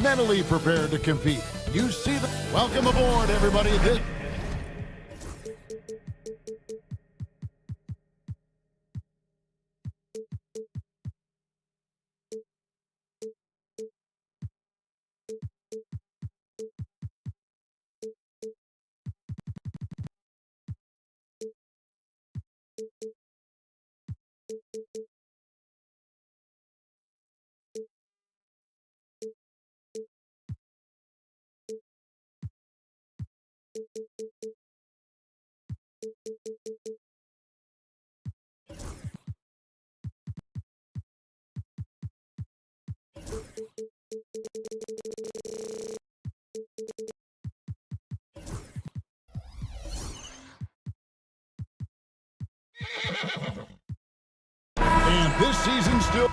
mentally prepared to compete. You see the... Welcome aboard, everybody. And this season still...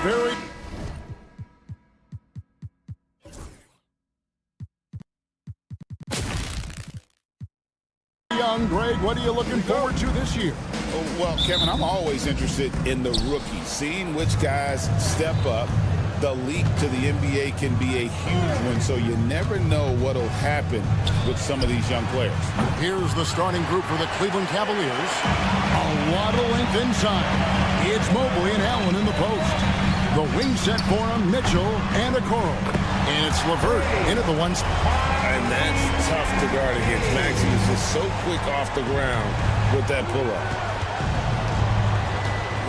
Very young. Greg, what are you looking forward to this year? Well, Kevin, I'm always interested in the rookies, seeing which guys step up. The leap to the NBA can be a huge one, so you never know what will happen with some of these young players. Here's the starting group for the Cleveland Cavaliers. A lot of length inside. It's Mobley and Allen in the post. The wing set for him, Mitchell and Okoro. And it's LeVert in at the one spot. And that's tough to guard against. Maxey is just so quick off the ground with that pull-up.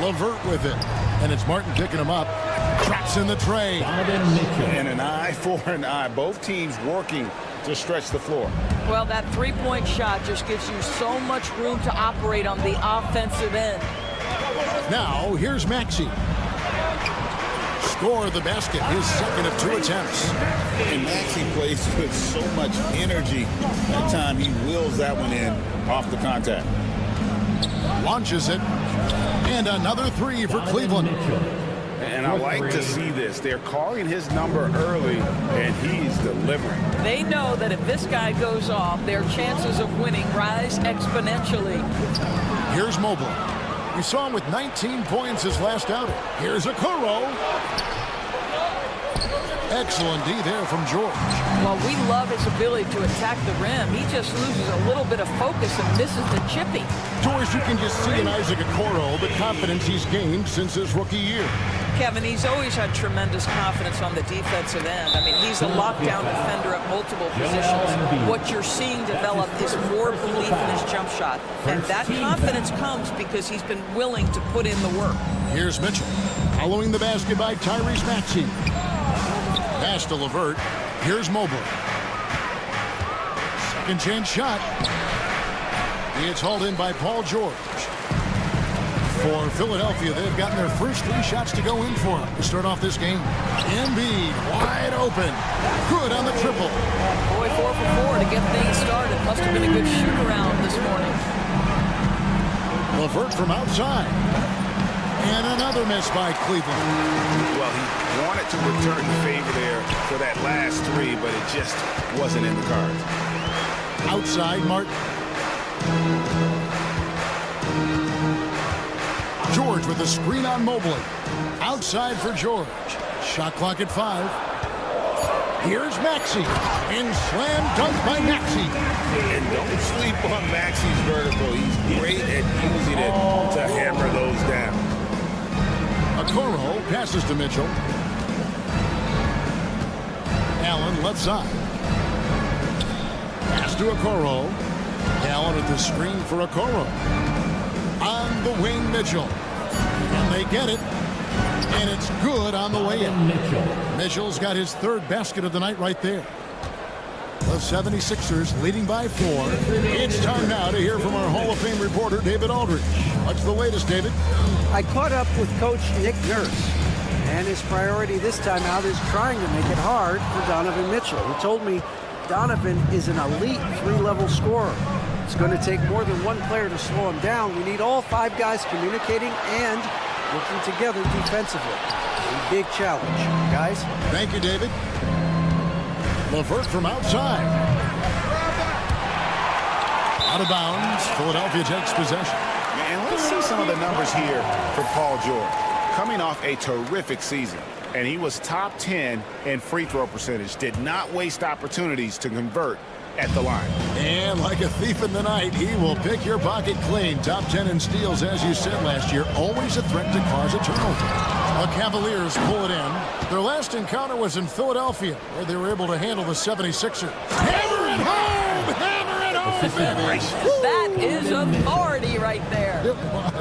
LeVert with it. And it's Martin picking him up. Traps in the tray. And an eye for an eye. Both teams working to stretch the floor. Well, that three-point shot just gives you so much room to operate on the offensive end. Now, here's Maxey. Score the basket, his second of 2 attempts. And Maxey plays with so much energy. That time he wheels that one in off the contact. Launches it. And another 3 for Cleveland. And I like to see this. They're calling his number early, and he's delivering. They know that if this guy goes off, their chances of winning rise exponentially. Here's Mobley. We saw him with 19 points his last outing. Here's Okoro. Excellent D there from George. Well, we love his ability to attack the rim. He just loses a little bit of focus and misses the chippy. George, you can just see in Isaac Okoro the confidence he's gained since his rookie year. Kevin, he's always had tremendous confidence on the defensive end. I mean, he's a lockdown defender at multiple positions. What you're seeing develop is more belief in his jump shot. And that confidence comes because he's been willing to put in the work. Here's Mitchell. Following the basket by Tyrese Maxey. Pass to LeVert. Here's Mobley. Second chance shot. It's hauled in by Paul George. For Philadelphia, they've gotten their first 3 shots to go in for them to start off this game. Embiid wide open. Good on the triple. Boy, 4 for 4 to get things started. Must have been a good shoot-around this morning. LeVert from outside. And another miss by Cleveland. Well, he wanted to return the favor there for that last 3, but it just wasn't in the cards. Outside, Martin. George with the screen on Mobley. Outside for George. Shot clock at 5. Here's Maxey. And slam dunk by Maxey. And don't sleep on Maxey's vertical. He's great at using it to hammer those down. Okoro passes to Mitchell. Allen left side. Pass to Okoro. Allen at the screen for Okoro. On the wing, Mitchell. And they get it. And it's good on the way in. Mitchell's got his 3rd basket of the night right there. The 76ers leading by 4. It's time now to hear from our Hall of Fame reporter, David Aldridge. What's the latest, David? I caught up with Coach Nick Nurse, and his priority this time out is trying to make it hard for Donovan Mitchell. He told me Donovan is an elite 3-level scorer. It's going to take more than one player to slow him down. We need all 5 guys communicating and working together defensively. A big challenge, guys. Thank you, David. LeVert from outside. Out of bounds. Philadelphia takes possession. And let's see some of the numbers here for Paul George. Coming off a terrific season, and he was top 10 in free throw percentage. Did not waste opportunities to convert at the line. And like a thief in the night, he will pick your pocket clean. Top 10 in steals, as you said last year. Always a threat to cause a turnover. The Cavaliers pull it in. Their last encounter was in Philadelphia, where they were able to handle the 76ers. Hammer it home! Hammer it home, baby! That is authority right there. It was.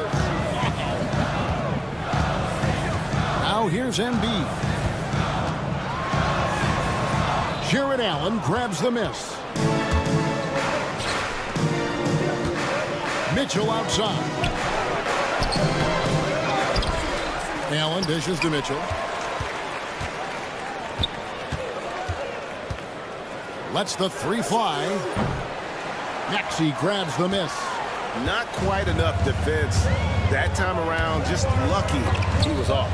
Now here's Embiid. Jared Allen grabs the miss. Mitchell outside. Allen dishes to Mitchell. Lets the 3 fly. Maxey grabs the miss. Not quite enough defense that time around. Just lucky he was off.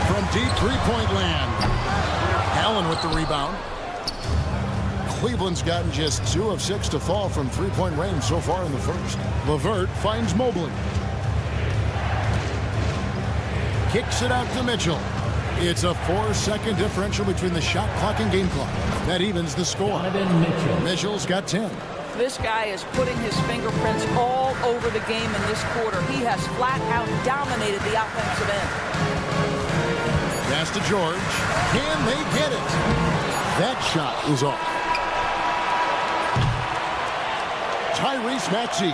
From deep three-point land. Allen with the rebound. Cleveland's gotten just 2 of 6 to fall from three-point range so far in the first. LeVert finds Mobley. Kicks it out to Mitchell. It's a 4-second differential between the shot clock and game clock. That evens the score. Mitchell's got 10. This guy is putting his fingerprints all over the game in this quarter. He has flat out dominated the offensive end. Pass to George. Can they get it? That shot is off. Tyrese Maxey.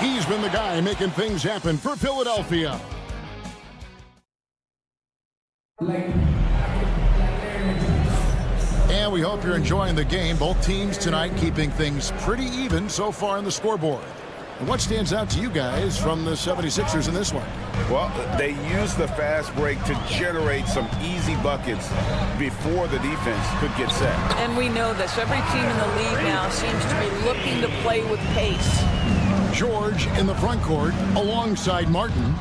He's been the guy making things happen for Philadelphia. And we hope you're enjoying the game. Both teams tonight keeping things pretty even so far on the scoreboard. And what stands out to you guys from the 76ers in this one? Well, they used the fast break to generate some easy buckets before the defense could get set. And we know this. Every team in the league now seems to be looking to play with pace. George in the front court alongside Martin.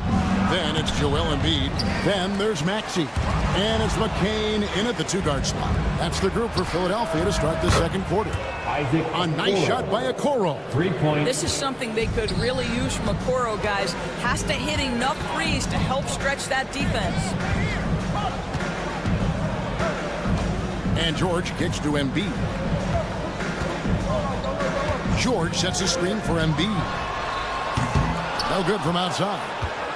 Then it's Joel Embiid. Then there's Maxey. And it's McCain in at the 2-guard spot. That's the group for Philadelphia to start the second quarter. A nice shot by Okoro. 3 points. This is something they could really use from Okoro, guys. Has to hit enough threes to help stretch that defense. And George kicks to Embiid. George sets a screen for Embiid. No good from outside.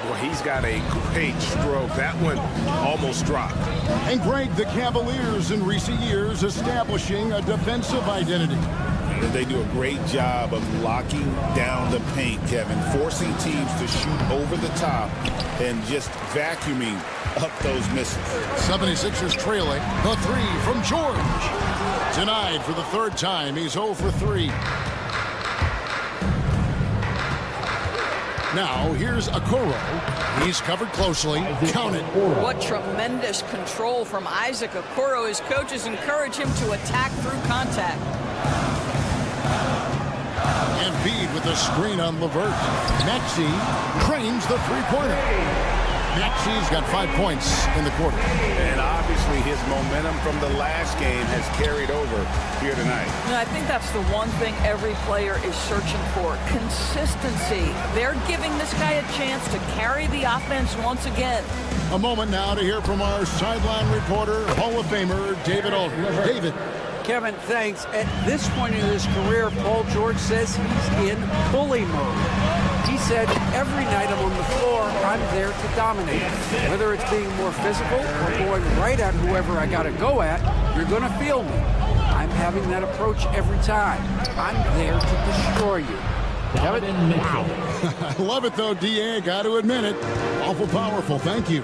Well, he's got a great stroke. That one almost dropped. And Greg, the Cavaliers in recent years establishing a defensive identity. They do a great job of locking down the paint, Kevin, forcing teams to shoot over the top and just vacuuming up those misses. 76ers trailing. The 3 from George. Denied for the 3rd time. He's 0 for 3. Now, here's Okoro. He's covered closely. Count it. What tremendous control from Isaac Okoro. His coaches encourage him to attack through contact. Embiid with the screen on LeVert. Maxey cranes the 3-pointer. Maxey's got 5 points in the quarter. And obviously his momentum from the last game has carried over here tonight. And I think that's the one thing every player is searching for. Consistency. They're giving this guy a chance to carry the offense once again. A moment now to hear from our sideline reporter, Hall of Famer, David Aldridge. David. Kevin, thanks. At this point in his career, Paul George says he's in bully mode. He said, every night I'm on the floor, I'm there to dominate. Whether it's being more physical or going right at whoever I got to go at, you're going to feel me. I'm having that approach every time. I'm there to destroy you. Kevin, wow. I love it, though, D.A. Got to admit it. Awful powerful. Thank you.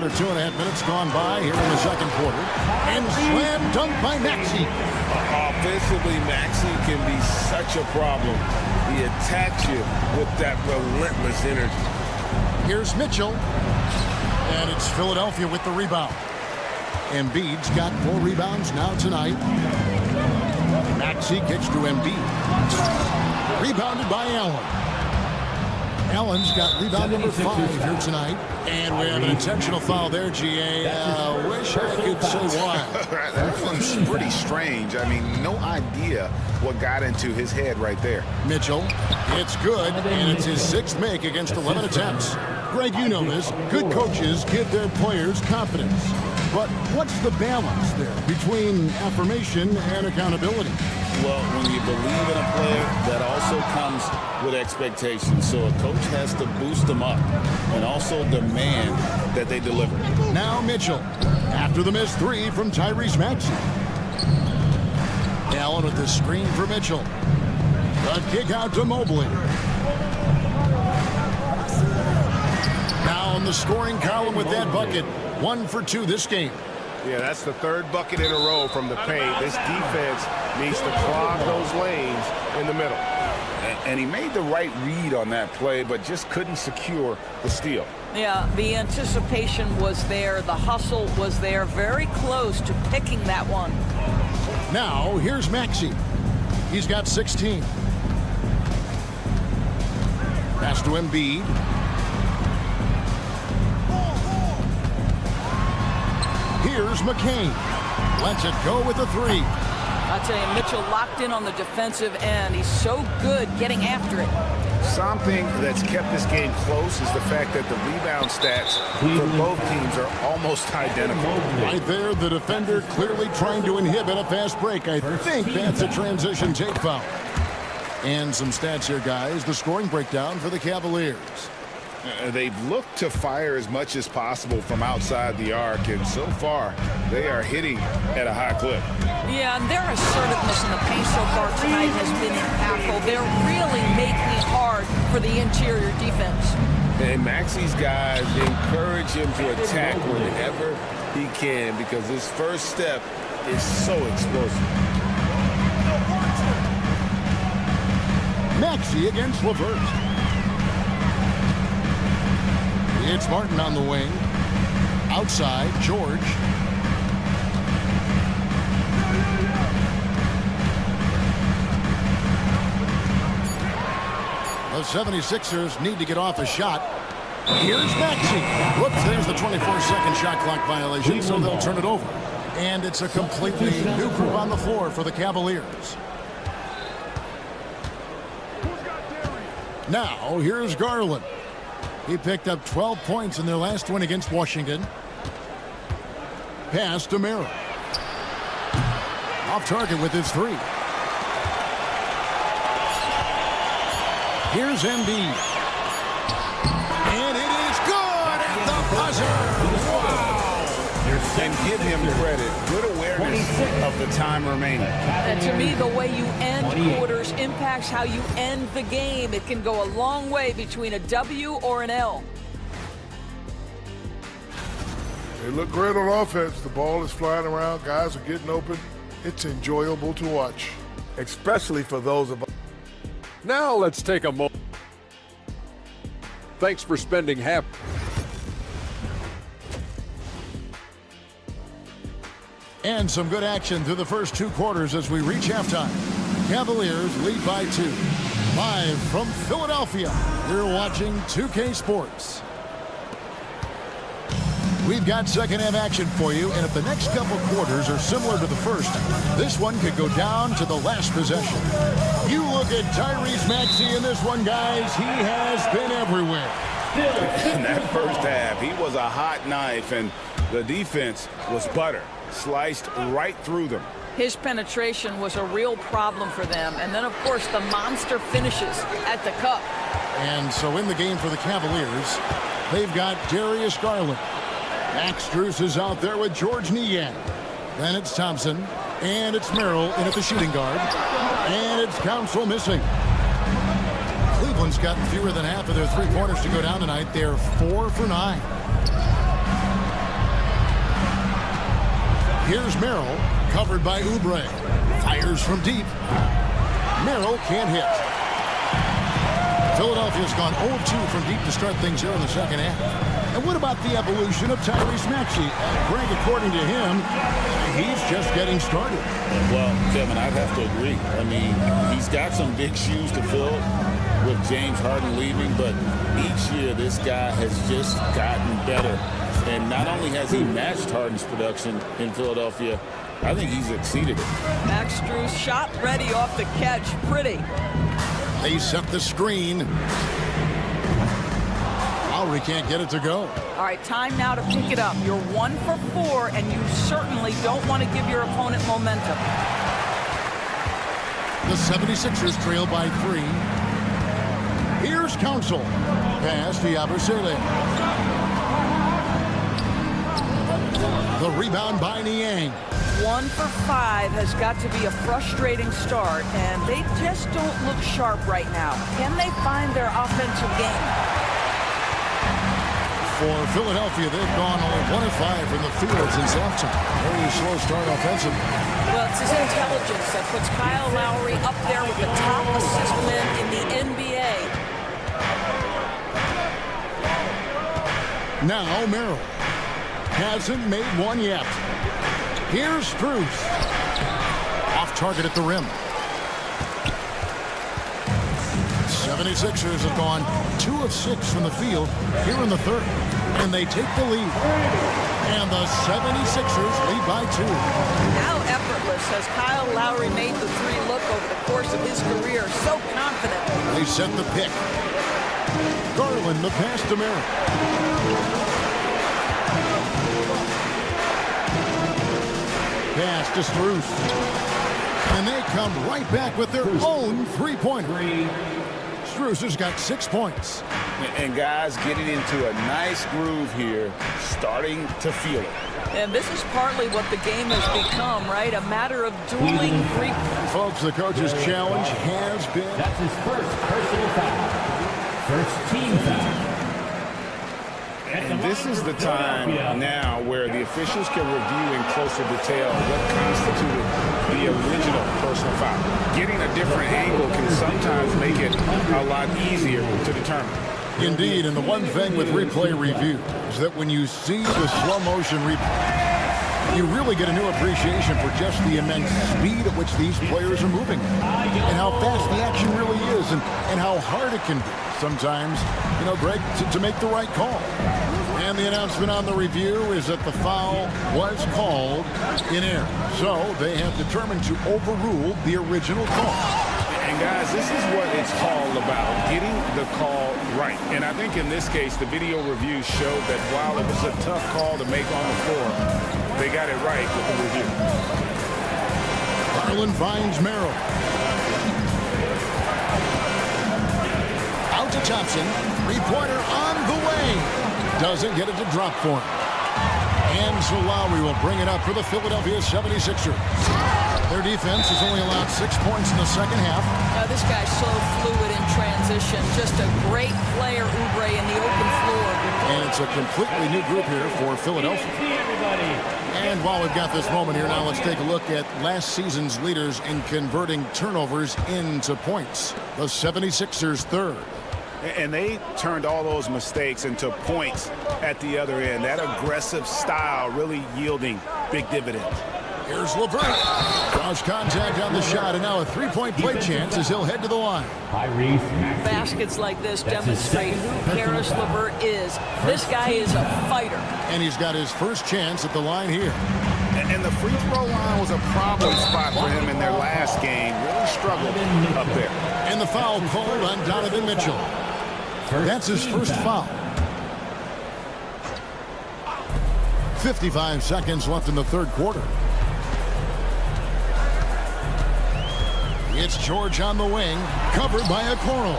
under 2.5 minutes gone by here in the second quarter. And slam dunk by Maxey. Offensively, Maxey can be such a problem. He attacks you with that relentless energy. Here's Mitchell. And it's Philadelphia with the rebound. Embiid's got 4 rebounds now tonight. Maxey kicks to Embiid. Rebounded by Allen. Allen's got rebound number 5 here tonight. And we have an intentional foul there, GA. Wish I could say why. That one's pretty strange. I mean, no idea what got into his head right there. Mitchell, it's good, and it's his 6th make against 11 attempts. Greg, you know this. Good coaches give their players confidence. But what's the balance there between affirmation and accountability? Well, when you believe in a player, that also comes with expectations. So a coach has to boost them up and also demand that they deliver. Now Mitchell, after the missed 3 from Tyrese Maxey. Allen with the screen for Mitchell. The kick out to Mobley. Now in the scoring column with that bucket. 1 for 2 this game. Yeah, that's the 3rd bucket in a row from the paint. This defense needs to clog those lanes in the middle. And he made the right read on that play, but just couldn't secure the steal. Yeah, the anticipation was there. The hustle was there. Very close to picking that one. Now, here's Maxey. He's got 16. Pass to Embiid. Here's McCain. Lets it go with a 3. I tell you, Mitchell locked in on the defensive end. He's so good getting after it. Something that's kept this game close is the fact that the rebound stats for both teams are almost identical. Right there, the defender clearly trying to inhibit a fast break. I think that's a transition take foul. And some stats here, guys. The scoring breakdown for the Cavaliers. They've looked to fire as much as possible from outside the arc, and so far, they are hitting at a high clip. Yeah, and their assertiveness in the paint so far tonight has been impactful. They're really making it hard for the interior defense. And Maxey's guys encourage him to attack whenever he can because his first step is so explosive. Maxey against LeVert. It's Martin on the wing. Outside, George. The 76ers need to get off a shot. Here's Maxey. Whoops, there's the 24-second shot clock violation, so they'll turn it over. And it's a completely new group on the floor for the Cavaliers. Now, here's Garland. He picked up 12 points in their last win against Washington. Pass to Merrill. Off target with his 3. Here's Embiid. And it is good at the buzzer. Wow. And give him credit. Good awareness of the time remaining. And to me, the way you end quarters impacts how you end the game. It can go a long way between a W or an L. They look great on offense. The ball is flying around. Guys are getting open. It's enjoyable to watch. Especially for those of us. Now let's take a moment. Thanks for spending half. And some good action through the first 2 quarters as we reach halftime. Cavaliers lead by 2. Live from Philadelphia, you're watching 2K Sports. We've got second half action for you, and if the next couple quarters are similar to the first, this one could go down to the last possession. You look at Tyrese Maxey in this one, guys. He has been everywhere. In that first half, he was a hot knife, and the defense was butter. Sliced right through them. His penetration was a real problem for them. And then, of course, the monster finishes at the cup. And so in the game for the Cavaliers, they've got Darius Garland. Max Strus is out there with George Niang. Then it's Thompson. And it's Merrill in at the shooting guard. And it's Council missing. Cleveland's gotten fewer than half of their 3-pointers to go down tonight. They're 4 for 9. Here's Merrill, covered by Oubre. Fires from deep. Merrill can't hit. Philadelphia's gone 0-2 from deep to start things here in the second half. And what about the evolution of Tyrese Maxey? Greg, according to him, he's just getting started. Well, Kevin, I'd have to agree. I mean, he's got some big shoes to fill with James Harden leaving, but each year this guy has just gotten better. And not only has he matched Harden's production in Philadelphia, I think he's exceeded it. Max Strus shot ready off the catch. Pretty. They set the screen. Lowry can't get it to go. All right, time now to pick it up. You're 1 for 4, and you certainly don't want to give your opponent momentum. The 76ers trail by 3. Here's Council. Pass to Yabusele. The rebound by Niang. 1 for 5 has got to be a frustrating start, and they just don't look sharp right now. Can they find their offensive game? For Philadelphia, they've gone only 1 of 5 from the field since halftime. Very slow start offensively. Well, it's his intelligence that puts Kyle Lowry up there with the top assist men in the NBA. Now Merrill. Hasn't made one yet. Here's Strus. Off target at the rim. 76ers have gone 2 of 6 from the field here in the third. And they take the lead. And the 76ers lead by 2. How effortless has Kyle Lowry made the 3 look over the course of his career? So confident. They set the pick. Garland, the pass to Merrill. Pass to Strus. And they come right back with their own three-pointer. Strus has got 6 points. And guys getting into a nice groove here, starting to feel it. And this is partly what the game has become, right? A matter of dueling three. Folks, the coach's challenge has been... That's his first personal foul. First team foul. And this is the time now where the officials can review in closer detail what constituted the original personal foul. Getting a different angle can sometimes make it a lot easier to determine. Indeed, and the one thing with replay review is that when you see the slow motion replay, you really get a new appreciation for just the immense speed at which these players are moving and how fast the action really is and how hard it can be sometimes, you know, Greg, to make the right call. And the announcement on the review is that the foul was called in error. So they have determined to overrule the original call. And guys, this is what it's all about, getting the call right. And I think in this case, the video review showed that while it was a tough call to make on the floor, they got it right with the review. Garland finds Merrill. Out to Thompson. Three-pointer on the way. Doesn't get it to drop for him. And so Lowry will bring it up for the Philadelphia 76ers. Their defense has only allowed 6 points in the second half. Now, this guy's so fluid in transition. Just a great player, Oubre, in the open floor. And it's a completely new group here for Philadelphia. And while we've got this moment here, now let's take a look at last season's leaders in converting turnovers into points. The 76ers third. And they turned all those mistakes into points at the other end. That aggressive style really yielding big dividends. Here's LeVert. Cross contact on the shot, and now a three-point play chance as he'll head to the line. Baskets like this demonstrate who Karis LeVert is. This guy is a fighter. And he's got his first chance at the line here. And the free throw line was a problem spot for him in their last game. Really struggled up there. And the foul called on Donovan Mitchell. That's his first foul. 55 seconds left in the third quarter. It's George on the wing, covered by Okoro.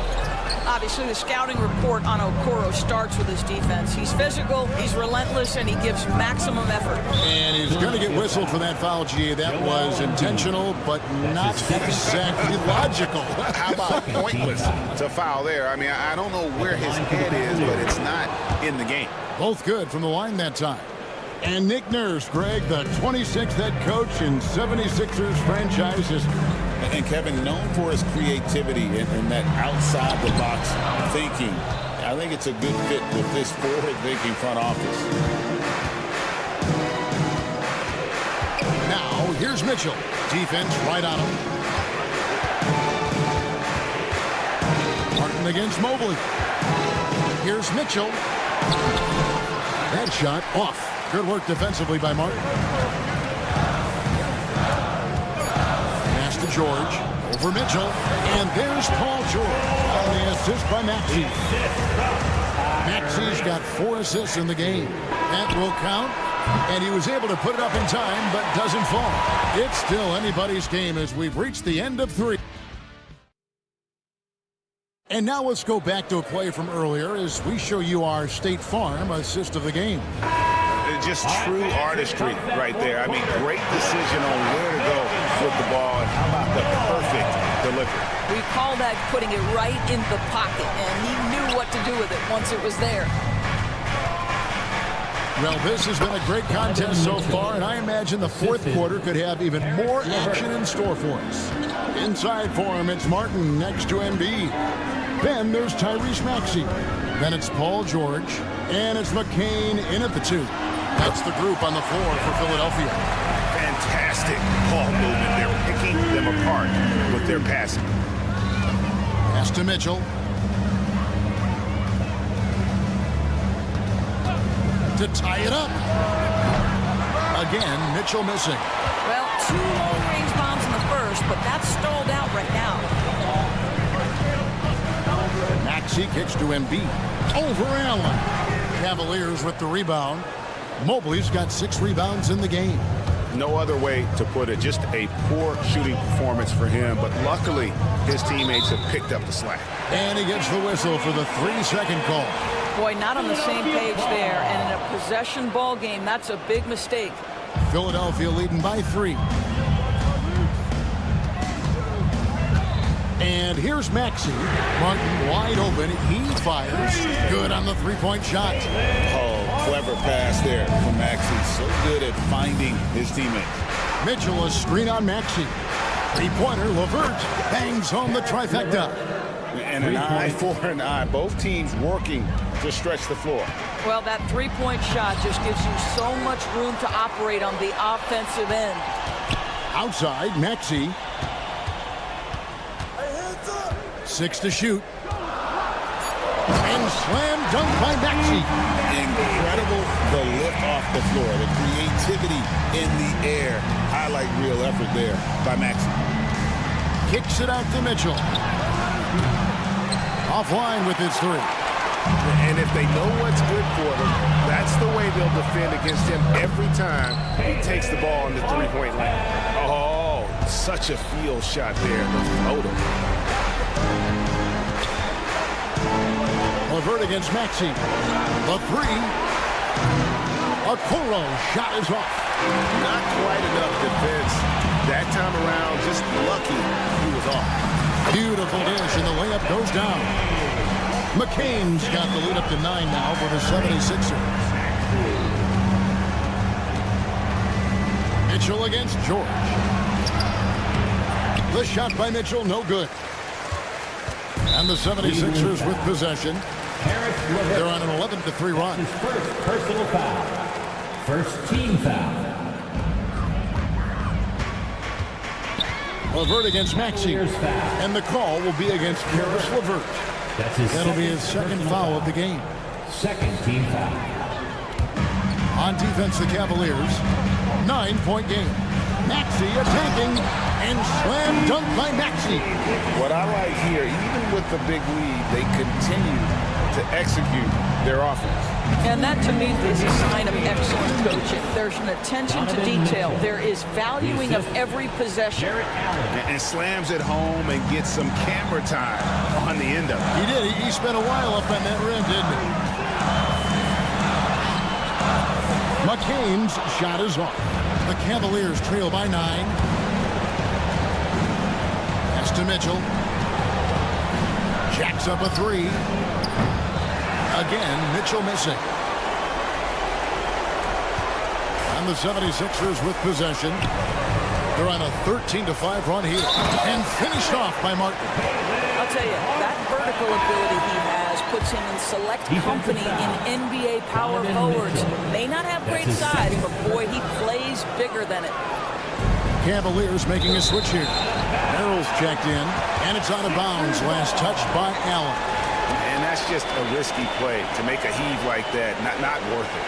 Obviously, the scouting report on Okoro starts with his defense. He's physical, he's relentless, and he gives maximum effort. And he's going to get whistled for that foul, G. That was intentional, but not exactly logical. How about pointless to foul there? I mean, I don't know where his head is, but it's not in the game. Both good from the line that time. And Nick Nurse, Greg, the 26th head coach in 76ers franchise history. And Kevin, known for his creativity and that outside-the-box thinking, I think it's a good fit with this forward-thinking front office. Now, here's Mitchell. Defense right on him. Martin against Mobley. Here's Mitchell. That shot off. Good work defensively by Martin. Pass to George. Over Mitchell. And there's Paul George on the assist by Maxey. Maxey's got 4 assists in the game. That will count. And he was able to put it up in time, but doesn't fall. It's still anybody's game as we've reached the end of 3. And now let's go back to a play from earlier as we show you our State Farm assist of the game. Just true artistry right there. I mean, great decision on where to go with the ball, and how about the perfect delivery. We call that putting it right in the pocket, and he knew what to do with it once it was there. Well, this has been a great contest so far, and I imagine the fourth quarter could have even more action in store for us. Inside for him, it's Martin next to Embiid. Then there's Tyrese Maxey. Then it's Paul George, and it's McCain in at the 2. That's the group on the floor for Philadelphia. Fantastic ball movement. They're picking them apart with their passing. Pass to Mitchell. To tie it up. Again, Mitchell missing. Well, 2 long-range bombs in the first, but that's stalled out right now. Maxey kicks to Embiid. Over Allen. Cavaliers with the rebound. Mobley's got 6 rebounds in the game. No other way to put it. Just a poor shooting performance for him, but luckily his teammates have picked up the slack. And he gets the whistle for the 3-second call. Boy, not on the same page there, and in a possession ball game, that's a big mistake. Philadelphia leading by 3. And here's Maxey. Martin wide open. He fires. Good on the 3-point shot. Oh, clever pass there from Maxey. So good at finding his teammates. Mitchell, a screen on Maxey. 3-pointer, LeVert bangs home the trifecta. And an eye for an eye. Both teams working to stretch the floor. Well, that 3-point shot just gives you so much room to operate on the offensive end. Outside, Maxey. 6 to shoot. And slam dunk by Maxey. Incredible the lift off the floor. The creativity in the air. Highlight real effort there by Maxey. Kicks it out to Mitchell. Offline with his 3. And if they know what's good for them, that's the way they'll defend against him every time he takes the ball in the 3-point line. Oh, such a field shot there. The floater. LeVert against Maxey. The 3. Okoro shot is off. Not quite enough defense. That time around, just lucky he was off. Beautiful dish, and the layup goes down. McCain's got the lead up to 9 now for the 76ers. Mitchell against George. The shot by Mitchell, no good. And the 76ers with possession. They're on an 11-3 run. His first personal foul. First team foul. LeVert against Maxey. And the call will be against Karis LeVert. That'll be his second foul of the game. Second team foul. On defense, the Cavaliers. 9-point game. Maxey attacking and slam dunk by Maxey. What I like here, even with the big lead, they continue to execute their offense. And that, to me, is a sign of excellent coaching. There's an attention to detail. There is valuing of every possession. And slams it home and gets some camera time on the end of it. He did. He spent a while up on that rim, didn't he? McCain's shot is off. The Cavaliers trail by 9. Pass to Mitchell. Jacks up a 3. Again, Mitchell missing. And the 76ers with possession. They're on a 13-5 run here. And finished off by Martin. I'll tell you, that vertical ability he has puts him in select company in NBA power forwards. May not have great size, but boy, he plays bigger than it. Cavaliers making a switch here. Merrill's checked in, and it's out of bounds. Last touched by Allen. And that's just a risky play to make a heave like that. Not worth it.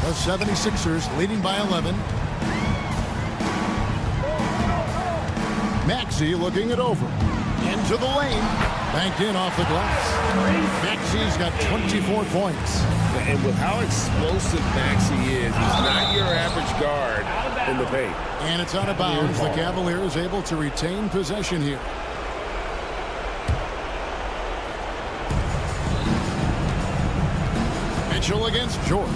The 76ers leading by 11. Maxey looking it over. Into the lane. Banked in off the glass. Maxey's got 24 points. And with how explosive Maxey is, he's not your average guard in the paint. And it's out of bounds. The Cavaliers able to retain possession here. Mitchell against George.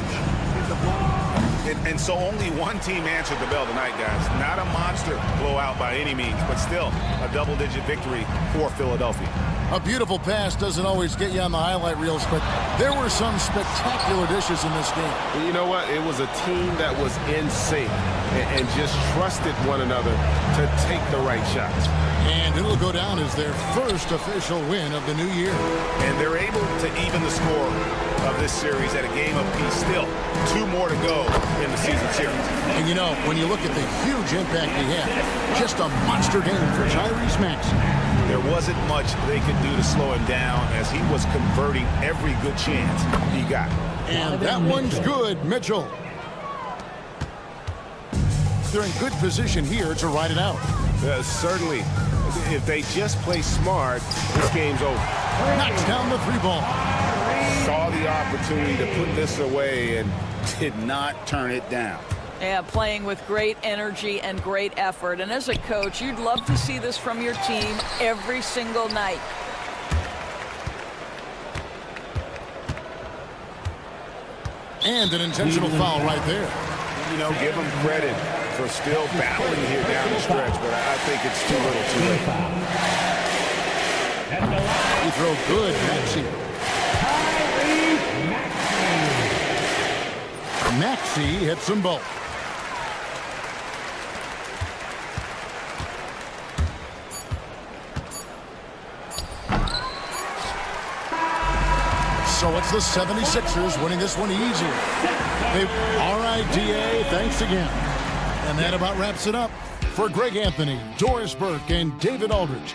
And so only one team answered the bell tonight, guys. Not a monster blowout by any means, but still a double-digit victory for Philadelphia. A beautiful pass doesn't always get you on the highlight reels, but there were some spectacular dishes in this game. You know what? It was a team that was in sync and just trusted one another to take the right shots. And it'll go down as their first official win of the new year. And they're able to even the score of this series at a game apiece. Still, 2 more to go in the season series. And you know, when you look at the huge impact he had, just a monster game for Tyrese Maxey. There wasn't much they could do to slow him down as he was converting every good chance he got. And that one's good, Mitchell. They're in good position here to ride it out. Certainly, if they just play smart, this game's over. Knocks down the 3-ball. Saw the opportunity to put this away and did not turn it down. Yeah, playing with great energy and great effort. And as a coach, you'd love to see this from your team every single night. And an intentional foul right there. You know, give him credit for still battling here down the stretch, but I think it's too little too late. He throw good, Maxey. Maxey hits them both. So it's the 76ers winning this one easy. RIDA, thanks again. And that about wraps it up. For Greg Anthony, Doris Burke, and David Aldridge.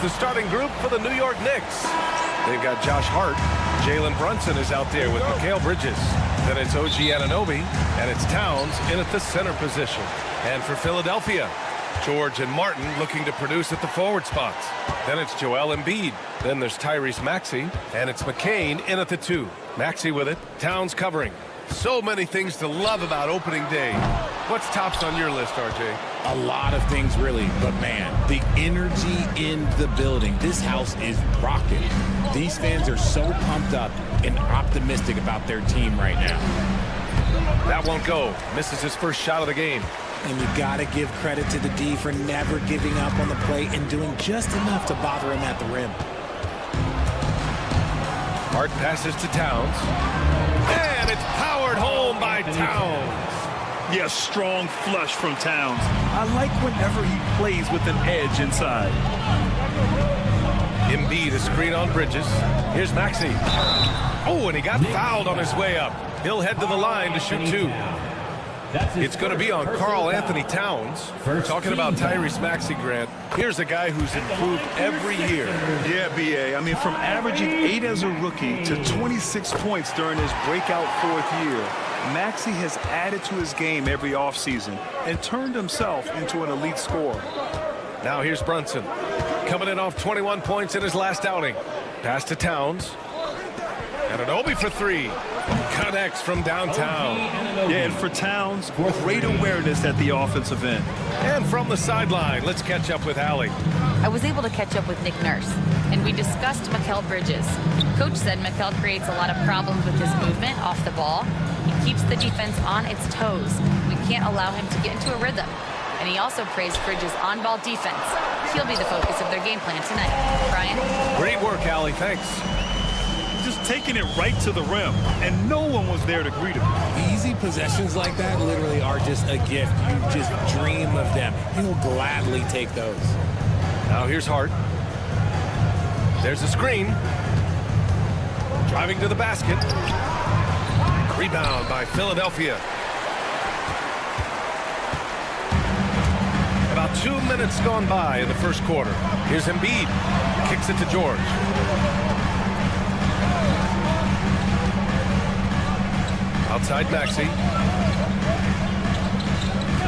the starting group for the New York Knicks. They've got Josh Hart. Jalen Brunson is out there with Mikal Bridges. Then it's OG Anunoby, and it's Towns in at the center position. And for Philadelphia, George and Martin looking to produce at the forward spots. Then it's Joel Embiid. Then there's Tyrese Maxey, and it's McCain in at the 2. Maxey with it, Towns covering. So many things to love about opening day. What's tops on your list, RJ? A lot of things, really, but man, the energy in the building. This house is rocking. These fans are so pumped up and optimistic about their team right now. That won't go. Misses his first shot of the game. And you got to give credit to the D for never giving up on the play and doing just enough to bother him at the rim. Hart passes to Towns. And it's powered home by Towns. Yeah, strong flush from Towns. I like whenever he plays with an edge inside. Embiid, a screen on Bridges. Here's Maxey. Oh, and he got fouled on his way up. He'll head to the line to shoot 2. It's going to be on Karl Anthony Towns. Talking about Tyrese Maxey, Grant. Here's a guy who's improved every year. Yeah, B.A. I mean, from averaging 8 as a rookie to 26 points during his breakout 4th year, Maxey has added to his game every offseason and turned himself into an elite scorer. Now here's Brunson. Coming in off 21 points in his last outing. Pass to Towns. And Anunoby for 3. Connects from downtown. Yeah, and for Towns, great awareness at the offensive end. And from the sideline, let's catch up with Allie. I was able to catch up with Nick Nurse, and we discussed Mikal Bridges. Coach said Mikal creates a lot of problems with his movement off the ball. He keeps the defense on its toes. We can't allow him to get into a rhythm. And he also praised Bridges' on-ball defense. He'll be the focus of their game plan tonight. Brian? Great work, Allie. Thanks. Just taking it right to the rim, and no one was there to greet him. Easy possessions like that literally are just a gift. You just dream of them. He'll gladly take those. Now here's Hart. There's a screen. Driving to the basket. Rebound by Philadelphia. About 2 minutes gone by in the first quarter. Here's Embiid. Kicks it to George. Outside Maxey.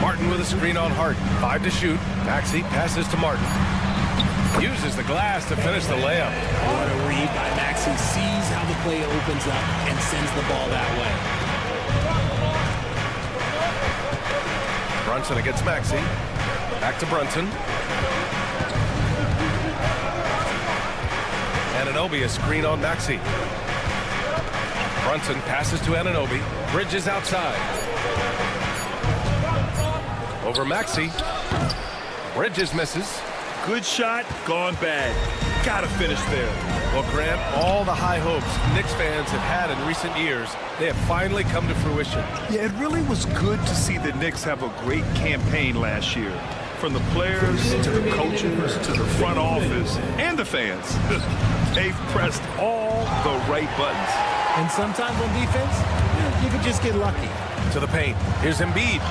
Martin with a screen on Hart. 5 to shoot. Maxey passes to Martin. Uses the glass to finish the layup. What a read by Maxey. Sees how the play opens up and sends the ball that way. Brunson against Maxey. Back to Brunson. Anunoby, a screen on Maxey. Brunson passes to Anunoby. Bridges outside. Over Maxey. Bridges misses. Good shot, gone bad. Gotta finish there. Well, Grant, all the high hopes Knicks fans have had in recent years, they have finally come to fruition. Yeah, it really was good to see the Knicks have a great campaign last year. From the players to the coaches to the front office and the fans. They've pressed all the right buttons. And sometimes on defense, you could just get lucky. To the paint. Here's Embiid.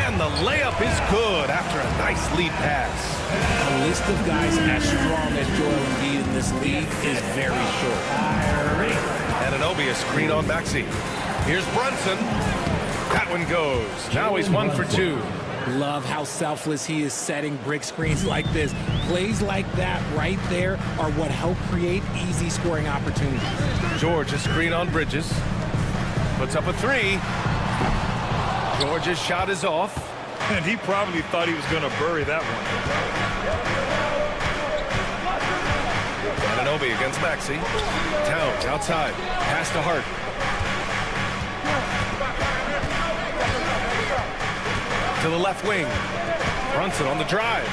And the layup is good after a nice lead pass. A list of guys as strong as Joel Embiid in this league is very short. Anunoby, a screen on Maxey. Here's Brunson. That one goes. Now he's 1 for 2. Love how selfless he is setting brick screens like this. Plays like that right there are what help create easy scoring opportunities. George, a screen on Bridges. Puts up a 3. George's shot is off. And he probably thought he was going to bury that one. Anunoby against Maxey. Towns outside. Pass to Hart. To the left wing. Brunson on the drive.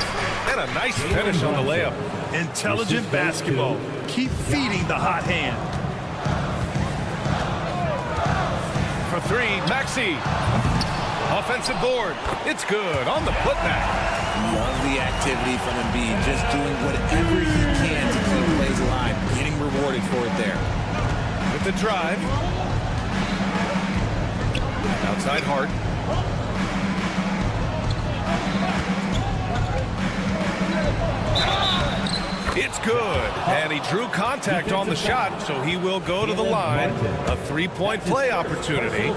And a nice finish on the layup. Intelligent basketball. Keep feeding the hot hand. For 3, Maxey. Offensive board. It's good on the putback. Love the activity from Embiid. Just doing whatever he can to keep plays alive. Getting rewarded for it there. With the drive. Outside Hart. It's good. And he drew contact on the shot, so he will go to the line. A three-point play opportunity.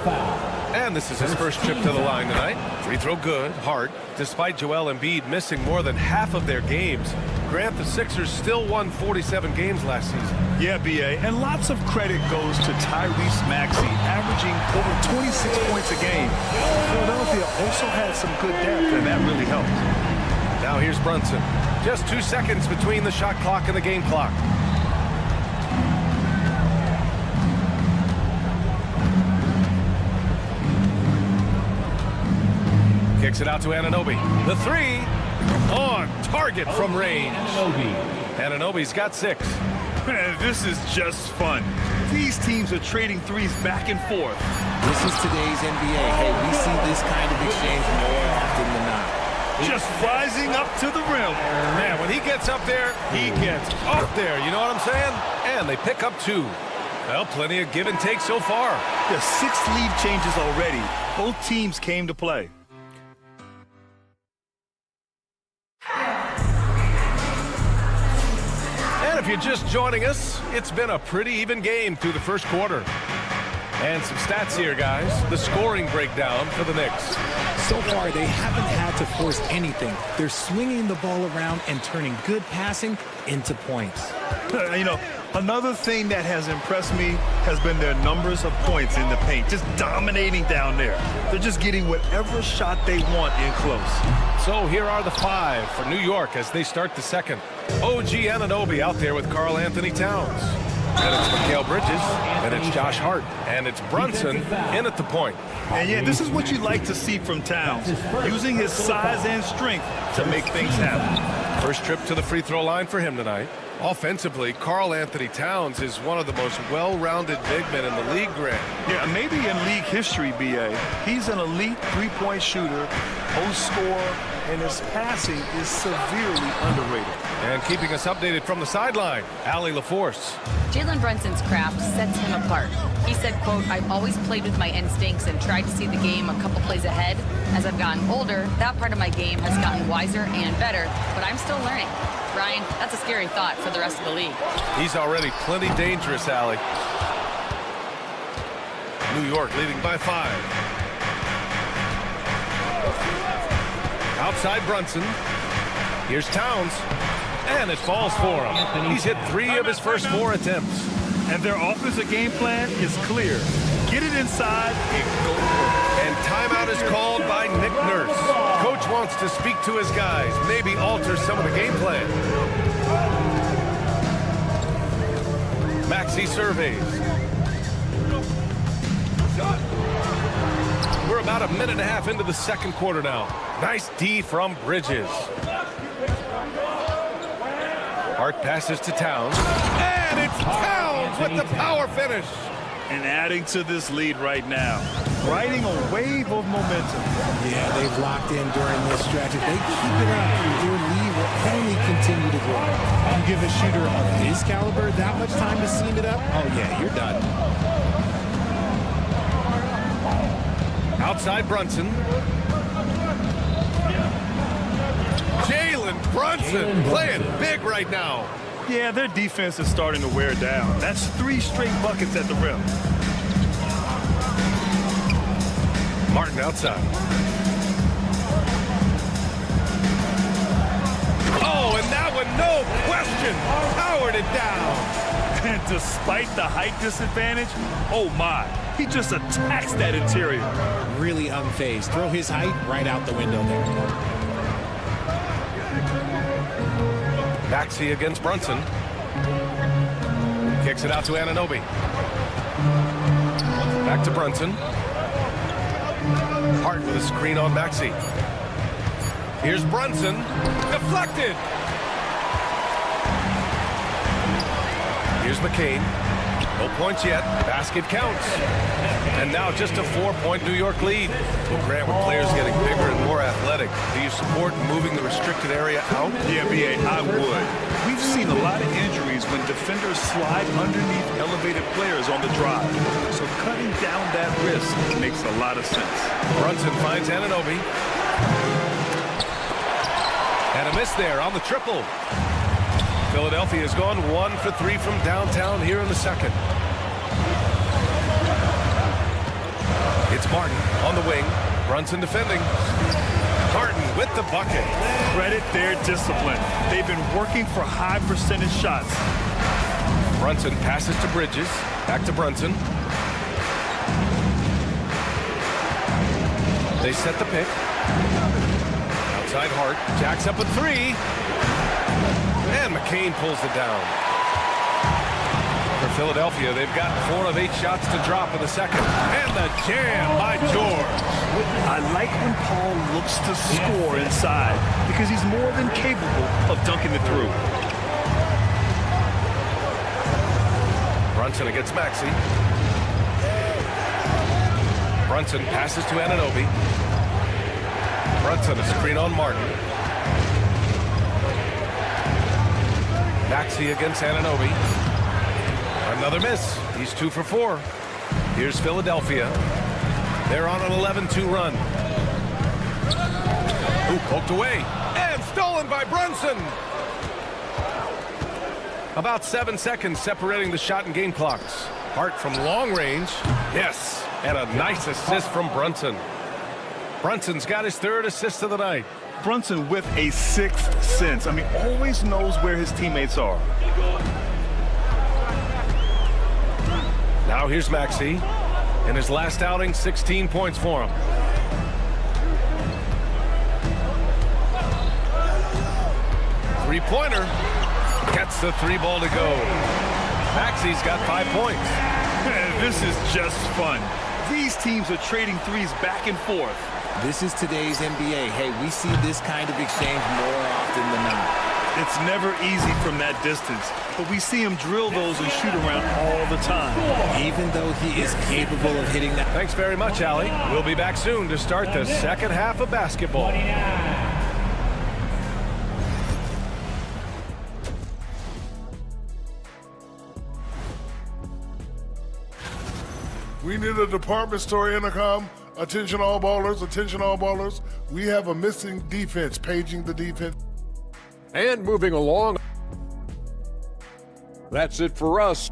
And this is his first trip to the line tonight. Free throw good, Hart. Despite Joel Embiid missing more than half of their games, Grant, the Sixers still won 47 games last season. Yeah, B.A., and lots of credit goes to Tyrese Maxey, averaging over 26 points a game. Philadelphia also had some good depth, and that really helped. Now here's Brunson. Just 2 seconds between the shot clock and the game clock. Kicks it out to Anunoby. The three on target from range. Anunoby's got 6. Man, this is just fun. These teams are trading threes back and forth. This is today's NBA. Hey, we see this kind of exchange more often than not. Just rising up to the rim. Man, when he gets up there, he gets up there. You know what I'm saying? And they pick up 2. Well, plenty of give and take so far. The 6 lead changes already. Both teams came to play. And if you're just joining us, it's been a pretty even game through the first quarter. And some stats here, guys. The scoring breakdown for the Knicks. So far, they haven't had to force anything. They're swinging the ball around and turning good passing into points. You know, another thing that has impressed me has been their numbers of points in the paint, just dominating down there. They're just getting whatever shot they want in close. So here are the 5 for New York as they start the second. OG Anunoby out there with Karl Anthony Towns. And it's Mikal Bridges, and it's Josh Hart, and it's Brunson in at the point. And yeah, this is what you like to see from Towns, using his size and strength to make things happen. First trip to the free throw line for him tonight. Offensively, Karl Anthony Towns is one of the most well-rounded big men in the league, Grant. Yeah, maybe in league history, B.A. He's an elite three-point shooter, post scorer, and his passing is severely underrated. And keeping us updated from the sideline, Allie LaForce. Jalen Brunson's craft sets him apart. He said, quote, "I've always played with my instincts and tried to see the game a couple plays ahead. As I've gotten older, that part of my game has gotten wiser and better, but I'm still learning." Ryan, that's a scary thought for the rest of the league. He's already plenty dangerous, Allie. New York leading by 5. Outside Brunson. Here's Towns. And it falls for him. He's hit 3 of his first 4 attempts. And their offensive game plan is clear. Get it inside and go. And timeout is called by Nick Nurse. Coach wants to speak to his guys, maybe alter some of the game plan. Maxey surveys. We're about a minute and a half into the second quarter now. Nice D from Bridges. Hart passes to Towns. And it's Towns with the power finish. And adding to this lead right now. Riding a wave of momentum. Yeah, they've locked in during this stretch. If they keep it up, their lead will only continue to grow. You give a shooter of his caliber that much time to seam it up, oh yeah, you're done. Outside Brunson. Jalen Brunson playing big right now. Yeah, their defense is starting to wear down. That's 3 straight buckets at the rim. Martin outside. Oh, and that one, no question, powered it down. And despite the height disadvantage, oh my, he just attacks that interior. Really unfazed. Throw his height right out the window there. Maxey against Brunson. Kicks it out to Anunoby. Back to Brunson. Hart with a screen on Maxey. Here's Brunson. Deflected. Here's McCain. No points yet. Basket counts. And now just a 4-point New York lead. Well, Grant, with players getting bigger and more athletic, do you support moving the restricted area out? Yeah, B.A., I would. We've seen a lot of injuries when defenders slide underneath elevated players on the drive. So cutting down that risk makes a lot of sense. Brunson finds Anunoby. And a miss there on the triple. Philadelphia has gone 1 for 3 from downtown here in the second. It's Martin on the wing. Brunson defending. Martin with the bucket. Credit their discipline. They've been working for high percentage shots. Brunson passes to Bridges. Back to Brunson. They set the pick. Outside Hart. Jacks up a 3. And McCain pulls it down. For Philadelphia, they've got 4 of 8 shots to drop in the second. And the jam by George. I like when Paul looks to score inside because he's more than capable of dunking it through. Brunson against Maxey. Brunson passes to Anunoby. Brunson a screen on Martin. Maxey against Anunoby. Another miss. He's 2 for 4. Here's Philadelphia. They're on an 11-2 run. Ooh, poked away. And stolen by Brunson. About 7 seconds separating the shot and game clocks. Hart from long range. Yes. And a nice assist from Brunson. Brunson's got his 3rd assist of the night. Brunson with a 6th sense. I mean, always knows where his teammates are. Now here's Maxey. In his last outing, 16 points for him. Three-pointer. Gets the 3 ball to go. Maxey's got 5 points. This is just fun. These teams are trading threes back and forth. This is today's NBA. Hey, we see this kind of exchange more often than not. It's never easy from that distance, but we see him drill those and shoot around all the time. Even though he is capable of hitting that. Thanks very much, Allie. We'll be back soon to start the second half of basketball. We need a department store intercom. Attention all ballers, attention all ballers. We have a missing defense, paging the defense. And moving along. That's it for us.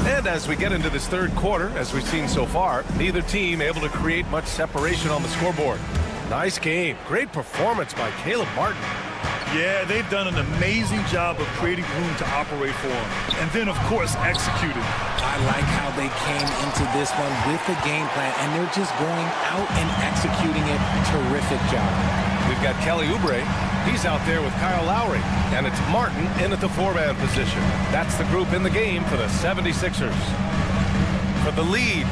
And as we get into this 3rd quarter, as we've seen so far, neither team able to create much separation on the scoreboard. Nice game. Great performance by Caleb Martin. Yeah, they've done an amazing job of creating room to operate for him. And then, of course, executing. I like how they came into this one with the game plan, and they're just going out and executing it. Terrific job. We've got Kelly Oubre. He's out there with Kyle Lowry. And it's Martin in at the 4-man position. That's the group in the game for the 76ers. For the lead.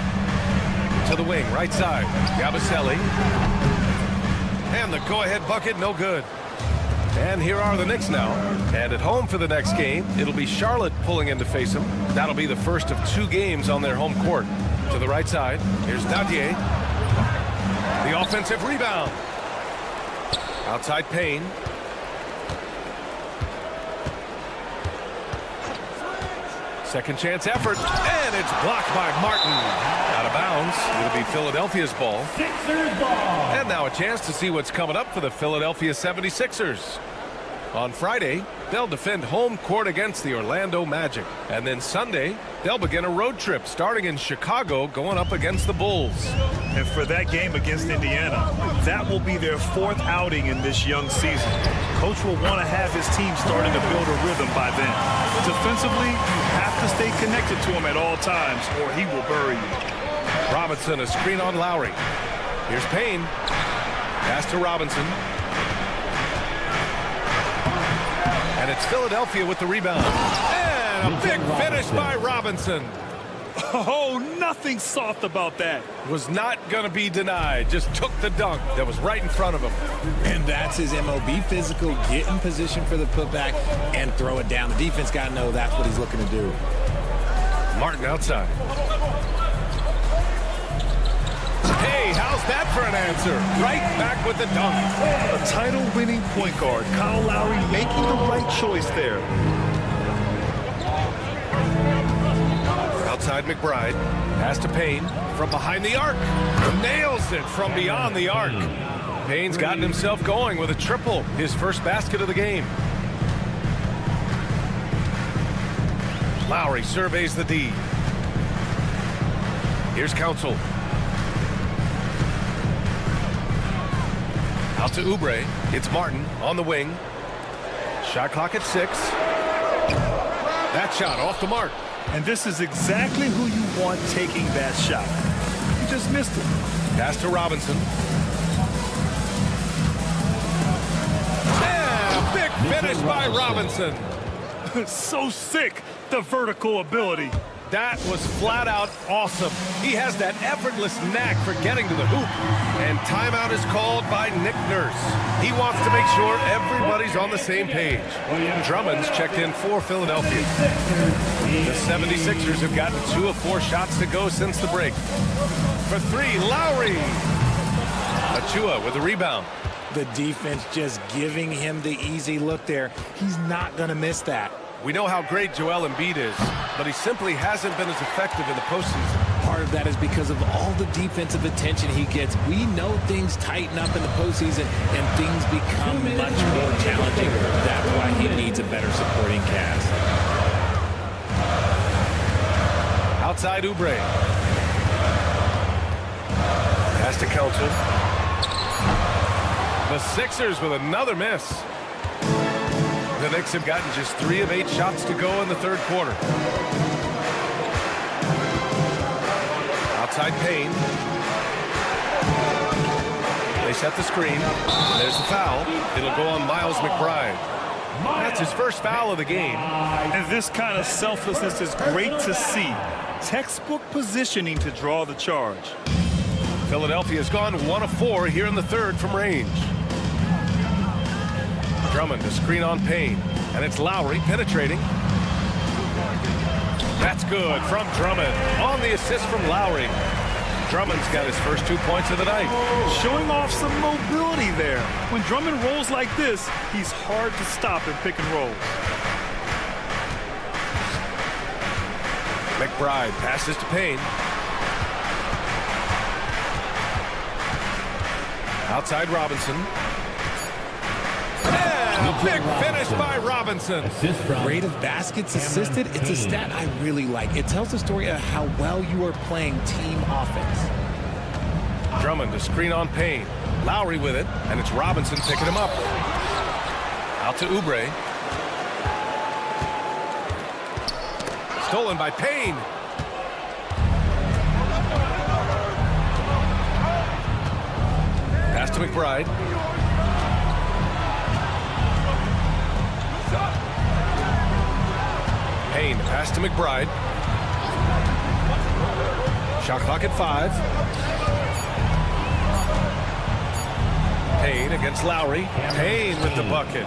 To the wing, right side. Yabusele. And the go-ahead bucket, no good. And here are the Knicks now. And at home for the next game, it'll be Charlotte pulling in to face them. That'll be the first of 2 games on their home court. To the right side, here's Dadier. The offensive rebound. Outside Payne. Second chance effort. And it's blocked by Martin. Out of bounds. It'll be Philadelphia's ball. Sixers ball. And now a chance to see what's coming up for the Philadelphia 76ers. On Friday, they'll defend home court against the Orlando Magic. And then Sunday, they'll begin a road trip starting in Chicago going up against the Bulls. And for that game against Indiana, that will be their 4th outing in this young season. Coach will want to have his team starting to build a rhythm by then. Defensively, you have to stay connected to him at all times or he will bury you. Robinson, a screen on Lowry. Here's Payne. Pass to Robinson. And it's Philadelphia with the rebound. And a big finish by Robinson. Oh, nothing soft about that. Was not going to be denied. Just took the dunk that was right in front of him. And that's his MO. Be physical, get in position for the putback, and throw it down. The defense got to know that's what he's looking to do. Martin outside. Hey, how's that for an answer? Right back with the dunk. A title-winning point guard, Kyle Lowry, making the right choice there. Outside McBride. Pass to Payne from behind the arc. Nails it from beyond the arc. Payne's gotten himself going with a triple. His first basket of the game. Lowry surveys the D. Here's Council. Out to Oubre. It's Martin on the wing. Shot clock at 6. That shot off the mark. And this is exactly who you want taking that shot. You just missed it. Pass to Robinson. Yeah, big finish by Robinson. So sick, the vertical ability. That was flat out awesome. He has that effortless knack for getting to the hoop. And timeout is called by Nick Nurse. He wants to make sure everybody's on the same page. Drummond's checked in for Philadelphia. The 76ers have gotten 2 of 4 shots to go since the break. For 3, Lowry. Achua with the rebound. The defense just giving him the easy look there. He's not going to miss that. We know how great Joel Embiid is, but he simply hasn't been as effective in the postseason. Part of that is because of all the defensive attention he gets. We know things tighten up in the postseason and things become much more challenging. That's why he needs a better supporting cast. Outside Oubre. Pass to Council. The Sixers with another miss. The Knicks have gotten just 3 of 8 shots to go in the third quarter. Outside Payne. They set the screen. There's the foul. It'll go on Miles McBride. That's his first foul of the game. And this kind of selflessness is great to see. Textbook positioning to draw the charge. Philadelphia's gone 1 of 4 here in the third from range. Drummond to screen on Payne. And it's Lowry penetrating. That's good from Drummond. On the assist from Lowry. Drummond's got his first 2 points of the night. Showing off some mobility there. When Drummond rolls like this, he's hard to stop in pick and rolls. McBride passes to Payne. Outside Robinson. Yeah, big finish by Robinson. Rate of baskets assisted, it's a stat I really like. It tells the story of how well you are playing team offense. Drummond to screen on Payne. Lowry with it, and it's Robinson picking him up. Out to Oubre. Stolen by Payne. Pass to McBride. Payne, pass to McBride. Shot clock at 5. Payne against Lowry. Payne with the bucket.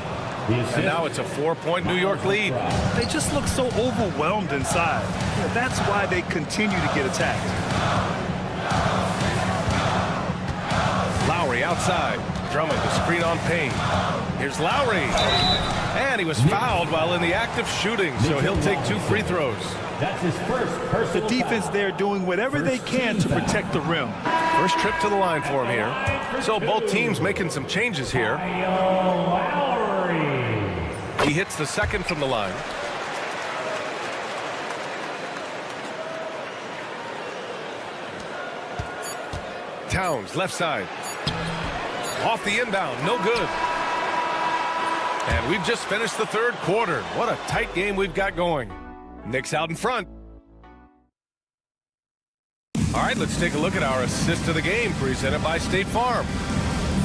And now it's a 4-point New York lead. They just look so overwhelmed inside. That's why they continue to get attacked. Lowry outside. Drummond to screen on Payne. Here's Lowry. And he was fouled while in the act of shooting, so he'll take 2 free throws. That's his first personal The defense foul. there doing whatever they can to protect the rim. First trip to the line for him here. So both teams making some changes here. He hits the second from the line. Towns, left side. Off the inbound, no good. And we've just finished the third quarter. What a tight game we've got going. Knicks out in front. All right, let's take a look at our assist of the game presented by State Farm.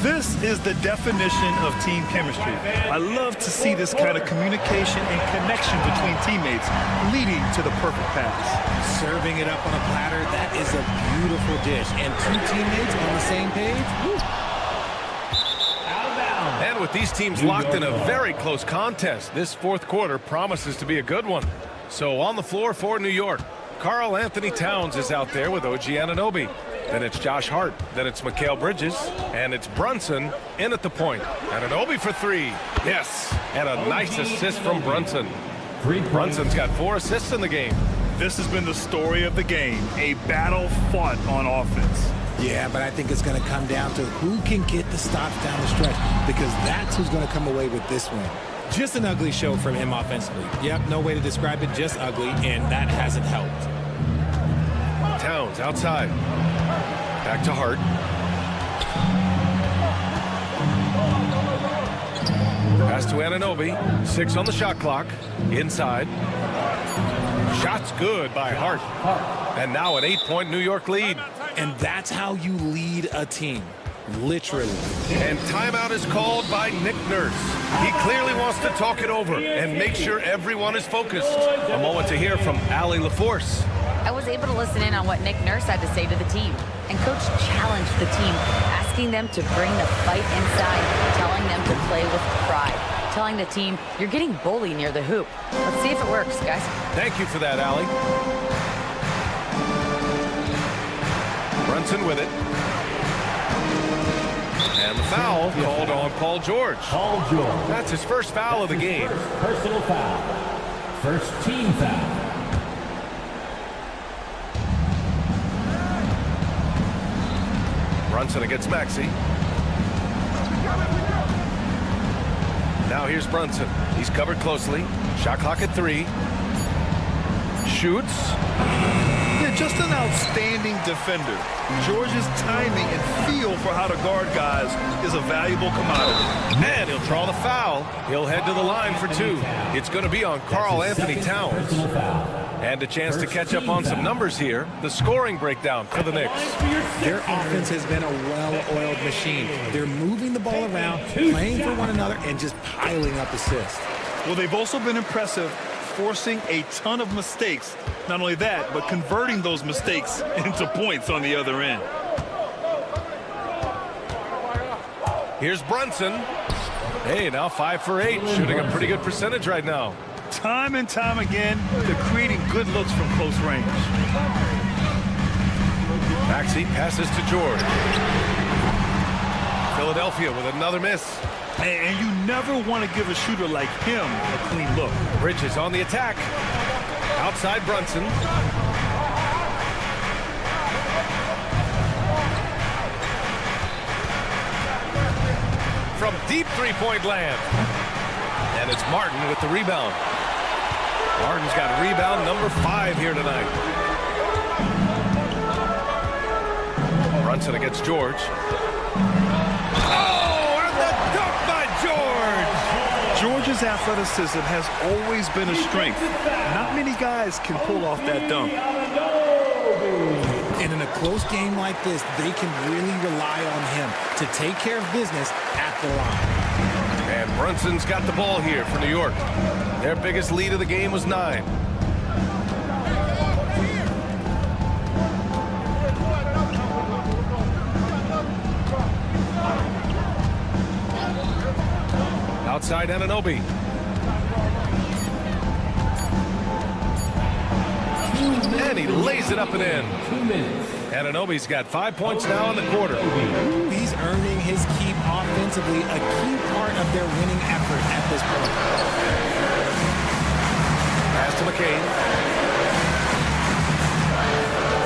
This is the definition of team chemistry. I love to see this kind of communication and connection between teammates leading to the perfect pass. Serving it up on a platter, that is a beautiful dish. And 2 teammates on the same page. Woo. And with these teams locked in a very close contest, this fourth quarter promises to be a good one. So on the floor for New York, Karl Anthony Towns is out there with OG Anunoby. Then it's Josh Hart. Then it's Mikal Bridges. And it's Brunson in at the point. Anunoby for 3. Yes. And a nice assist from Brunson. Brunson's got 4 assists in the game. This has been the story of the game, a battle fought on offense. Yeah, but I think it's going to come down to who can get the stops down the stretch, because that's who's going to come away with this win. Just an ugly show from him offensively. Yep, no way to describe it, just ugly, and that hasn't helped. Towns outside. Back to Hart. Pass to Anunoby. 6 on the shot clock. Inside. Shot's good by Hart. And now an 8-point New York lead. And that's how you lead a team. Literally. And timeout is called by Nick Nurse. He clearly wants to talk it over and make sure everyone is focused. A moment to hear from Allie LaForce. I was able to listen in on what Nick Nurse had to say to the team. And Coach challenged the team, asking them to bring the fight inside, telling them to play with pride, telling the team, you're getting bullied near the hoop. Let's see if it works, guys. Thank you for that, Allie. Brunson with it. And the foul called on Paul George. Paul George. That's his first foul of the game. Personal foul. First team foul. Brunson against Maxey. Now here's Brunson. He's covered closely. Shot clock at 3. Shoots. Yeah, just an outstanding defender. George's timing and feel for how to guard guys is a valuable commodity. And he'll draw the foul. He'll head to the line for 2. It's going to be on Karl Anthony Towns. And a chance to catch up on some numbers here. The scoring breakdown for the Knicks. Their offense has been a well-oiled machine. They're moving the ball around, playing for one another, and just piling up assists. Well, they've also been impressive, forcing a ton of mistakes. Not only that, but converting those mistakes into points on the other end. Here's Brunson. Hey, now 5 for 8, shooting a pretty good percentage right now. Time and time again, they're creating good looks from close range. Maxey passes to George. Philadelphia with another miss. And you never want to give a shooter like him a clean look. Bridges on the attack. Outside Brunson. From deep three-point land. And it's Martin with the rebound. Martin's got rebound number 5 here tonight. Brunson against George. Oh, and the dunk by George! George's athleticism has always been a strength. Not many guys can pull off that dunk. And in a close game like this, they can really rely on him to take care of business at the line. And Brunson's got the ball here for New York. Their biggest lead of the game was 9. Outside Anunoby. And he lays it up and in. Anunoby's got 5 points now in the quarter. He's earning his keep offensively, a key part of their winning effort at this point. Pass to McCain.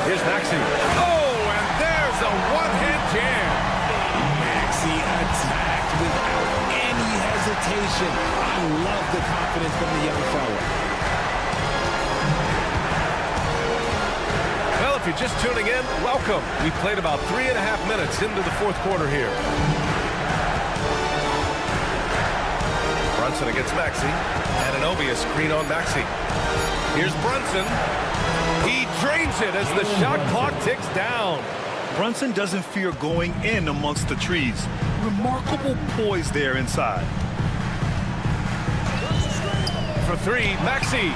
Here's Maxey. Oh, and there's a one-hand jam. Maxey attacked without any hesitation. I love the confidence from the young fella. Well, if you're just tuning in, welcome. We played about 3.5 minutes into the fourth quarter here. Brunson against Maxey. Anunoby a screen on Maxey. Here's Brunson. He drains it as the shot clock ticks down. Brunson doesn't fear going in amongst the trees. Remarkable poise there inside. For 3, Maxey.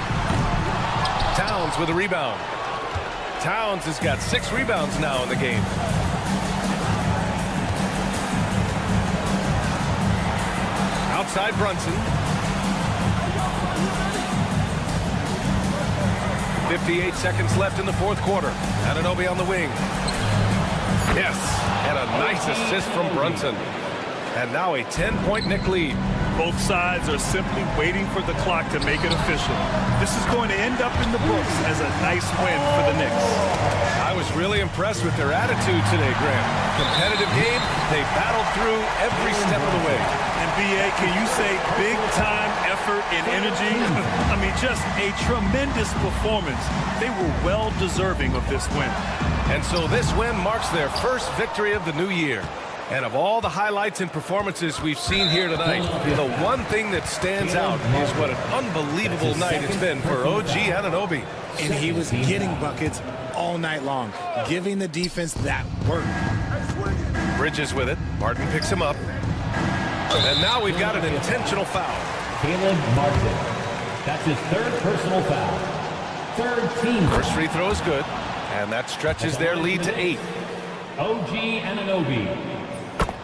Towns with a rebound. Towns has got 6 rebounds now in the game. Outside Brunson. 58 seconds left in the fourth quarter. Anunoby on the wing. Yes, and a nice assist from Brunson. And now a 10-point Knick lead. Both sides are simply waiting for the clock to make it official. This is going to end up in the books as a nice win for the Knicks. I was really impressed with their attitude today, Graham. Competitive game, they battled through every step of the way. And B.A., can you say big-time effort and energy? I mean, just a tremendous performance. They were well deserving of this win. And so this win marks their first victory of the new year. And of all the highlights and performances we've seen here tonight, the one thing that stands out is what an unbelievable night it's been for OG Anunoby. And he was getting buckets all night long, giving the defense that work. Bridges with it. Martin picks him up. And now we've got an intentional foul. Caleb Martin. That's his third personal foul. Third team. First free throw is good. And that stretches their lead to 8. OG Anunoby.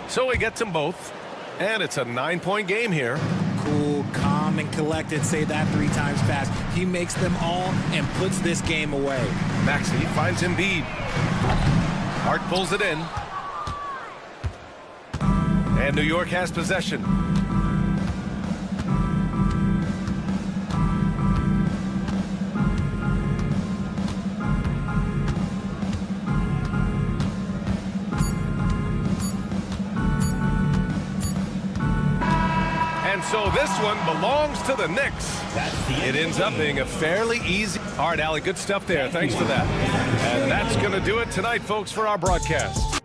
So he gets them both. And it's a 9-point game here. Cool, calm, and collected. Say that 3 times fast. He makes them all and puts this game away. Maxey finds Embiid. Hart pulls it in. And New York has possession. And so this one belongs to the Knicks. It ends up being a fairly easy. All right, Allie, good stuff there. Thanks for that. And that's going to do it tonight, folks, for our broadcast.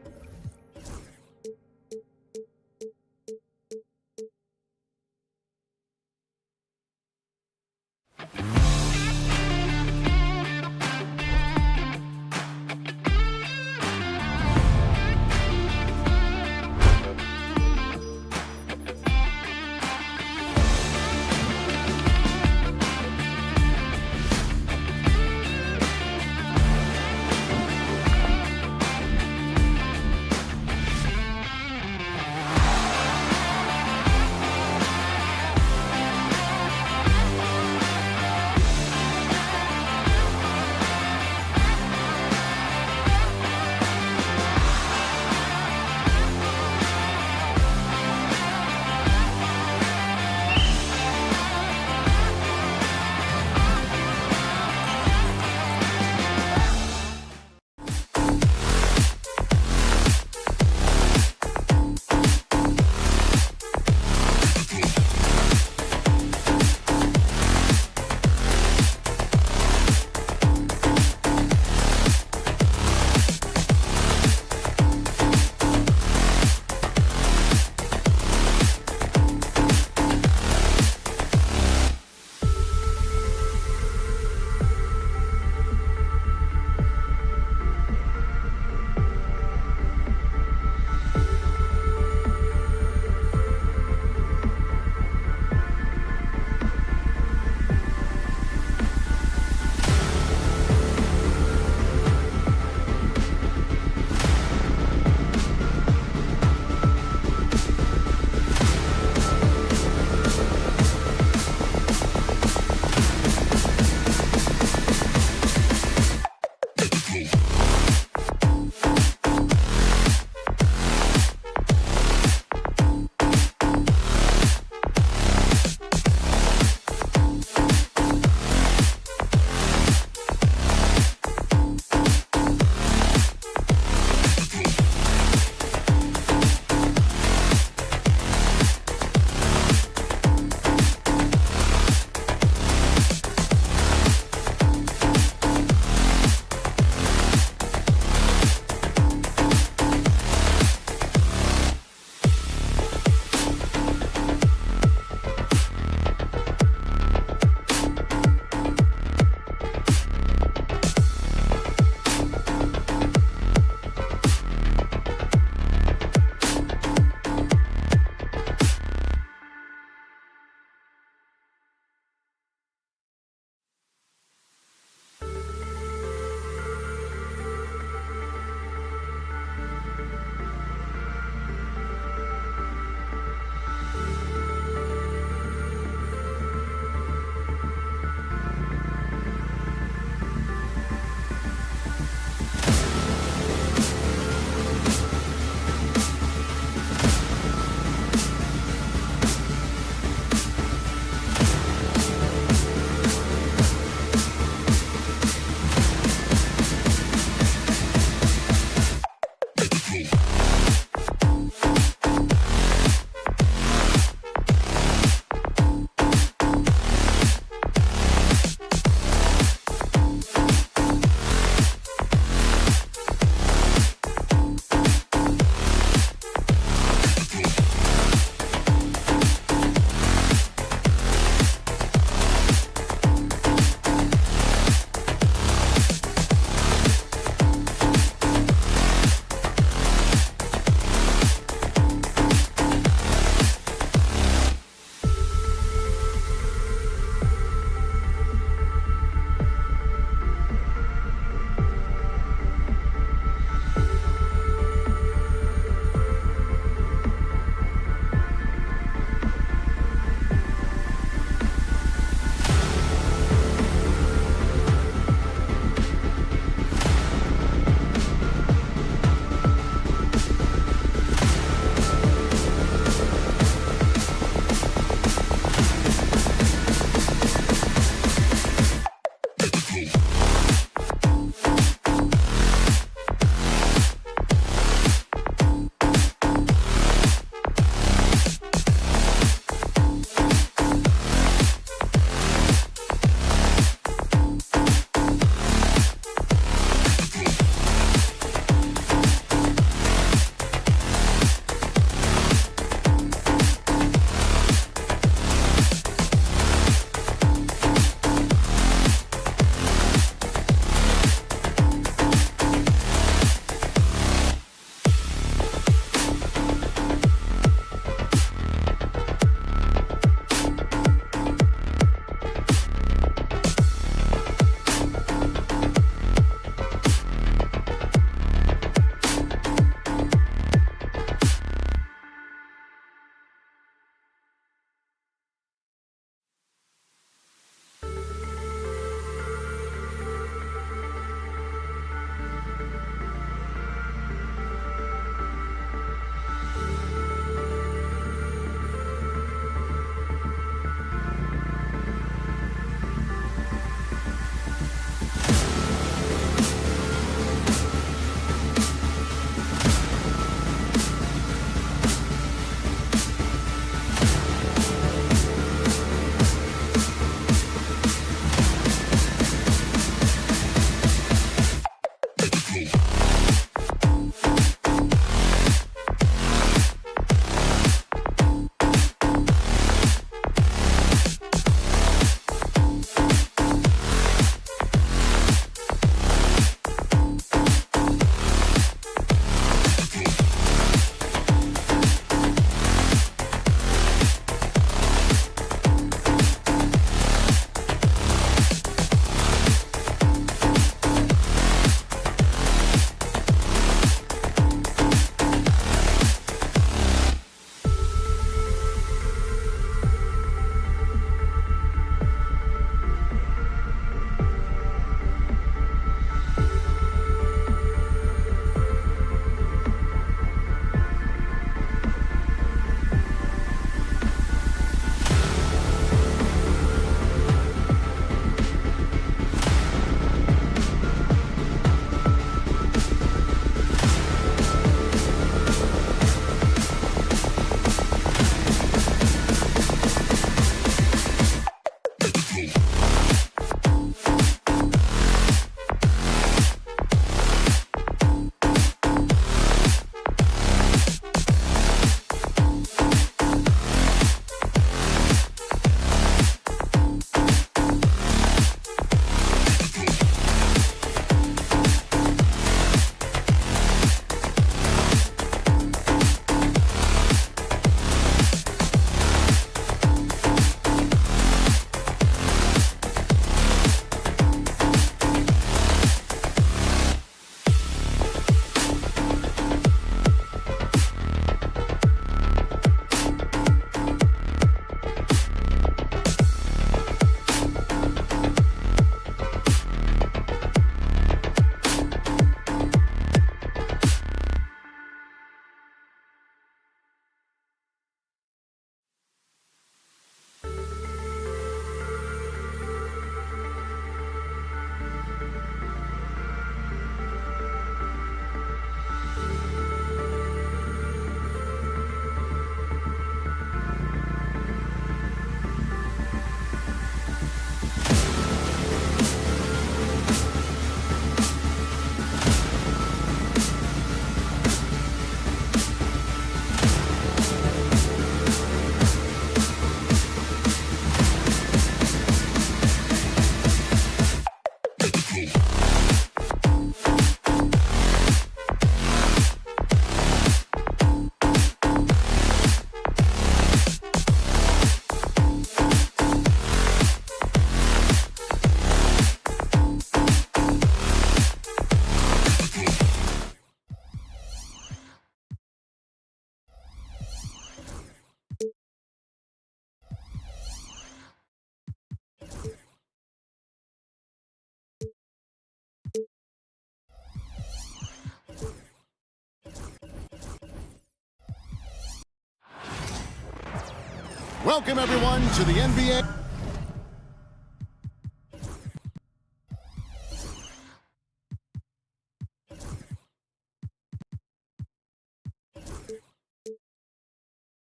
Welcome, everyone, to the NBA.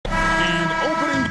And opening.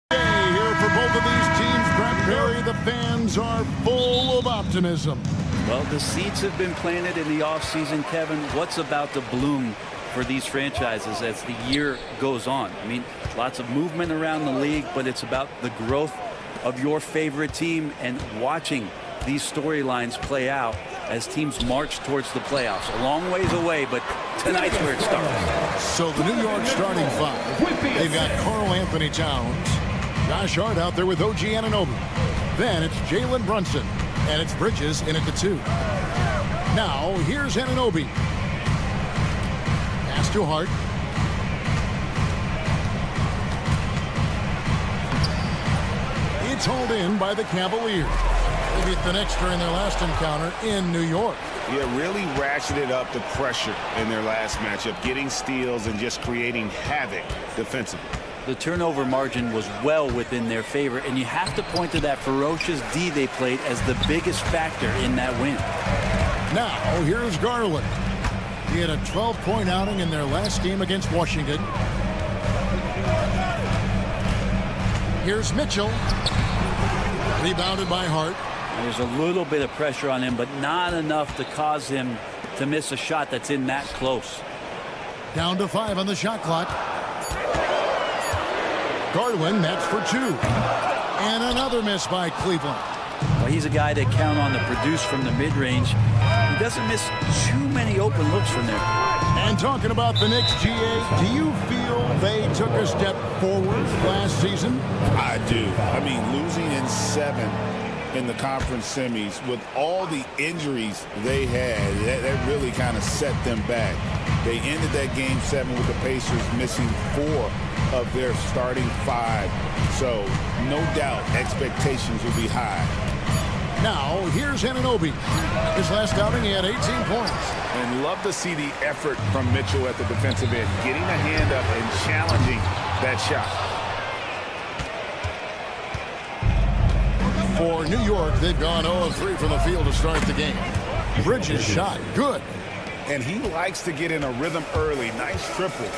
Here for both of these teams, Brett Perry, the fans are full of optimism. Well, the seeds have been planted in the offseason, Kevin. What's about to bloom for these franchises as the year goes on? I mean, lots of movement around the league, but it's about the growth of your favorite team and watching these storylines play out as teams march towards the playoffs. A long ways away, but tonight's where it starts. So the New York starting five, they've got Karl Anthony Towns, Josh Hart out there with OG Anunoby. Then it's Jalen Brunson, and it's Bridges in at the 2. Now, here's Anunoby. Pass to Hart. It's hauled in by the Cavaliers. They beat the Knicks during their last encounter in New York. Yeah, really ratcheted up the pressure in their last matchup, getting steals and just creating havoc defensively. The turnover margin was well within their favor, and you have to point to that ferocious D they played as the biggest factor in that win. Now, here's Garland. He had a 12-point outing in their last game against Washington. Here's Mitchell. Rebounded by Hart. There's a little bit of pressure on him, but not enough to cause him to miss a shot that's in that close. Down to 5 on the shot clock. Garland, that's for 2. And another miss by Cleveland. Well, he's a guy that count on to produce from the mid-range. He doesn't miss too many open looks from there. And talking about the Knicks, GA, do you feel they took a step forward last season? I do. I mean, losing in 7 in the conference semis with all the injuries they had, that really kind of set them back. They ended that game 7 with the Pacers missing 4 of their starting 5. So no doubt expectations will be high. Now here's Anunoby. His last outing he had 18 points. And love to see the effort from Mitchell at the defensive end, getting a hand up and challenging that shot. For New York, they've gone 0-3 from the field to start the game. Bridges shot good. And he likes to get in a rhythm early. Nice triple.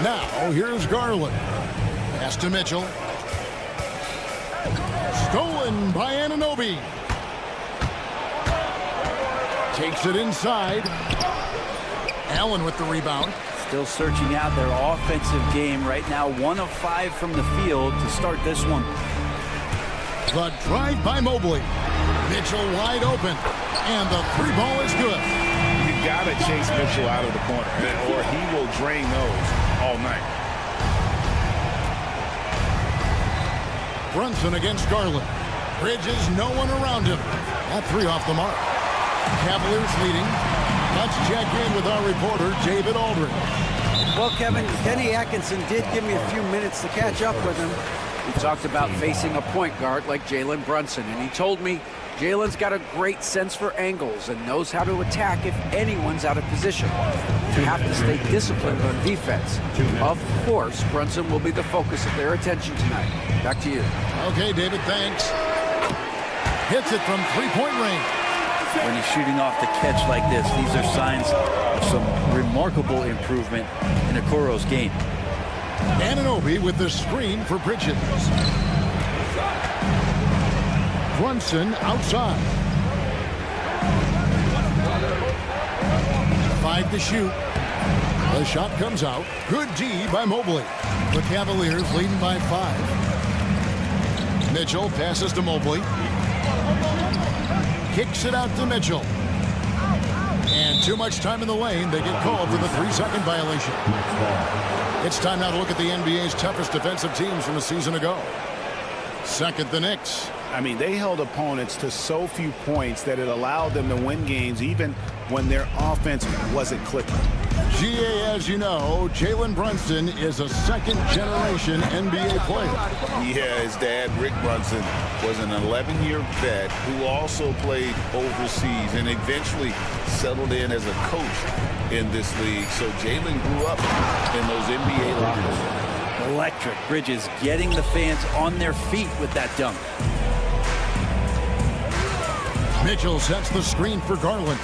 Now, here's Garland. Pass to Mitchell. Stolen by Anunoby. Takes it inside. Allen with the rebound. Still searching out their offensive game right now. 1 of 5 from the field to start this one. The drive by Mobley. Mitchell wide open. And the 3 ball is good. You got to chase Mitchell out of the corner, or he will drain those all night. Brunson against Garland. Bridges, no one around him. That 3 off the mark. Cavaliers leading. Let's check in with our reporter, David Aldridge. Well, Kevin, Kenny Atkinson did give me a few minutes to catch up with him. We talked about facing a point guard like Jalen Brunson, and he told me Jalen's got a great sense for angles and knows how to attack if anyone's out of position. You have to stay disciplined on defense. Of course, Brunson will be the focus of their attention tonight. Back to you. Okay, David, thanks. Hits it from 3-point range. When he's shooting off the catch like this, these are signs of some remarkable improvement in Okoro's game. Anunoby with the screen for Bridges. Brunson outside. 5 to shoot. The shot comes out. Good D by Mobley. The Cavaliers leading by 5. Mitchell passes to Mobley. Kicks it out to Mitchell. And too much time in the lane. They get called for the 3-second violation. It's time now to look at the NBA's toughest defensive teams from a season ago. Second, the Knicks. I mean, they held opponents to so few points that it allowed them to win games even when their offense wasn't clicking. GA, as you know, Jalen Brunson is a second-generation NBA player. Yeah, his dad, Rick Brunson, was an 11-year vet who also played overseas and eventually settled in as a coach in this league. So Jalen grew up in those NBA lockers. Electric. Bridges getting the fans on their feet with that dunk. Mitchell sets the screen for Garland.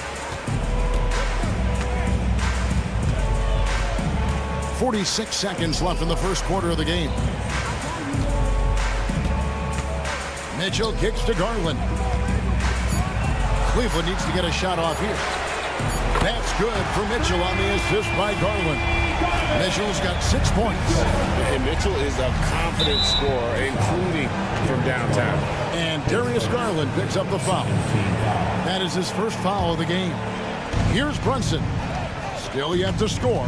46 seconds left in the first quarter of the game. Mitchell kicks to Garland. Cleveland needs to get a shot off here. That's good for Mitchell on the assist by Garland. Mitchell's got 6 points. And Mitchell is a confident scorer, including from downtown. And Darius Garland picks up the foul. That is his first foul of the game. Here's Brunson. Still yet to score.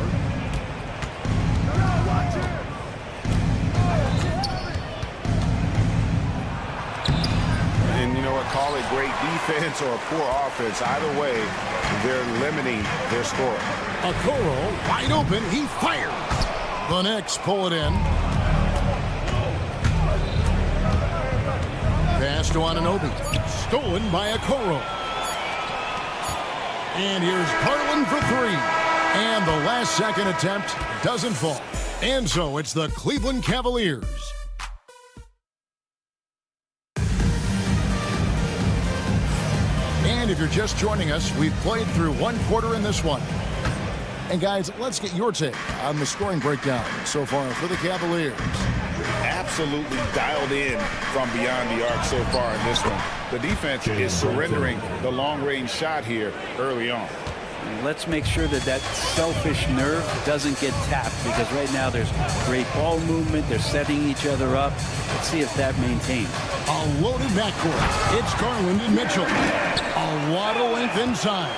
And you know what? Call it great defense or poor offense. Either way, they're limiting their score. Okoro wide open. He fires. The Knicks pull it in. Pass to Anunoby. Stolen by Okoro. And here's Garland for 3. And the last second attempt doesn't fall. And so it's the Cleveland Cavaliers. And if you're just joining us, we've played through 1 quarter in this one. And guys, let's get your take on the scoring breakdown so far for the Cavaliers. Absolutely dialed in from beyond the arc so far in this one. The defense is surrendering the long-range shot here early on. And let's make sure that that selfish nerve doesn't get tapped, because right now there's great ball movement. They're setting each other up. Let's see if that maintains. A loaded backcourt. It's Garland and Mitchell. A lot of length inside.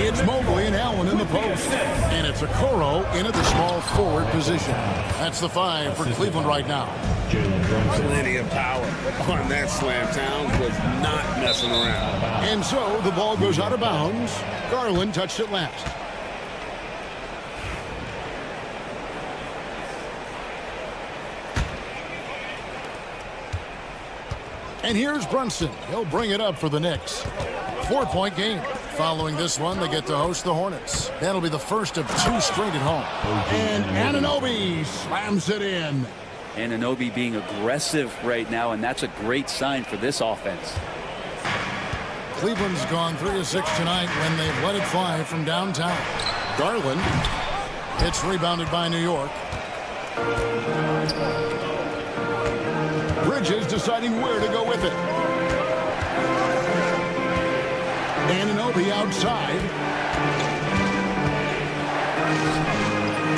It's Mobley and Allen in the post. And it's Okoro in at the small forward position. That's the 5 for Cleveland right now. Plenty of power on that slam. Towns was not messing around. And so the ball goes out of bounds. Garland touched it last. And here's Brunson. He'll bring it up for the Knicks. 4-point game. Following this one, they get to host the Hornets. That'll be the first of 2 straight at home. And Anunoby slams it in. Anunoby being aggressive right now, and that's a great sign for this offense. Cleveland's gone 3 of 6 tonight when they've let it fly from downtown. Garland. It's rebounded by New York. Bridges deciding where to go with it. Anunoby outside.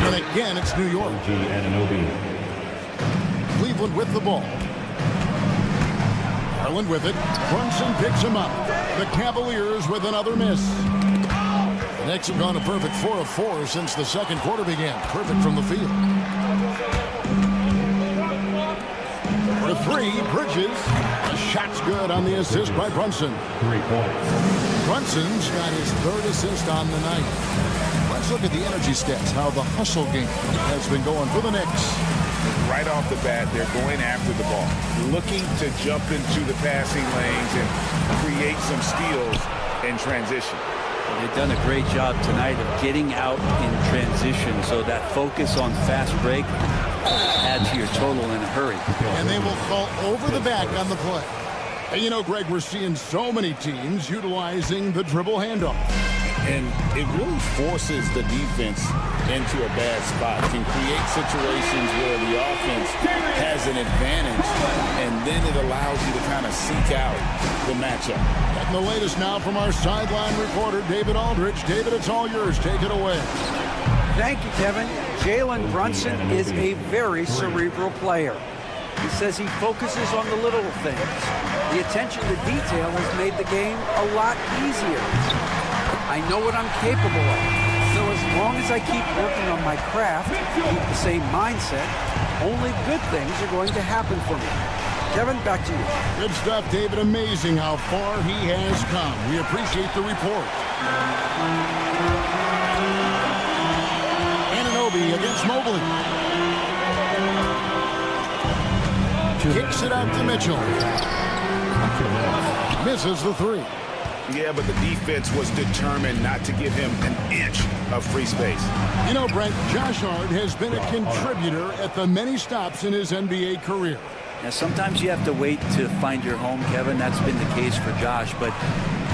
And again, it's New York. Cleveland with the ball. Garland with it. Brunson picks him up. The Cavaliers with another miss. The Knicks have gone a perfect 4 of 4 since the second quarter began. Perfect from the field. For 3, Bridges. The shot's good on the assist by Brunson. 3 points. Brunson's got his 3rd assist on the night. Let's look at the energy stats, how the hustle game has been going for the Knicks. Right off the bat, they're going after the ball, looking to jump into the passing lanes and create some steals in transition. They've done a great job tonight of getting out in transition, so that focus on fast break adds to your total in a hurry. And they will call over the back on the play. And you know, Greg, we're seeing so many teams utilizing the dribble handoff. And it really forces the defense into a bad spot. Can create situations where the offense has an advantage, and then it allows you to kind of seek out the matchup. And the latest now from our sideline reporter, David Aldridge. David, it's all yours. Take it away. Thank you, Kevin. Jalen Brunson is a very cerebral player. He says he focuses on the little things. The attention to detail has made the game a lot easier. I know what I'm capable of. So as long as I keep working on my craft, keep the same mindset, only good things are going to happen for me. Kevin, back to you. Good stuff, David. Amazing how far he has come. We appreciate the report. Anunoby against Mobley. Kicks it out to Mitchell. Misses the three. Yeah, but the defense was determined not to give him an inch of free space. You know, Brent, Josh Hart has been a contributor at the many stops in his NBA career. Now, sometimes you have to wait to find your home, Kevin. That's been the case for Josh, but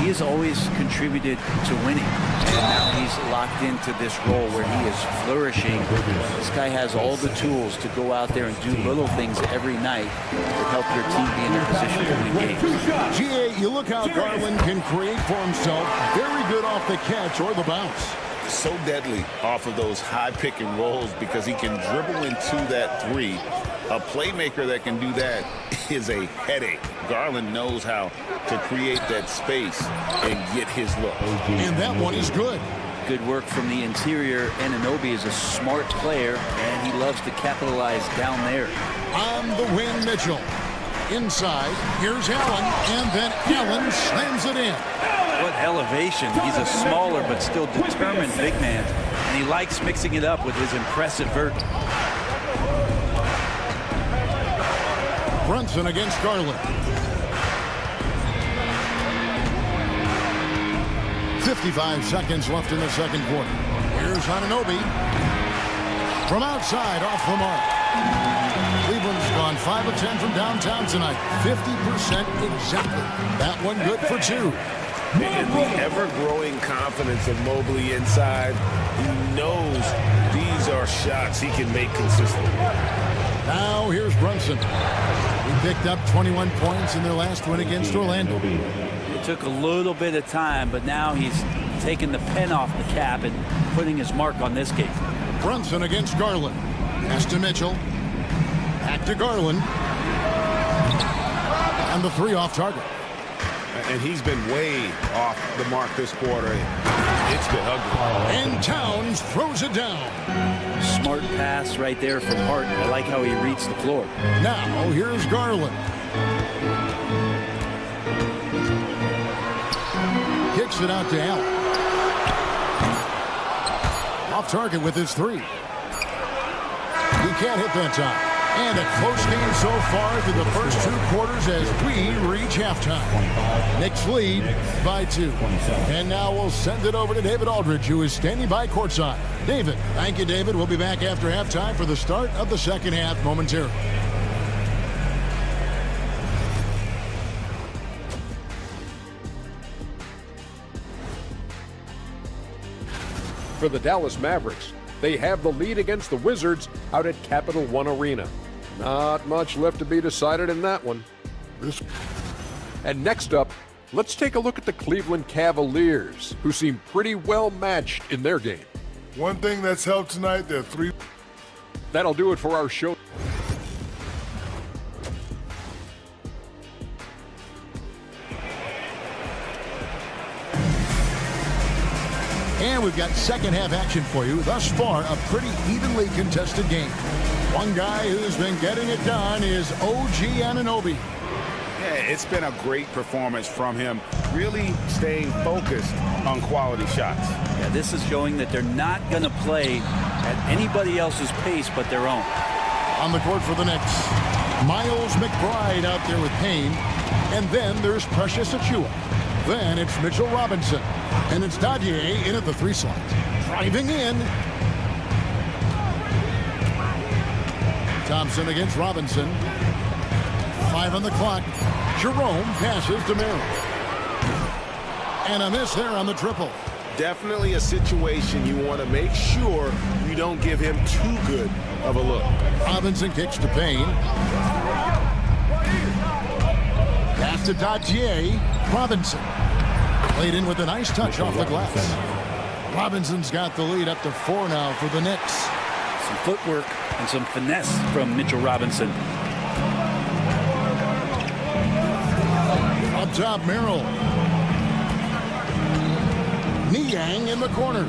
he has always contributed to winning. And now he's locked into this role where he is flourishing. This guy has all the tools to go out there and do little things every night to help your team be in a position to win games. GA, you look how Garland can create for himself. Very good off the catch or the bounce. So deadly off of those high pick and rolls because he can dribble into that three. A playmaker that can do that is a headache. Garland knows how to create that space and get his look. And that one is good. Good work from the interior. Anunoby is a smart player, and he loves to capitalize down there. On the wing, Mitchell. Inside, here's Allen, and then Allen slams it in. What elevation. He's a smaller but still determined big man, and he likes mixing it up with his impressive vert. Brunson against Garland. 55 seconds left in the second quarter. Here's Anunoby. From outside, off the mark. Cleveland's gone 5 of 10 from downtown tonight. 50% exactly. That one good for two. And the ever-growing confidence of Mobley inside. He knows these are shots he can make consistently. Now here's Brunson. He picked up 21 points in their last win against Orlando. It took a little bit of time, but now he's taking the pen off the cap and putting his mark on this game. Brunson against Garland. Pass to Mitchell. Back to Garland. And the three off target. And he's been way off the mark this quarter. It's been ugly. And Towns throws it down. Smart pass right there from Hart. I like how he reads the floor. Now here's Garland. Kicks it out to Allen. Off target with his three. He can't hit that time. And a close game so far through the first two quarters as we reach halftime. Knicks lead by 2. And now we'll send it over to David Aldridge, who is standing by courtside. David. Thank you, David. We'll be back after halftime for the start of the second half momentarily. For the Dallas Mavericks, they have the lead against the Wizards out at Capital One Arena. Not much left to be decided in that one. And next up, let's take a look at the Cleveland Cavaliers, who seem pretty well matched in their game. One thing that's helped tonight, they're three. That'll do it for our show. And we've got second half action for you. Thus far, a pretty evenly contested game. One guy who's been getting it done is OG Anunoby. Yeah, it's been a great performance from him, really staying focused on quality shots. Yeah, this is showing that they're not going to play at anybody else's pace but their own. On the court for the Knicks, Miles McBride out there with Payne. And then there's Precious Achiuwa. Then it's Mitchell Robinson. And it's Dadier in at the three slot. Driving in. Thompson against Robinson. 5 on the clock. Jerome passes to Merrill. And a miss there on the triple. Definitely a situation you want to make sure you don't give him too good of a look. Robinson kicks to Payne. Pass to Dadier. Robinson. Played in with a nice touch off the glass. Robinson's got the lead up to 4 now for the Knicks. Some footwork and some finesse from Mitchell Robinson. Up top, Merrill. Niang in the corner.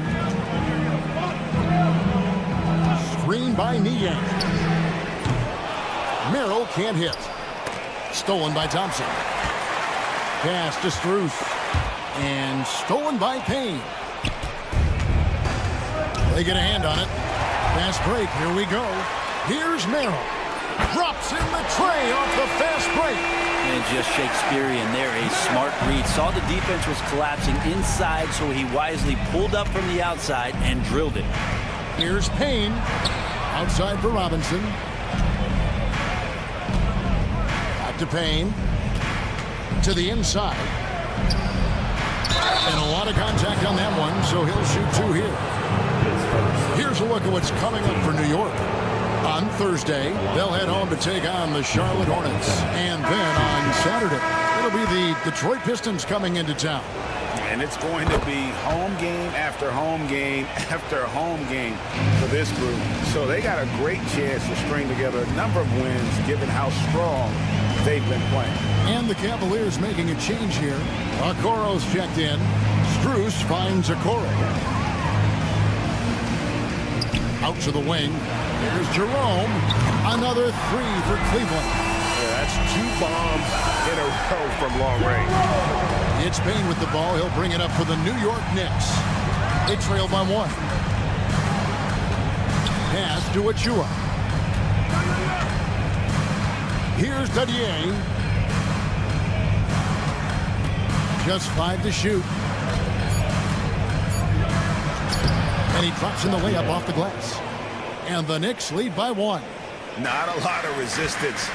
Screen by Niang. Merrill can't hit. Stolen by Thompson. Pass to Strus. And stolen by Payne. They get a hand on it. Fast break. Here we go. Here's Merrill. Drops in the tray off the fast break. And just Shakespearean there. A smart read. Saw the defense was collapsing inside, so he wisely pulled up from the outside and drilled it. Here's Payne. Outside for Robinson. Back to Payne. To the inside. And a lot of contact on that one, so he'll shoot 2 here. Here's a look at what's coming up for New York. On Thursday, they'll head home to take on the Charlotte Hornets. And then on Saturday, it'll be the Detroit Pistons coming into town. And it's going to be home game after home game after home game for this group. So they got a great chance to string together a number of wins given how strong they've been playing. And the Cavaliers making a change here. Okoro's checked in. Strus finds Okoro. Out to the wing. Here's Jerome. Another 3 for Cleveland. Yeah, that's 2 bombs in a row from long range. It's Payne with the ball. He'll bring it up for the New York Knicks. They trail by 1. Pass to Achua. Here's Dadier. Just 5 to shoot. And he drops in the layup off the glass. And the Knicks lead by 1. Not a lot of resistance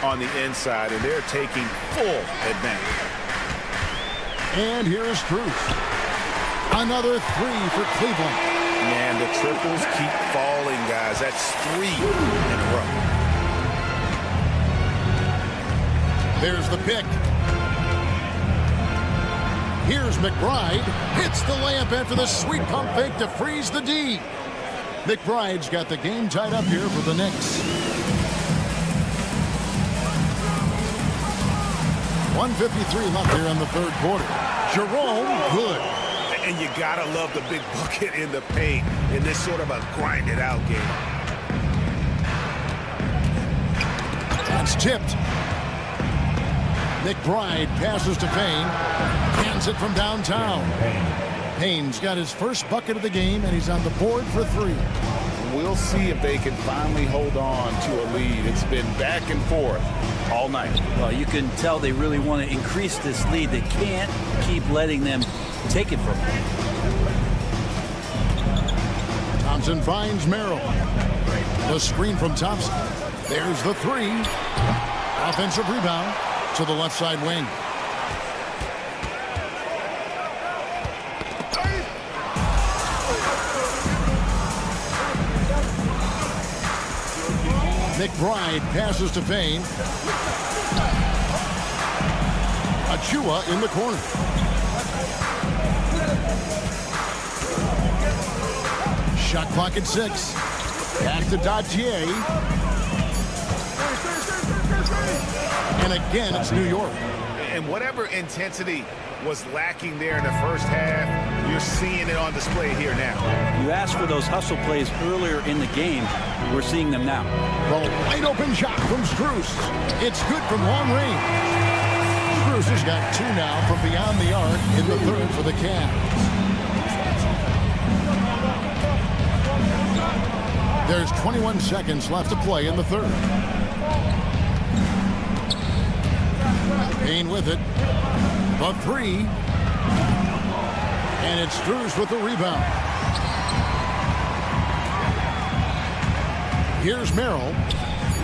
on the inside, and they're taking full advantage. And here's Strus. Another 3 for Cleveland. And the triples keep falling, guys. That's 3 in a row. There's the pick. Here's McBride. Hits the layup after the sweet pump fake to freeze the D. McBride's got the game tied up here for the Knicks. 1:53 left here in the 3rd quarter. Jerome, good. And you gotta love the big bucket in the paint in this sort of a grinded out game. That's tipped. McBride passes to Payne. Hands it from downtown. Payne's got his first bucket of the game, and he's on the board for 3. We'll see if they can finally hold on to a lead. It's been back and forth all night. Well, you can tell they really want to increase this lead. They can't keep letting them take it from them. Thompson finds Merrill. The screen from Thompson. There's the 3. Offensive rebound to the left side wing. McBride passes to Payne. Achua in the corner. Shot clock at 6. Back to Dadier. And again, it's New York. And whatever intensity was lacking there in the first half, you're seeing it on display here now. You asked for those hustle plays earlier in the game. We're seeing them now. The wide open shot from Strus. It's good from long range. Strus has got 2 now from beyond the arc in the 3rd for the Cavs. There's 21 seconds left to play in the 3rd. Payne with it. The 3. And it's Strus with the rebound. Here's Merrill.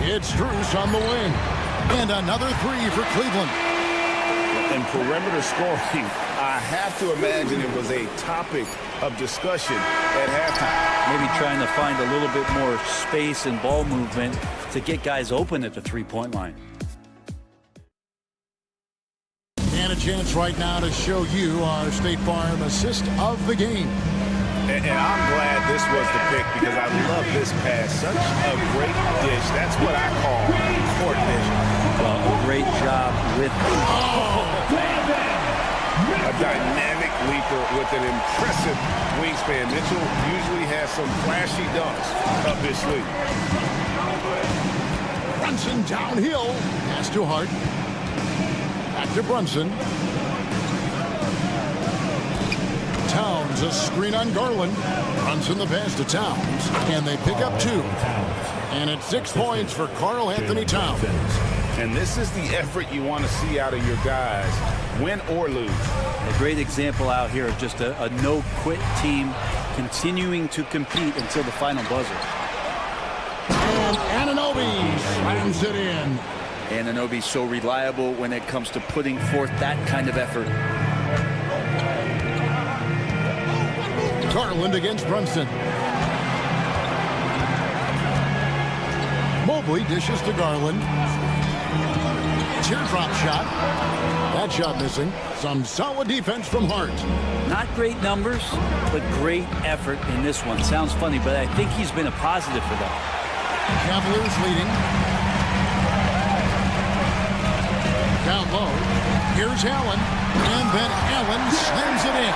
It's Strus on the wing. And another 3 for Cleveland. And perimeter scoring, I have to imagine it was a topic of discussion at halftime. Maybe trying to find a little bit more space and ball movement to get guys open at the three-point line. And a chance right now to show you our State Farm assist of the game. And I'm glad this was the pick because I love this pass. Such a great dish. That's what I call court vision. Well, a great job with a dynamic leaper with an impressive wingspan. Mitchell usually has some flashy dunks up his sleeve. Brunson downhill. Pass to Hart. Back to Brunson. Towns, a screen on Garland. Brunson the pass to Towns. And they pick up 2. And it's 6 points for Karl Anthony Towns. And this is the effort you want to see out of your guys, win or lose. A great example out here of just a no-quit team continuing to compete until the final buzzer. And Anunoby slams it in. Anunoby's so reliable when it comes to putting forth that kind of effort. Garland against Brunson. Mobley dishes to Garland. Teardrop shot. That shot missing. Some solid defense from Hart. Not great numbers, but great effort in this one. Sounds funny, but I think he's been a positive for them. Cavaliers leading. Down low. Here's Allen. And then Allen slams it in.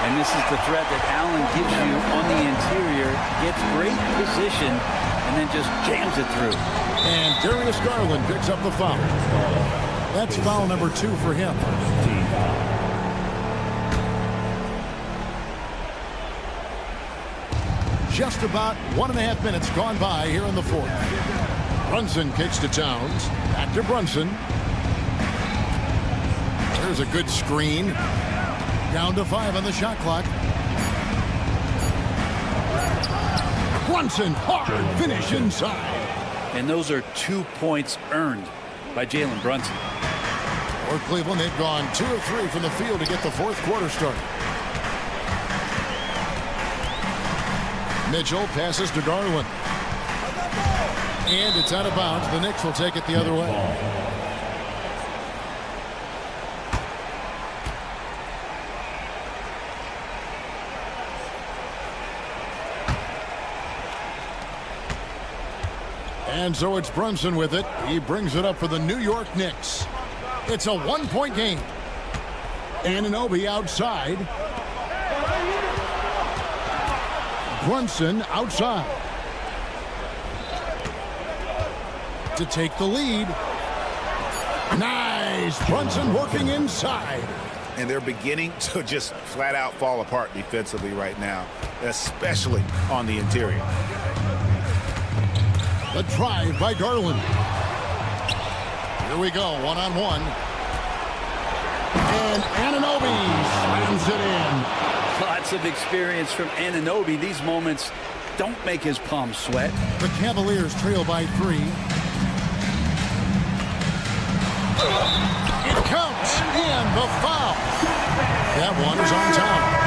And this is the threat that Allen gives you on the interior. Gets great position and then just jams it through. And Darius Garland picks up the foul. That's foul number 2 for him. Just about 1.5 minutes gone by here in the fourth. Brunson kicks to Towns. Back to Brunson. There's a good screen. Down to 5 on the shot clock. Brunson, hard finish inside. And those are 2 points earned by Jalen Brunson. For Cleveland, they've gone 2 of 3 from the field to get the fourth quarter started. Mitchell passes to Garland. And it's out of bounds. The Knicks will take it the other way. And so it's Brunson with it. He brings it up for the New York Knicks. It's a 1-point game. Anunoby outside. Brunson outside. To take the lead. Nice. Brunson working inside. And they're beginning to just flat out fall apart defensively right now, especially on the interior. The drive by Garland. Here we go, one-on-one. And Anunoby slams it in. Lots of experience from Anunoby. These moments don't make his palms sweat. The Cavaliers trail by 3. It counts, and the foul. That one is on Towns.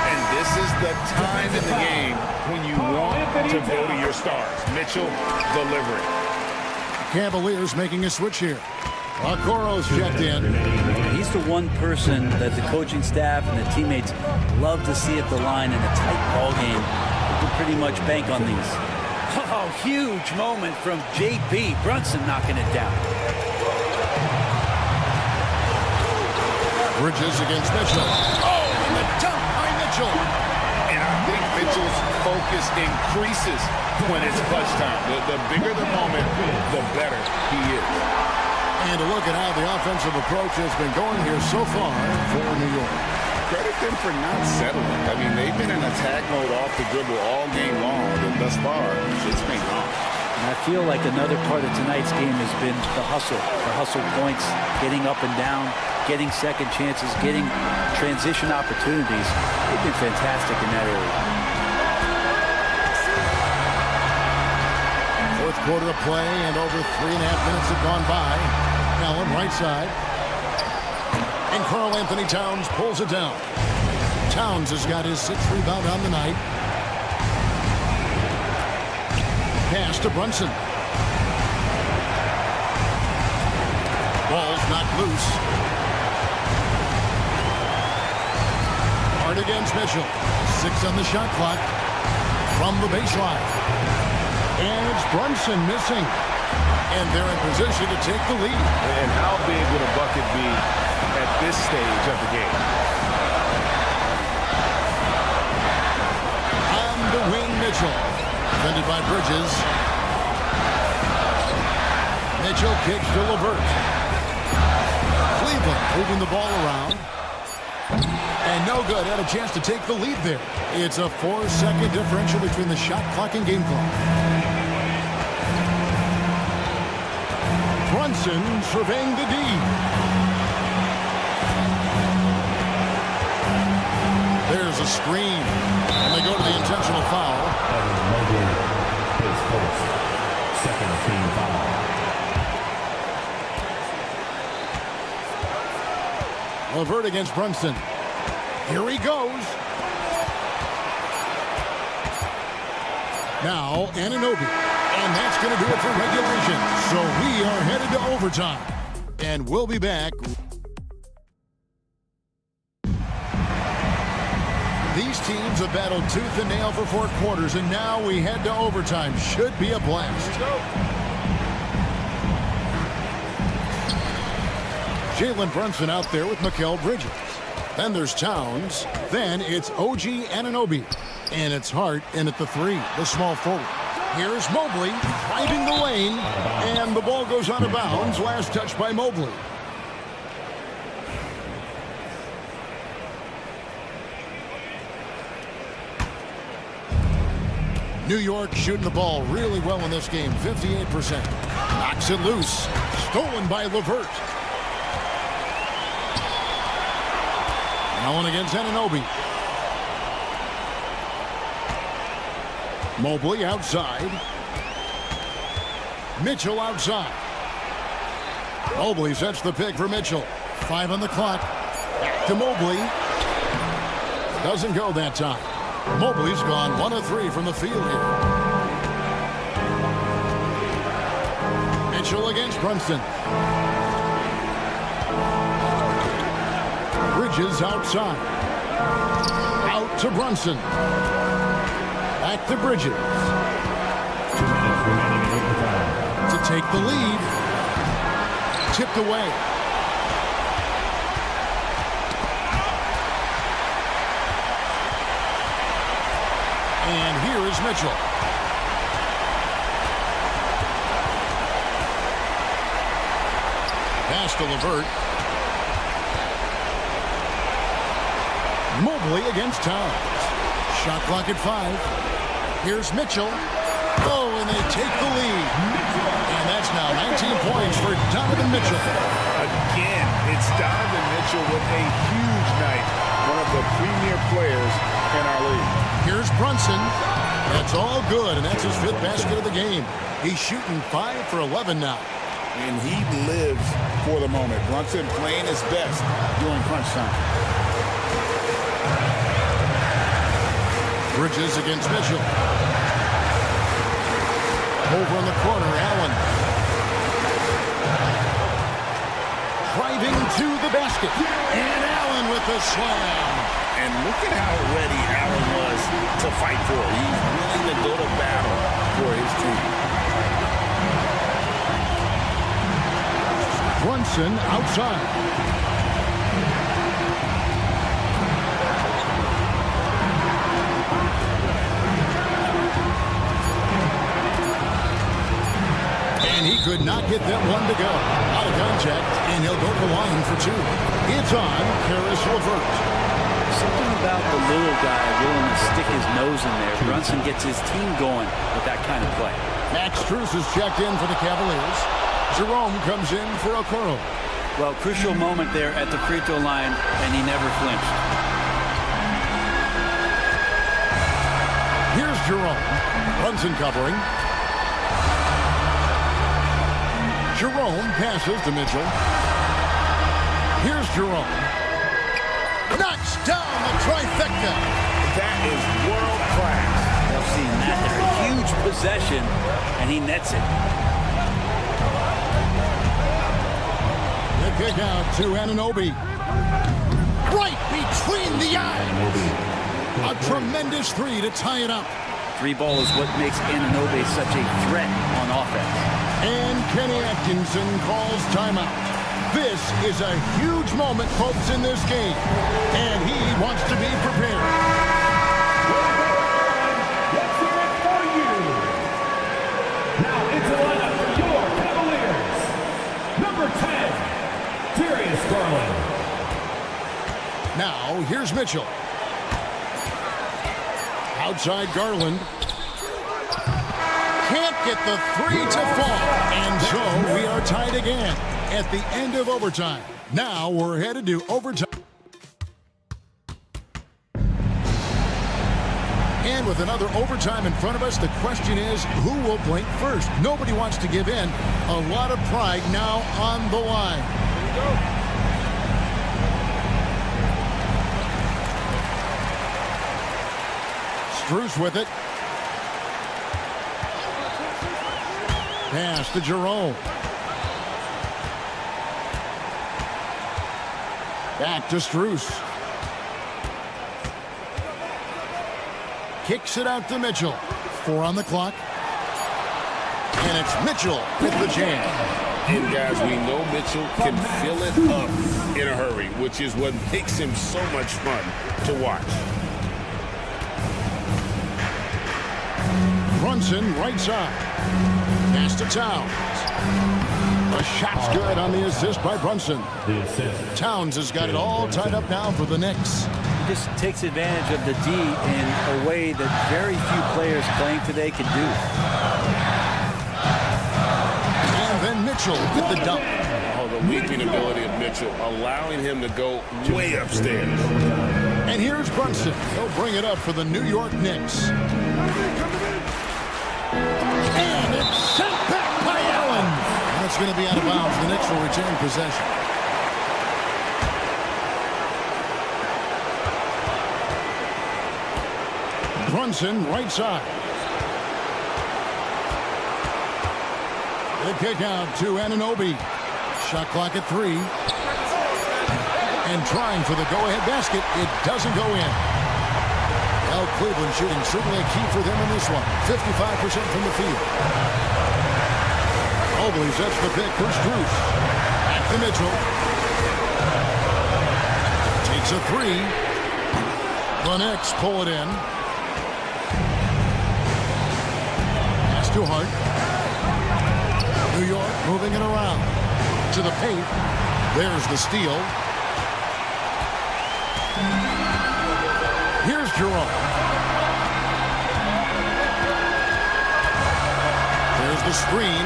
And this is the time in the game when you want to go to your stars. Mitchell delivering. Cavaliers making a switch here. Okoro's checked in. He's the one person that the coaching staff and the teammates love to see at the line in a tight ball game. You can pretty much bank on these. Oh, huge moment from JB. Brunson knocking it down. Bridges against Mitchell. Oh, and the dunk by Mitchell. And I think Mitchell's focus increases when it's clutch time. The bigger the moment, the better he is. And to look at how the offensive approach has been going here so far for New York. Credit them for not settling. I mean, they've been in attack mode off the dribble all game long, but thus far, it's been gone. And I feel like another part of tonight's game has been the hustle points, getting up and down, getting second chances, getting transition opportunities. They've been fantastic in that area. Fourth quarter of play, and over 3.5 minutes have gone by. Allen right side. And Karl Anthony Towns pulls it down. Towns has got his 6th rebound on the night. Pass to Brunson. Ball's knocked loose. Hard against Mitchell. 6 on the shot clock from the baseline. And it's Brunson missing. And they're in position to take the lead. And how big would a bucket be at this stage of the game? On the wing, Mitchell. Defended by Bridges. Mitchell kicks to LeVert. Cleveland moving the ball around. And no good. Had a chance to take the lead there. It's a 4-second differential between the shot clock and game clock. Brunson surveying the D. There's a screen. And they go to the intentional foul. His first. Second team foul. LeVert against Brunson. Here he goes. Now, Anunoby. And that's going to do it for regulation. So we are headed to overtime. And we'll be back. These teams have battled tooth and nail for 4 quarters, and now we head to overtime. Should be a blast. Jalen Brunson out there with Mikal Bridges. Then there's Towns. Then it's OG Anunoby. And it's Hart in at the 3, the small forward. Here's Mobley driving the lane, and the ball goes out of bounds. Last touch by Mobley. New York shooting the ball really well in this game, 58%. Knocks it loose. Stolen by LeVert. Allen against Anunoby. Mobley outside. Mitchell outside. Mobley sets the pick for Mitchell. 5 on the clock. Back to Mobley. Doesn't go that time. Mobley's gone 1 of 3 from the field here. Mitchell against Brunson. Bridges outside. Out to Brunson. Back to Bridges. 2 minutes remaining in overtime. To take the lead. Tipped away. And here is Mitchell. Pass to LeVert. Mobley against Towns. Shot clock at 5. Here's Mitchell. Oh, and they take the lead. And that's now 19 points for Donovan Mitchell. Again, it's Donovan Mitchell with a huge night. One of the premier players in our league. Here's Brunson. That's all good, and that's his 5th basket of the game. He's shooting 5 for 11 now. And he lives for the moment. Brunson playing his best during crunch time. Bridges against Mitchell. Over in the corner, Allen. Driving to the basket. And Allen with the slam. And look at how ready Allen was to fight for it. He's willing to go to battle for his team. Brunson outside. And he could not get that one to go. Out of contact, and he'll go to the line for 2. It's on Karis LeVert. Something about the little guy willing to stick his nose in there. Brunson gets his team going with that kind of play. Max Strus is checked in for the Cavaliers. Jerome comes in for Okoro. Well, crucial moment there at the free throw line, and he never flinched. Here's Jerome. Brunson covering. Jerome passes to Mitchell. Here's Jerome. Knocks down the trifecta. That is world class. I've seen that there. A huge possession, and he nets it. The kick out to Anunoby. Right between the eyes. A tremendous three to tie it up. Three ball is what makes Anunoby such a threat on offense. And Kenny Atkinson calls timeout. This is a huge moment, folks, in this game. And he wants to be prepared. Let's hear it for you. Now into the lineup for your Cavaliers. Number 10, Darius Garland. Now, here's Mitchell. Outside Garland. Can't get the three to fall. And so we are tied again at the end of overtime. Now we're headed to overtime. And with another overtime in front of us, the question is, who will blink first? Nobody wants to give in. A lot of pride now on the line. Here we go. Strus with it. Pass to Jerome. Back to Strus. Kicks it out to Mitchell. 4 on the clock. And it's Mitchell with the jam. And guys, we know Mitchell can fill it up in a hurry, which is what makes him so much fun to watch. Brunson right side. Pass to Towns. A shot's good on the assist by Brunson. Towns has got it all tied up now for the Knicks. He just takes advantage of the D in a way that very few players playing today can do. And then Mitchell with the dunk. Oh, the leaping ability of Mitchell, allowing him to go way upstairs. And here's Brunson. He'll bring it up for the New York Knicks. And it's sent back by Allen. And it's going to be out of bounds. The Knicks will retain possession. Brunson, right side. The kick out to Anunoby. Shot clock at 3. And trying for the go-ahead basket. It doesn't go in. Well, Cleveland shooting certainly a key for them in this one. 55% from the field. Mobley sets the pick for Strus. Back to Mitchell. Takes a 3. The Knicks pull it in. Pass to Hart. New York moving it around. To the paint. There's the steal. Here's Jerome. There's the screen.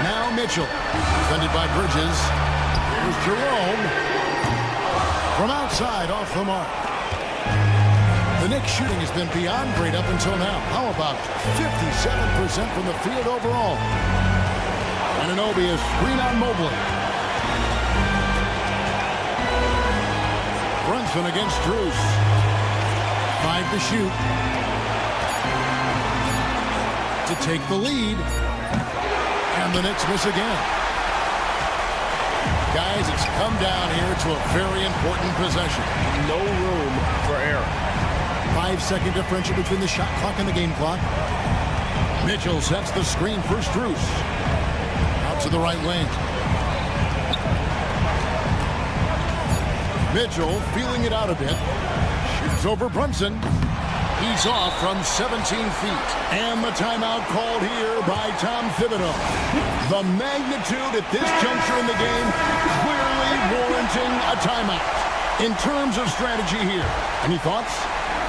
Now Mitchell. Defended by Bridges. Here's Jerome. From outside, off the mark. The Knicks shooting has been beyond great up until now. How about 57% from the field overall? Anunoby is screen on Mobley. Brunson against Strus. 5 to shoot. To take the lead. And the Knicks miss again. Guys, it's come down here to a very important possession. No room for error. 5-second differential between the shot clock and the game clock. Mitchell sets the screen for Strus. Out to the right wing. Mitchell feeling it out a bit. Shoots over Brunson. He's off from 17 feet. And the timeout called here by Tom Thibodeau. The magnitude at this juncture in the game clearly warranting a timeout. In terms of strategy here, any thoughts?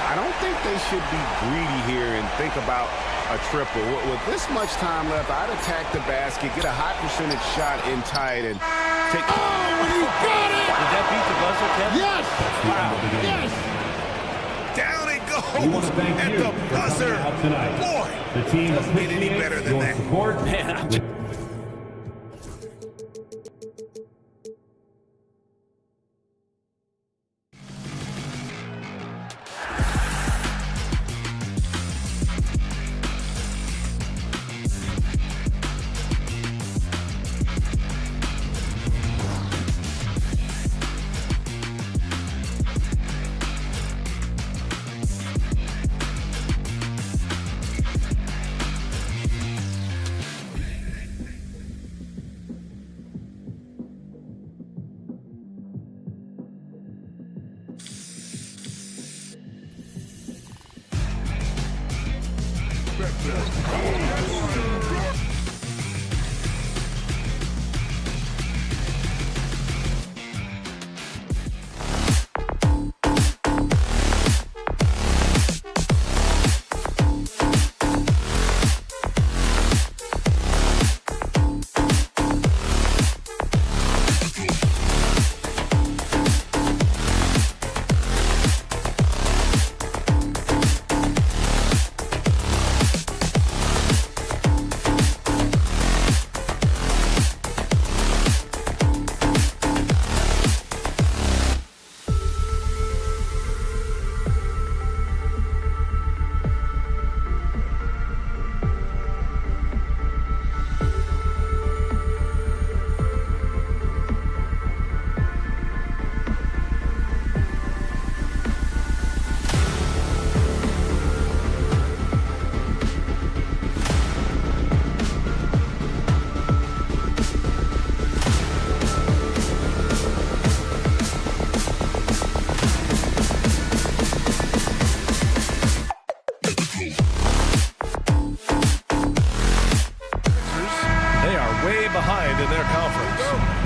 I don't think they should be greedy here and think about a triple. With this much time left, I'd attack the basket, get a high percentage shot in tight, and take... Oh, you got it! Did that beat the buzzer, Kevin? Yes! Wow. Yes! Down it We want goes to thank at you the for buzzer. coming out tonight. Boy, The team doesn't get any appreciates better than your that. support. Man,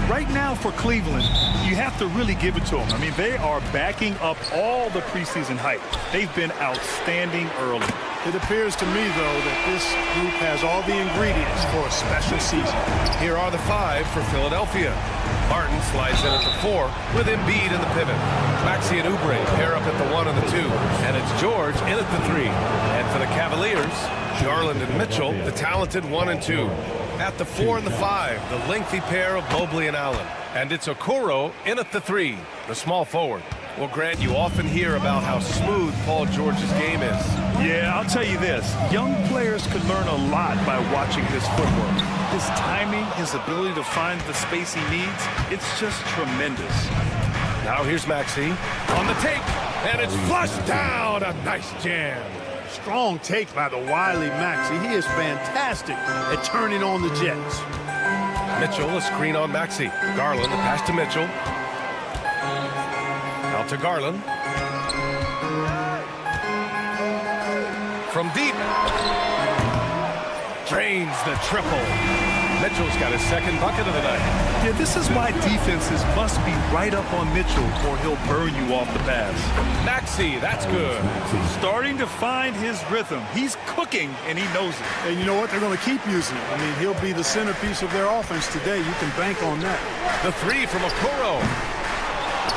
right now for Cleveland, you have to really give it to them. I mean, they are backing up all the preseason hype. They've been outstanding early. It appears to me, though, that this group has all the ingredients for a special season. Here are the 5 for Philadelphia. Martin slides in at the 4 with Embiid in the pivot. Maxey and Oubre pair up at the 1 and the 2. And it's George in at the 3. And for the Cavaliers, Garland and Mitchell, the talented 1 and 2. At the 4 and the 5, the lengthy pair of Mobley and Allen. And it's Okoro in at the 3, the small forward. Well, Grant, you often hear about how smooth Paul George's game is. Yeah, I'll tell you this. Young players can learn a lot by watching his footwork. His timing, his ability to find the space he needs, it's just tremendous. Now here's Maxey on the take, and it's flushed down. A nice jam. Strong take by the wily Maxey. He is fantastic at turning on the Jets. Mitchell, a screen on Maxey. Garland, the pass to Mitchell. Out to Garland. From deep. Drains the triple. Mitchell's got his second bucket of the night. Yeah, this is why defenses must be right up on Mitchell or he'll burn you off the pass. Maxey, that's good. Starting to find his rhythm. He's cooking, and he knows it. And you know what? They're going to keep using him. I mean, he'll be the centerpiece of their offense today. You can bank on that. The 3 from Okoro.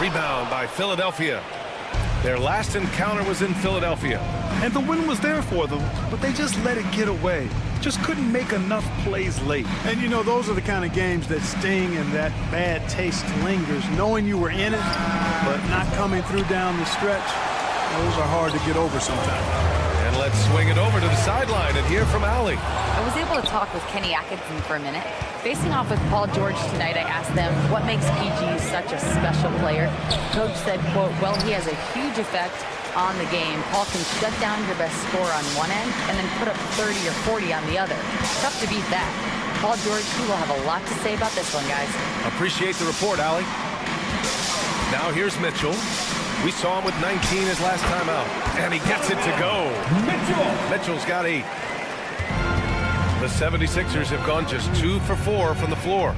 Rebound by Philadelphia. Their last encounter was in Philadelphia. And the win was there for them, but they just let it get away. Just couldn't make enough plays late. And, you know, those are the kind of games that sting and that bad taste lingers. Knowing you were in it, but not coming through down the stretch, those are hard to get over sometimes. And let's swing it over to the sideline and hear from Allie. I was able to talk with Kenny Atkinson for a minute. Facing off with Paul George tonight, I asked them what makes PG such a special player. Coach said, quote, well, he has a huge effect on the game. Paul can shut down your best scorer on one end and then put up 30 or 40 on the other. Tough to beat that. Paul George, he will have a lot to say about this one, guys. Appreciate the report, Allie. Now here's Mitchell. We saw him with 19 his last time out, and he gets it to go. Mitchell's got 8. The 76ers have gone just 2 for 4 from the floor.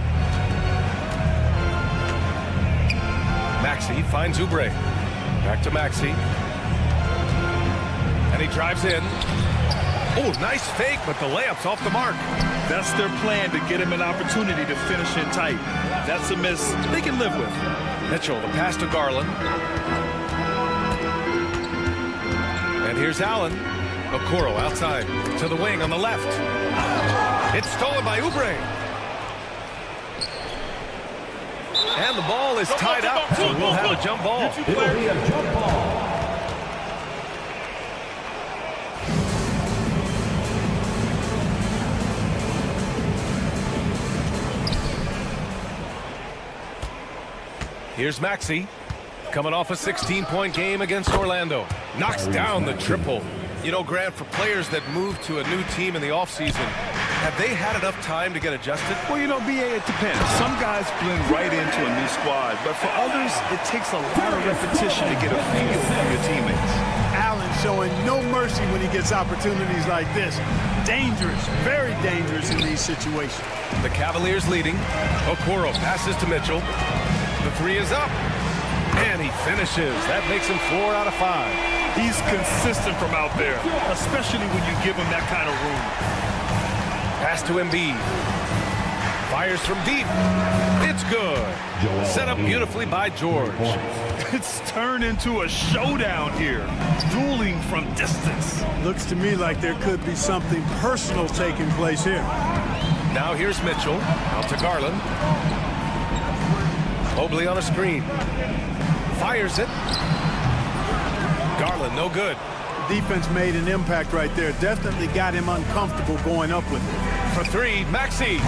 Maxey finds Oubre. Back to Maxey. And he drives in. Oh, nice fake, but the layup's off the mark. That's their plan, to get him an opportunity to finish in tight. That's a miss they can live with. Mitchell, the pass to Garland. And here's Allen. Okoro outside to the wing on the left. It's stolen by Oubre. And the ball is tied up, so we'll have a jump ball. It'll be a jump ball. Here's Maxey, coming off a 16-point game against Orlando. Knocks down the triple. You know, Grant, for players that move to a new team in the offseason, have they had enough time to get adjusted? Well, you know, BA, it depends. Some guys blend right into a new squad, but for others, it takes a lot of repetition to get a feel for your teammates. Allen showing no mercy when he gets opportunities like this. Dangerous, very dangerous in these situations. The Cavaliers leading. Okoro passes to Mitchell. The 3 is up. And he finishes. That makes him 4 out of 5. He's consistent from out there, especially when you give him that kind of room. Pass to Embiid. Fires from deep. It's good. Set up beautifully by George. It's turned into a showdown here. Dueling from distance. Looks to me like there could be something personal taking place here. Now here's Mitchell. Out to Garland. Mobley on a screen. Fires it. Garland, no good. Defense made an impact right there. Definitely got him uncomfortable going up with it. For 3, Maxey.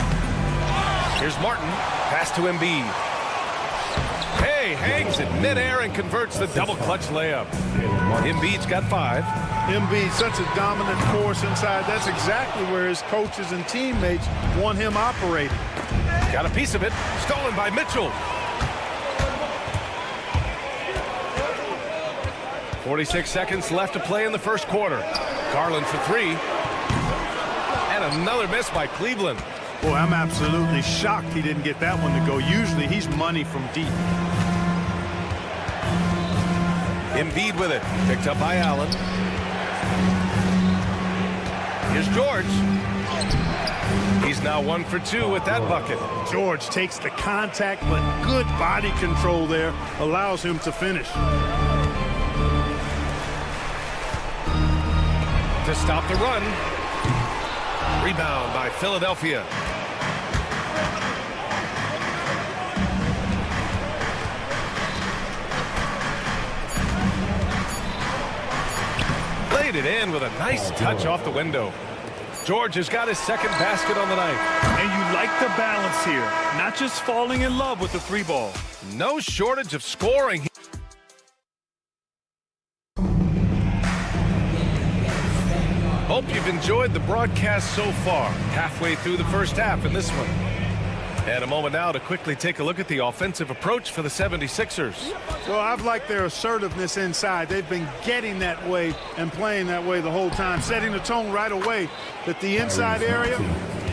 Here's Martin. Pass to Embiid. Hey, hangs it midair and converts the double clutch layup. Embiid's got 5. Embiid, such a dominant force inside. That's exactly where his coaches and teammates want him operating. Got a piece of it. Stolen by Mitchell. 46 seconds left to play in the first quarter. Garland for 3. And another miss by Cleveland. Boy, I'm absolutely shocked he didn't get that one to go. Usually he's money from deep. Embiid with it. Picked up by Allen. Here's George. He's now 1 for 2 with that bucket. George takes the contact, but good body control there allows him to finish. To stop the run. Rebound by Philadelphia. Laid it in with a nice touch off the window. George has got his second basket on the night. And you like the balance here. Not just falling in love with the 3-ball. No shortage of scoring. Hope you've enjoyed the broadcast so far. Halfway through the first half in this one. And a moment now to quickly take a look at the offensive approach for the 76ers. Well, I've liked their assertiveness inside. They've been getting that way and playing that way the whole time, setting the tone right away that the inside area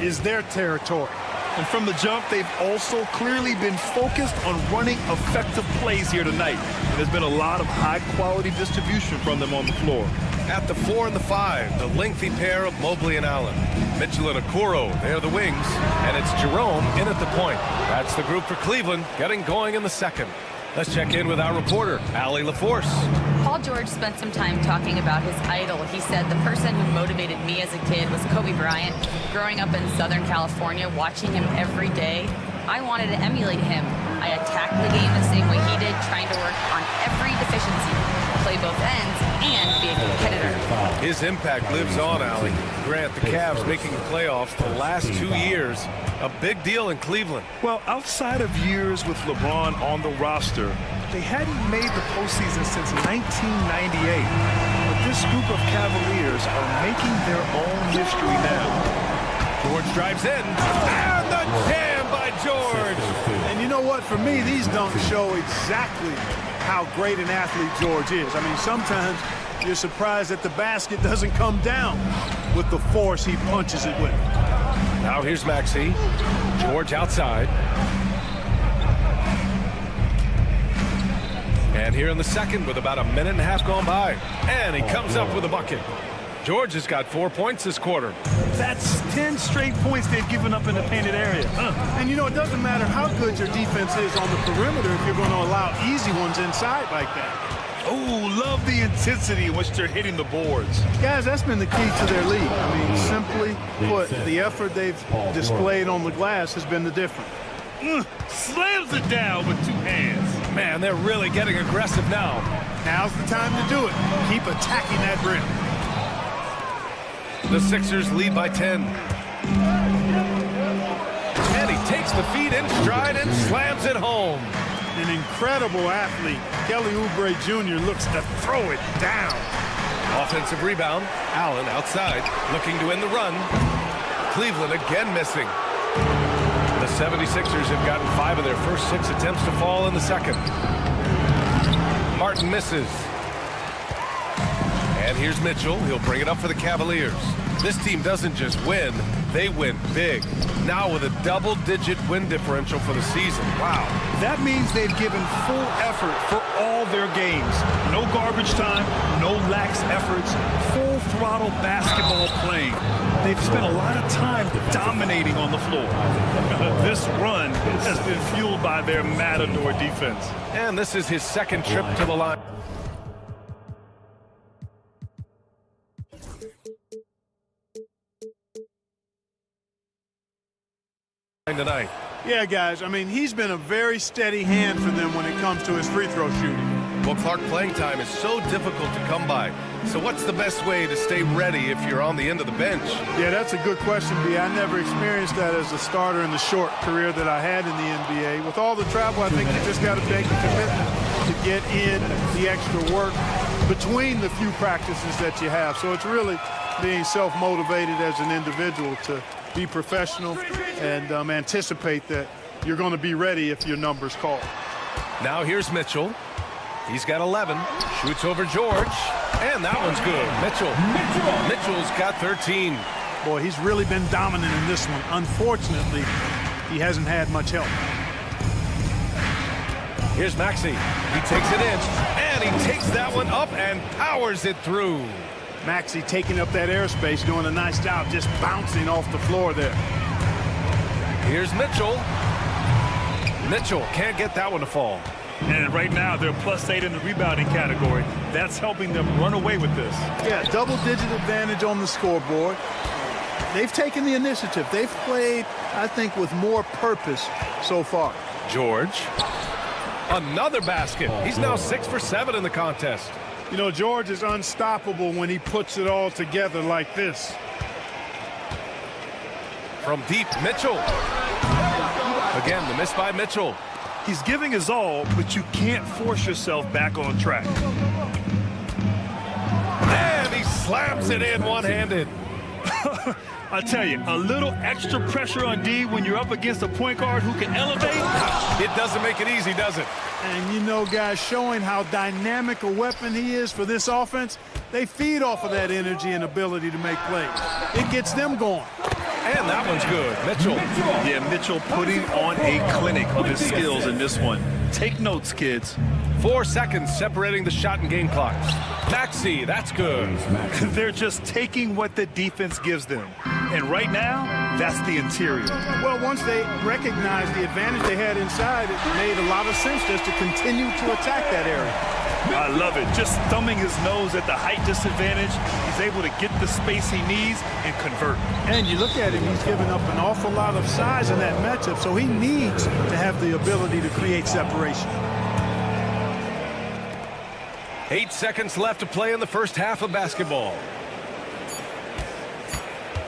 is their territory. And from the jump, they've also clearly been focused on running effective plays here tonight. And there's been a lot of high-quality distribution from them on the floor. At the 4 and the 5, the lengthy pair of Mobley and Allen. Mitchell and Okoro, they're the wings. And it's Jerome in at the point. That's the group for Cleveland, getting going in the second. Let's check in with our reporter, Allie LaForce. Paul George spent some time talking about his idol. He said, the person who motivated me as a kid was Kobe Bryant. Growing up in Southern California, watching him every day, I wanted to emulate him. I attacked the game the same way he did, trying to work on every deficiency, play both ends, and be a competitor. His impact lives on, Allie. Grant, the Cavs making the playoffs the last 2 years. A big deal in Cleveland. Well, outside of years with LeBron on the roster, they hadn't made the postseason since 1998. But this group of Cavaliers are making their own history now. George drives in. And the jam by George. And you know what? For me, these dunks show exactly how great an athlete George is. I mean, sometimes you're surprised that the basket doesn't come down with the force he punches it with. Now here's Maxey. George outside. And here in the second with about a minute and a half gone by. And he comes up with a bucket. George has got 4 points this quarter. That's 10 straight points they've given up in the painted area. And you know, it doesn't matter how good your defense is on the perimeter if you're going to allow easy ones inside like that. Oh, love the intensity in which they're hitting the boards. Guys, that's been the key to their league. I mean, simply put, the effort they've displayed on the glass has been the difference. Slams it down with 2 hands. Man, they're really getting aggressive now. Now's the time to do it. Keep attacking that rim. The Sixers lead by 10. And he takes the feed in stride and slams it home. An incredible athlete. Kelly Oubre Jr. looks to throw it down. Offensive rebound. Allen outside, looking to end the run. Cleveland again missing. The 76ers have gotten 5 of their first 6 attempts to fall in the second. Martin misses. And here's Mitchell. He'll bring it up for the Cavaliers. This team doesn't just win, they win big. Now with a double-digit win differential for the season. Wow. That means they've given full effort for all their games. No garbage time, no lax efforts, full throttle basketball playing. They've spent a lot of time dominating on the floor. This run has been fueled by their Matador defense. And this is his second trip to the line. Tonight. Yeah, guys, I mean, he's been a very steady hand for them when it comes to his free throw shooting. Well, Clark, playing time is so difficult to come by. So what's the best way to stay ready if you're on the end of the bench? Yeah, that's a good question, B. I never experienced that as a starter in the short career that I had in the NBA. With all the travel, I think you just got to make a commitment to get in the extra work between the few practices that you have. So it's really being self-motivated as an individual to be professional and anticipate that you're going to be ready if your number's called. Now here's Mitchell. He's got 11. Shoots over George. And that one's good. Mitchell's got 13. Boy, he's really been dominant in this one. Unfortunately, he hasn't had much help. Here's Maxey. He takes it in, and he takes that one up and powers it through. Maxey taking up that airspace, doing a nice job just bouncing off the floor there. Here's Mitchell. Mitchell can't get that one to fall. And right now, they're +8 in the rebounding category. That's helping them run away with this. Yeah, double-digit advantage on the scoreboard. They've taken the initiative. They've played, I think, with more purpose so far. George. Another basket. He's now 6 for 7 in the contest. You know, George is unstoppable when he puts it all together like this. From deep, Mitchell. Again, the miss by Mitchell. He's giving his all, but you can't force yourself back on track. And he slams it in one-handed. I tell you, a little extra pressure on D when you're up against a point guard who can elevate. It doesn't make it easy, does it? And you know, guys, showing how dynamic a weapon he is for this offense, they feed off of that energy and ability to make plays. It gets them going. And that one's good. Mitchell. Yeah, Mitchell putting on a clinic of his skills in this one. Take notes, kids. 4 seconds separating the shot and game clocks. Maxey, that's good. They're just taking what the defense gives them. And right now, that's the interior. Well, once they recognized the advantage they had inside, it made a lot of sense just to continue to attack that area. I love it. Just thumbing his nose at the height disadvantage. He's able to get the space he needs and convert. And you look at him, he's given up an awful lot of size in that matchup, so he needs to have the ability to create separation. 8 seconds left to play in the first half of basketball.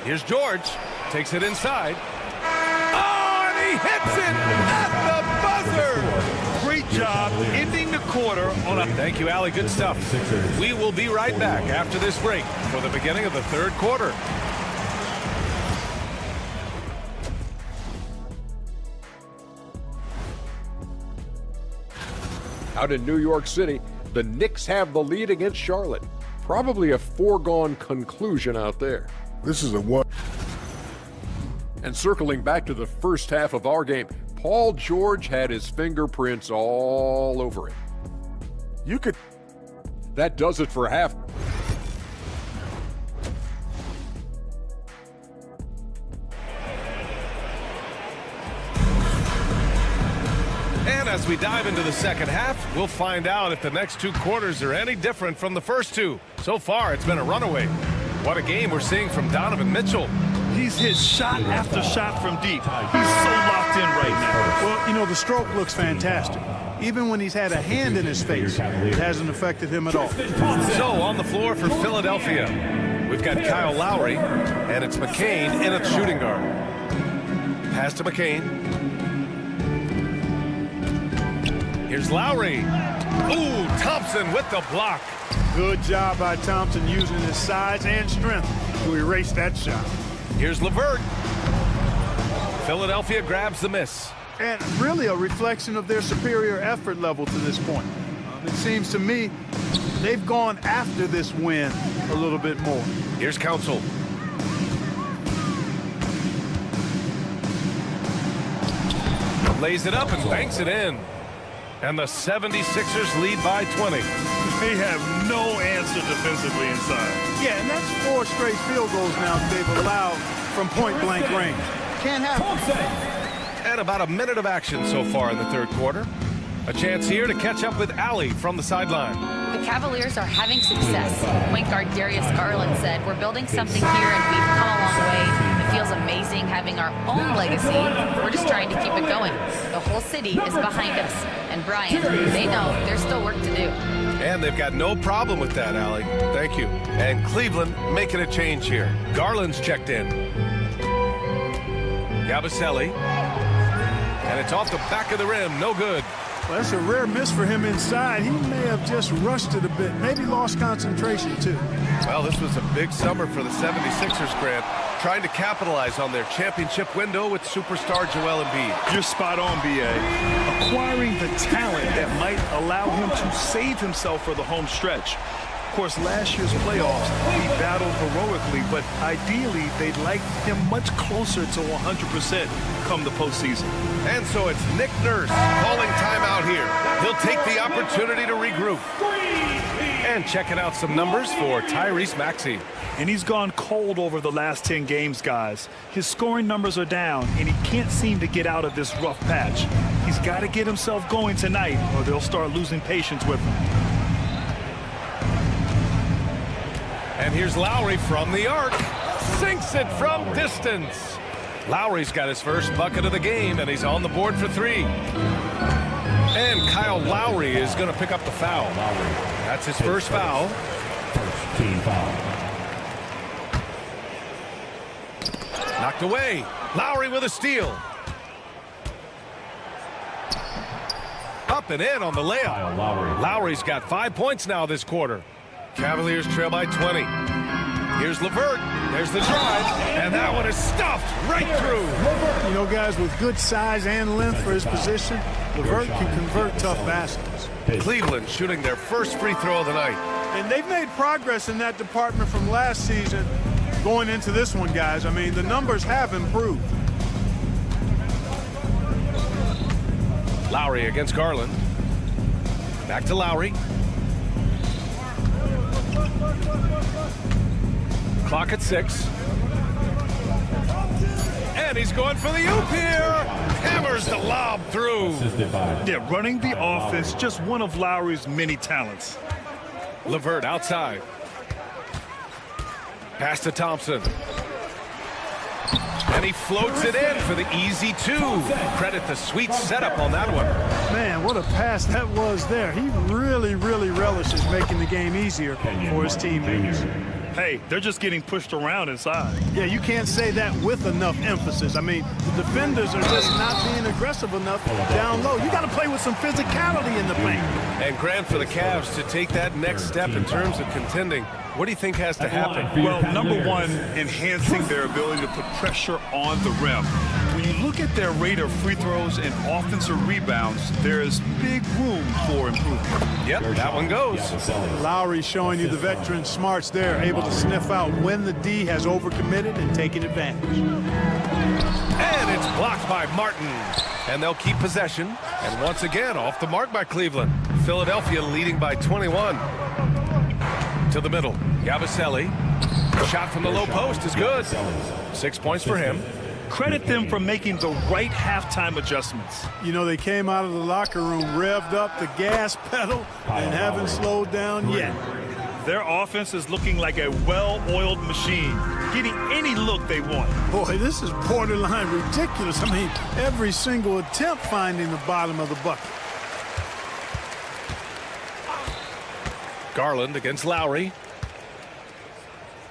Here's George. Takes it inside. Oh, and he hits it at the buzzer. Great job ending the quarter on a... Thank you, Allie. Good stuff. We will be right back after this break for the beginning of the third quarter. Out in New York City, the Knicks have the lead against Charlotte. Probably a foregone conclusion out there. This is a one. And circling back to the first half of our game, Paul George had his fingerprints all over it. That does it for half. And as we dive into the second half, we'll find out if the next 2 quarters are any different from the first 2. So far, it's been a runaway. What a game we're seeing from Donovan Mitchell. He's hit shot after shot from deep. He's so locked in right now. Well, you know, the stroke looks fantastic. Even when he's had a hand in his face, it hasn't affected him at all. So on the floor for Philadelphia, we've got Kyle Lowry, and it's McCain in at shooting guard. Pass to McCain. Here's Lowry. Ooh, Thompson with the block. Good job by Thompson using his size and strength to erase that shot. Here's LeVert. Philadelphia grabs the miss. And really a reflection of their superior effort level to this point. It seems to me they've gone after this win a little bit more. Here's Council. Lays it up and banks it in. And the 76ers lead by 20. They have no answer defensively inside. Yeah, and that's 4 straight field goals now that they've allowed from point-blank range. Can't happen. And about a minute of action so far in the third quarter. A chance here to catch up with Allie from the sideline. The Cavaliers are having success. Point guard Darius Garland said, "We're building something here and we've come a long way. It feels amazing having our own legacy. We're just trying to keep it going. The whole city is behind us. And Brian, they know there's still work to do." And they've got no problem with that, Allie. Thank you. And Cleveland making a change here. Garland's checked in. Yabusele. And it's off the back of the rim. No good. Well, that's a rare miss for him inside. He may have just rushed it a bit. Maybe lost concentration, too. Well, this was a big summer for the 76ers, Grant. Trying to capitalize on their championship window with superstar Joel Embiid. You're spot on, B.A. Acquiring the talent that might allow him to save himself for the home stretch. Of course, last year's playoffs, he battled heroically, but ideally, they'd like him much closer to 100% come the postseason. And so it's Nick Nurse calling timeout here. He'll take the opportunity to regroup. And checking out some numbers for Tyrese Maxey. And he's gone cold over the last 10 games, guys. His scoring numbers are down, and he can't seem to get out of this rough patch. He's got to get himself going tonight, or they'll start losing patience with him. And here's Lowry from the arc. Sinks it from distance. Lowry's got his first bucket of the game, and he's on the board for 3. And Kyle Lowry is going to pick up the foul. That's his first foul. First team foul. Knocked away. Lowry with a steal. Up and in on the layup. Lowry's got 5 points now this quarter. Cavaliers trail by 20. Here's LeVert. There's the drive. And that one is stuffed right through. You know, guys, with good size and length for his position, LeVert can convert tough baskets. Cleveland shooting their first free throw of the night. And they've made progress in that department from last season going into this one, guys. I mean, the numbers have improved. Lowry against Garland. Back to Lowry. Clock at 6. And he's going for the oop here. Hammers the lob through. Yeah, running the offense, just one of Lowry's many talents. LeVert outside. Pass to Thompson. And he floats it in for the easy 2. Credit the sweet setup on that one. Man, what a pass that was there. He really, really relishes making the game easier for his teammates. Hey, they're just getting pushed around inside. Yeah, you can't say that with enough emphasis. I mean, the defenders are just not being aggressive enough down low. You got to play with some physicality in the paint. And Grant, for the Cavs to take that next step in terms of contending, what do you think has to happen? Well, number one, enhancing their ability to put pressure on the rim. When you look at their rate of free throws and offensive rebounds, there is big room for improvement. Yep, that one goes. Lowry showing you the veteran smarts there, able to sniff out when the D has overcommitted and taking advantage. And it's blocked by Martin. And they'll keep possession. And once again, off the mark by Cleveland. Philadelphia leading by 21. To the middle, Yabusele. Shot from the low post is good. 6 points for him. Credit them for making the right halftime adjustments. You know, they came out of the locker room, revved up the gas pedal, and haven't slowed down yet. Their offense is looking like a well-oiled machine, getting any look they want. Boy, this is borderline ridiculous. I mean, every single attempt finding the bottom of the bucket. Garland against Lowry.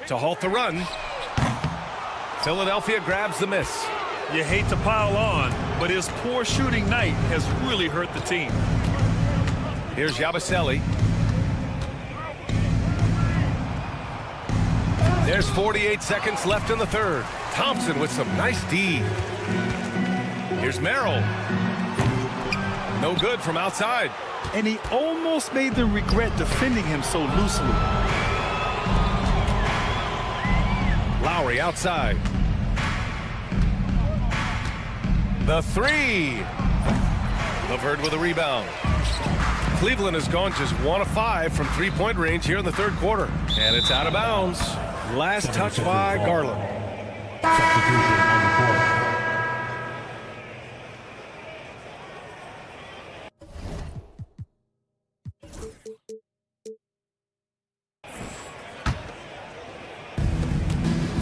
To halt the run. Philadelphia grabs the miss. You hate to pile on, but his poor shooting night has really hurt the team. Here's Yabusele. There's 48 seconds left in the third. Thompson with some nice D. Here's Merrill. No good from outside. And he almost made them regret defending him so loosely. Lowry outside. The 3. LeVert with a rebound. Cleveland has gone just 1 of 5 from three-point range here in the third quarter. And it's out of bounds. Last touch by Garland. Substitution on the court.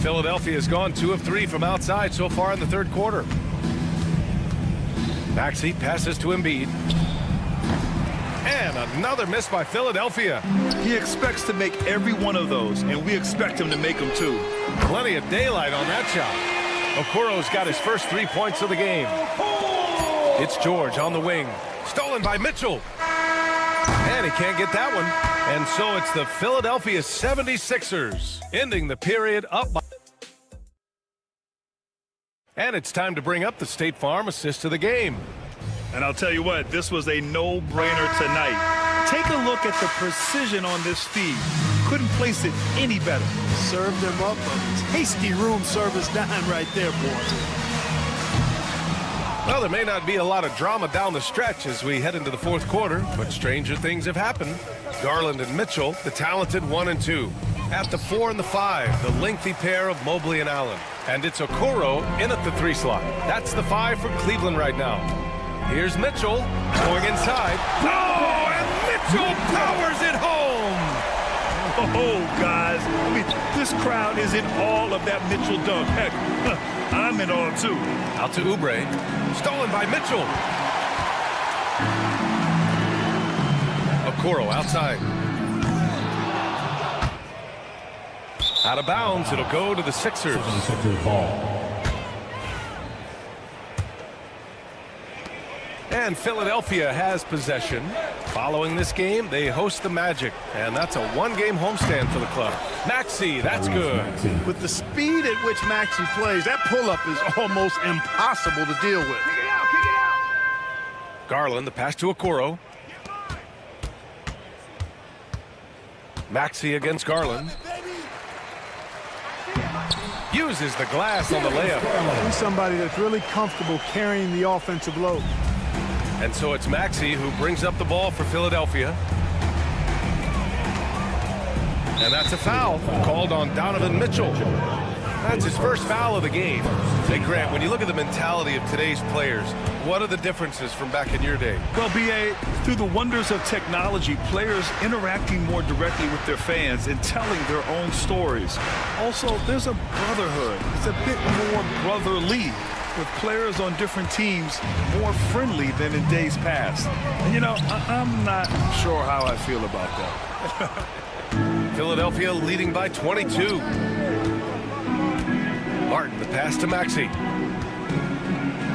Philadelphia has gone 2 of 3 from outside so far in the third quarter. Maxey passes to Embiid. And another miss by Philadelphia. He expects to make every one of those, and we expect him to make them too. Plenty of daylight on that shot. Okoro's got his first 3 points of the game. It's George on the wing. Stolen by Mitchell. And he can't get that one. And so it's the Philadelphia 76ers ending the period up by. And it's time to bring up the State Farm assist of the game. And I'll tell you what, this was a no-brainer tonight. Take a look at the precision on this feed. Couldn't place it any better. Served them up a tasty room service dime right there, boy. Well, there may not be a lot of drama down the stretch as we head into the fourth quarter, but stranger things have happened. Garland and Mitchell, the talented 1 and 2. At the 4 and the 5, the lengthy pair of Mobley and Allen. And it's Okoro in at the 3 slot. That's the 5 for Cleveland right now. Here's Mitchell going inside. Oh, and Mitchell powers it home! Oh, guys, I mean, this crowd is in all of that Mitchell dunk. Heck, I'm in all too. Out to Oubre. Stolen by Mitchell. Okoro outside. Out of bounds. It'll go to the Sixers. And Philadelphia has possession. Following this game, they host the Magic, and that's a 1-game homestand for the club. Maxey, that's good. With the speed at which Maxey plays, that pull-up is almost impossible to deal with. Garland, the pass to Okoro. Maxey against Garland. Uses the glass on the layup. He's somebody that's really comfortable carrying the offensive load. And so it's Maxey who brings up the ball for Philadelphia. And that's a foul called on Donovan Mitchell. That's his first foul of the game. Hey, Grant, when you look at the mentality of today's players, what are the differences from back in your day? Well, B.A., through the wonders of technology, players interacting more directly with their fans and telling their own stories. Also, there's a brotherhood. It's a bit more brotherly, with players on different teams more friendly than in days past. And, you know, I'm not sure how I feel about that. Philadelphia leading by 22. Martin, the pass to Maxey.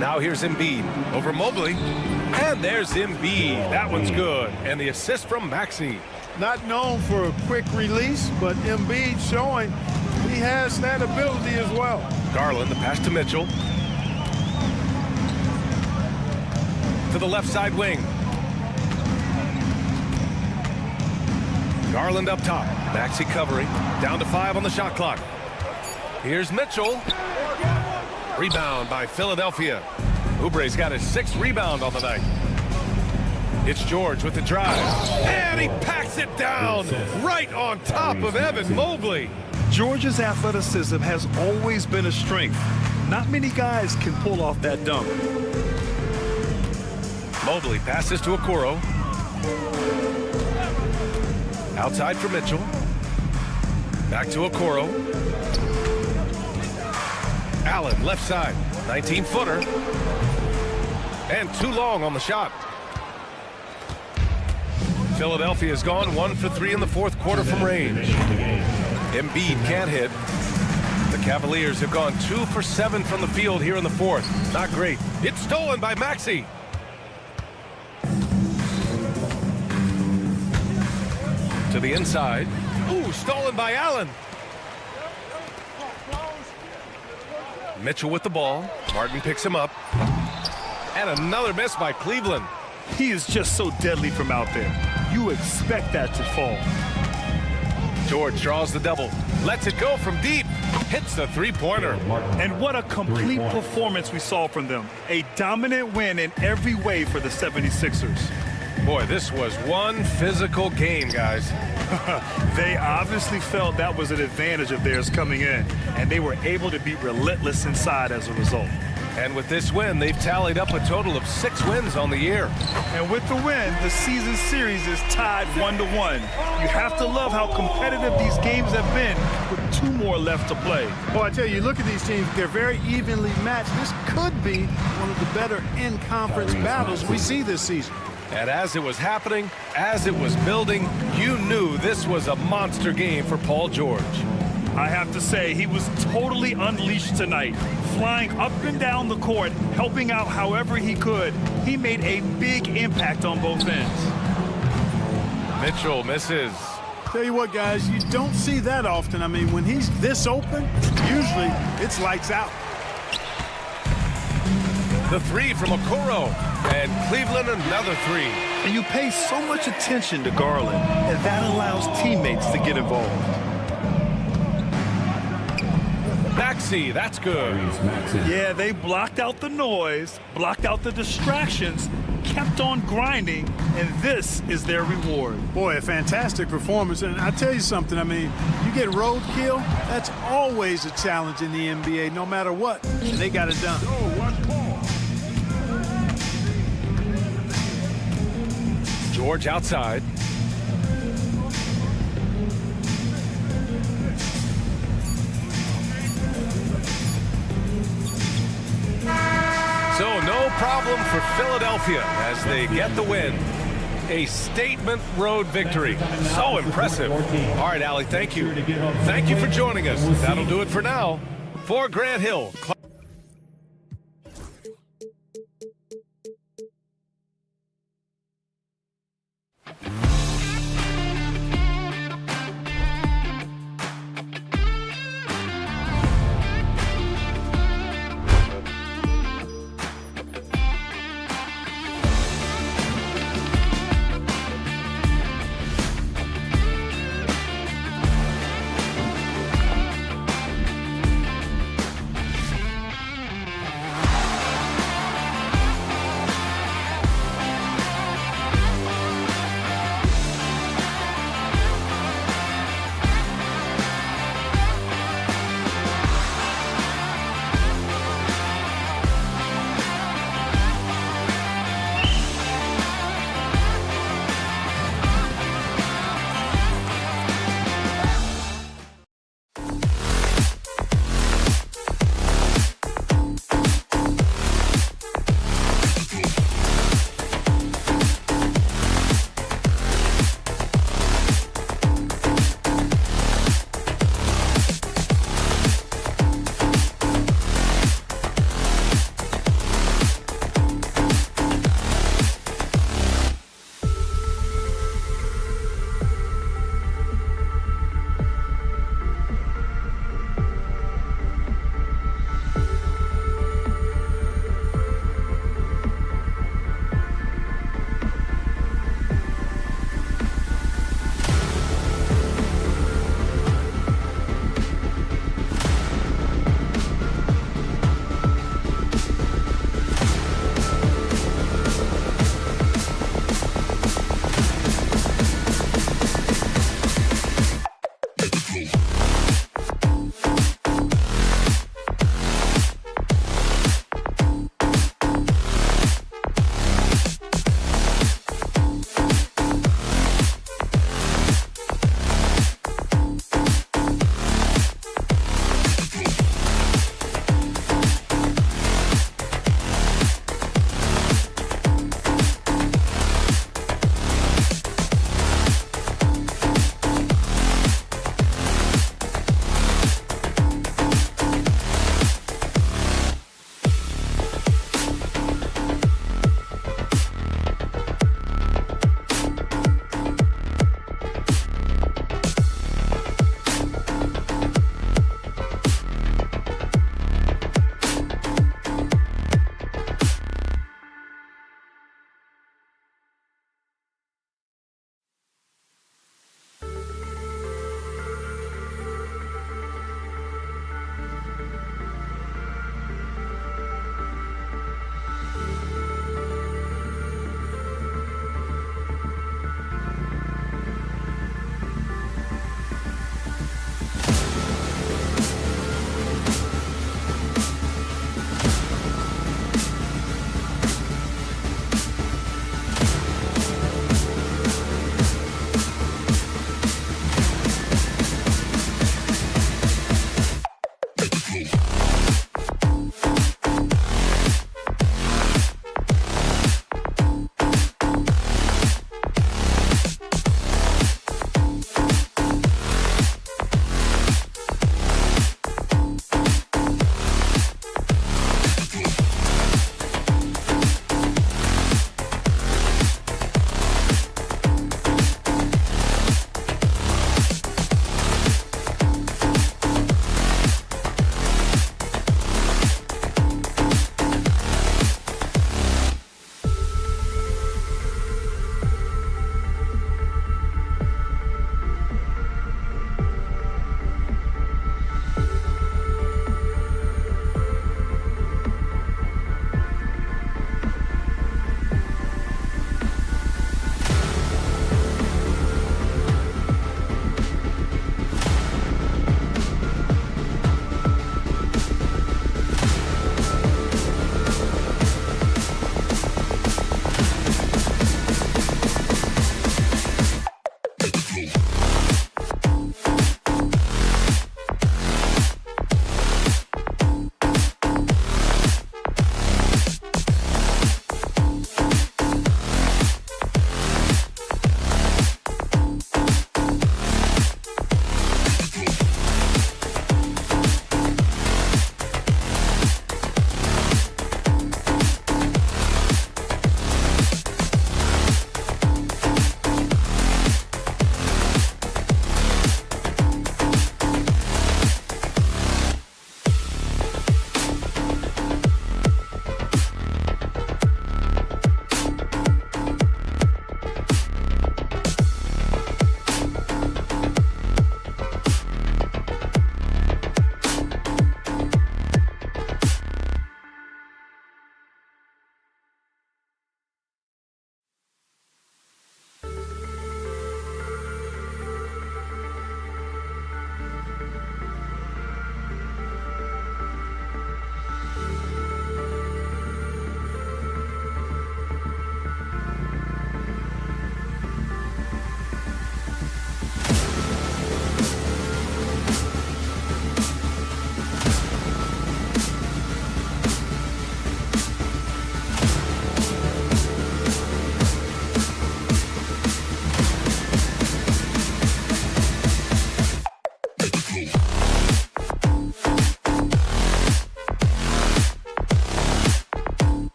Now here's Embiid over Mobley. And there's Embiid. That one's good. And the assist from Maxey. Not known for a quick release, but Embiid showing he has that ability as well. Garland, the pass to Mitchell. To the left side wing. Garland up top. Maxey covering. Down to 5 on the shot clock. Here's Mitchell. Rebound by Philadelphia. Oubre's got his 6th rebound on the night. It's George with the drive. And he packs it down right on top of Evan Mobley. George's athleticism has always been a strength. Not many guys can pull off that dunk. Mobley passes to Okoro. Outside for Mitchell. Back to Okoro. Allen, left side. 19-footer. And too long on the shot. Philadelphia has gone 1 for 3 in the fourth quarter from range. Embiid can't hit. The Cavaliers have gone 2 for 7 from the field here in the fourth. Not great. It's stolen by Maxey. To the inside. Ooh, stolen by Allen. Mitchell with the ball. Martin picks him up. And another miss by Cleveland. He is just so deadly from out there. You expect that to fall. George draws the double. Lets it go from deep. Hits the three-pointer. And what a complete performance we saw from them. A dominant win in every way for the 76ers. Boy, this was one physical game, guys. They obviously felt that was an advantage of theirs coming in, and they were able to be relentless inside as a result. And with this win, they've tallied up a total of 6 wins on the year. And with the win, the season series is tied 1-1. You have to love how competitive these games have been with 2 more left to play. Well, I tell you, look at these teams. They're very evenly matched. This could be one of the better in-conference battles we see this season. And as it was happening, as it was building, you knew this was a monster game for Paul George. I have to say, he was totally unleashed tonight. Flying up and down the court, helping out however he could. He made a big impact on both ends. Mitchell misses. Tell you what, guys, you don't see that often. I mean, when he's this open, usually it's lights out. The three from Okoro. And Cleveland another three. And you pay so much attention to Garland, and that allows teammates to get involved. Maxey, that's good. Yeah, they blocked out the noise, blocked out the distractions, kept on grinding, and this is their reward. Boy, a fantastic performance. And I tell you something, I mean, you get roadkill, that's always a challenge in the NBA, no matter what. And they got it done. George outside. So no problem for Philadelphia as they get the win. A statement road victory. So impressive. All right, Allie, thank you. Thank you for joining us. That'll do it for now. For Grant Hill.